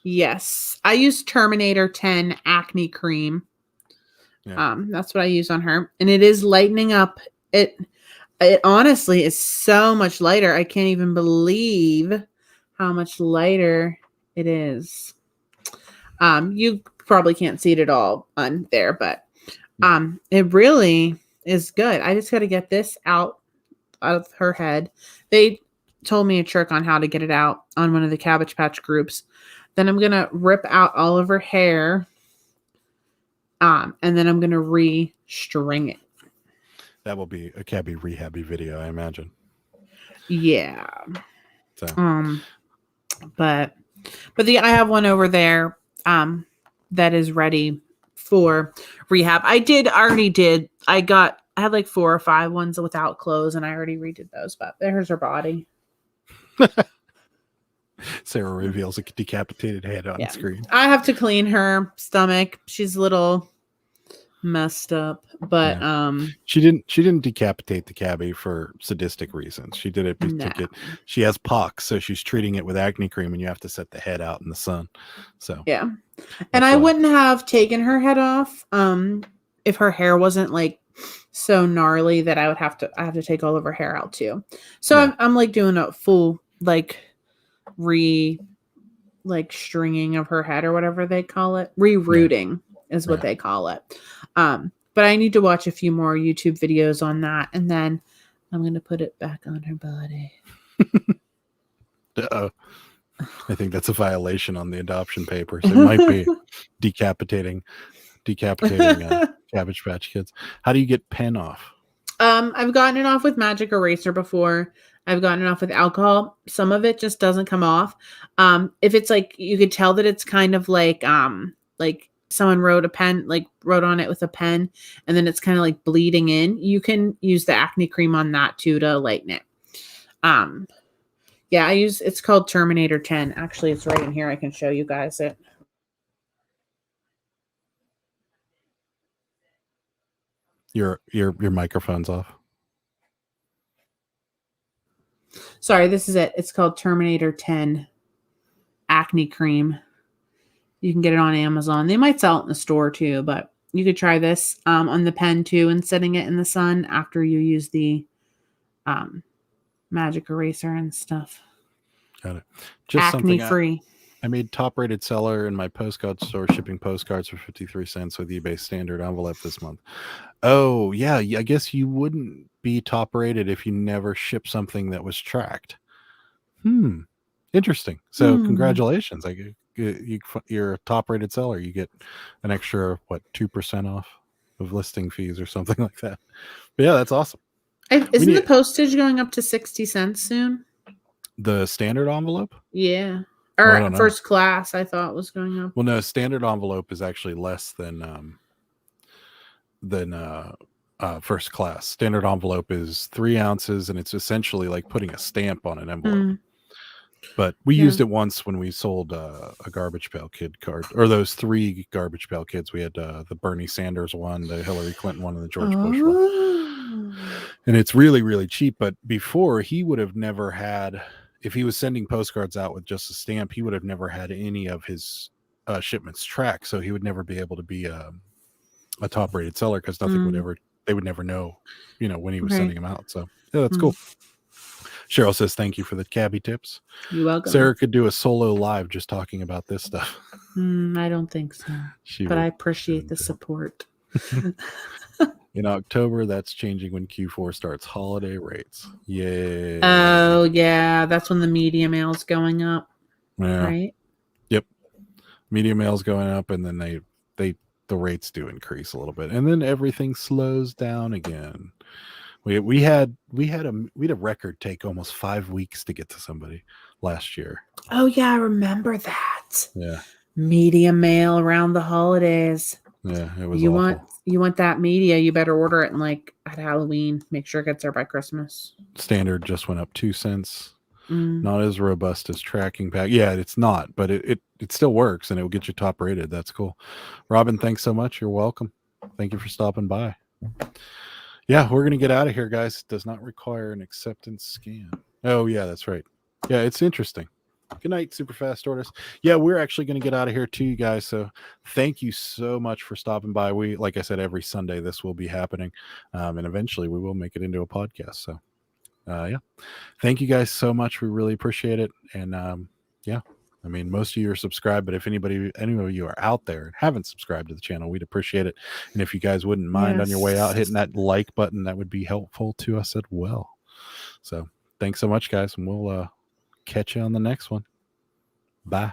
Yes. I use Terminator 10 acne cream. Yeah. That's what I use on her. And it is lightening up. It honestly is so much lighter. I can't even believe how much lighter it is. You probably can't see it at all on there, but it really is good. I just got to get this out of her head. They told me a trick on how to get it out on one of the Cabbage Patch groups. Then I'm going to rip out all of her hair. And then I'm going to re-string it. That will be a Cabby Rehabby video, I imagine. Yeah. So. But I have one over there that is ready for rehab. I had like 4 or 5 ones without clothes, and I already redid those, but there's her body. Sarah reveals a decapitated head on screen. I have to clean her stomach. She's a little messed up, but she didn't decapitate the Cabby for sadistic reasons. She did it because she has pox, so she's treating it with acne cream, and you have to set the head out in the sun. So yeah, and I wouldn't have taken her head off if her hair wasn't like so gnarly that I have to take all of her hair out too. So I'm like doing a full stringing of her head, or whatever they call it. Rerooting is what they call it. But I need to watch a few more YouTube videos on that, and then I'm going to put it back on her body. Uh-oh. I think that's a violation on the adoption papers. It might be decapitating Cabbage Patch Kids. How do you get pen off? I've gotten it off with magic eraser before. I've gotten it off with alcohol. Some of it just doesn't come off. If it's like, you could tell that it's kind of like someone wrote on it with a pen, and then it's kind of like bleeding in. You can use the acne cream on that too to lighten it. It's called Terminator 10. Actually, it's right in here. I can show you guys it. Your microphone's off. Sorry, this is it. It's called Terminator 10 acne cream. You can get it on Amazon. They might sell it in the store too, but you could try this on the pen too, and setting it in the sun after you use the magic eraser and stuff. Got it. Just acne free. I made top rated seller in my postcard store, shipping postcards for 53 cents with eBay standard envelope this month. Oh yeah, I guess you wouldn't be top rated if you never ship something that was tracked. Interesting. So congratulations. you're a top rated seller, you get an extra 2% off of listing fees or something like that. But yeah, that's awesome. Isn't the postage going up to 60 cents soon? The standard envelope? Yeah. Or first class, I thought was going up. Well, no, standard envelope is actually less than first class. Standard envelope is 3 ounces, and it's essentially like putting a stamp on an envelope. But we used it once when we sold a Garbage Pail Kid card, or those 3 Garbage Pail Kids. We had the Bernie Sanders one, the Hillary Clinton one, and the George Bush one. And it's really, really cheap. But before, he would have never had, if he was sending postcards out with just a stamp, he would have never had any of his shipments tracked. So he would never be able to be a top rated seller, because nothing they would never know, when he was sending them out. So yeah, that's cool. Cheryl says, thank you for the cabbie tips. You're welcome. Sarah could do a solo live just talking about this stuff. I don't think so. But I appreciate the support. In October, that's changing when Q4 starts. Holiday rates. Yeah. Oh, yeah. That's when the media mail's going up. Yeah. Right? Yep. Media mail's going up, and then the rates do increase a little bit. And then everything slows down again. We had a record take almost 5 weeks to get to somebody last year. Oh yeah, I remember that. Yeah. Media mail around the holidays. Yeah, it was awful. You want that media, you better order it at Halloween. Make sure it gets there by Christmas. Standard just went up 2 cents. Not as robust as tracking pack. Yeah, it's not, but it still works, and it will get you top rated. That's cool. Robin, thanks so much. You're welcome. Thank you for stopping by. Yeah, we're going to get out of here, guys. It does not require an acceptance scan. Oh, yeah, that's right. Yeah, it's interesting. Good night, super fast orders. Yeah, we're actually going to get out of here too, you guys. So thank you so much for stopping by. Like I said, every Sunday this will be happening. And eventually we will make it into a podcast. So yeah, thank you guys so much. We really appreciate it. And yeah, I mean, most of you are subscribed, but if any of you are out there and haven't subscribed to the channel, we'd appreciate it. And if you guys wouldn't mind on your way out hitting that like button, that would be helpful to us as well. So thanks so much, guys. And we'll catch you on the next one. Bye.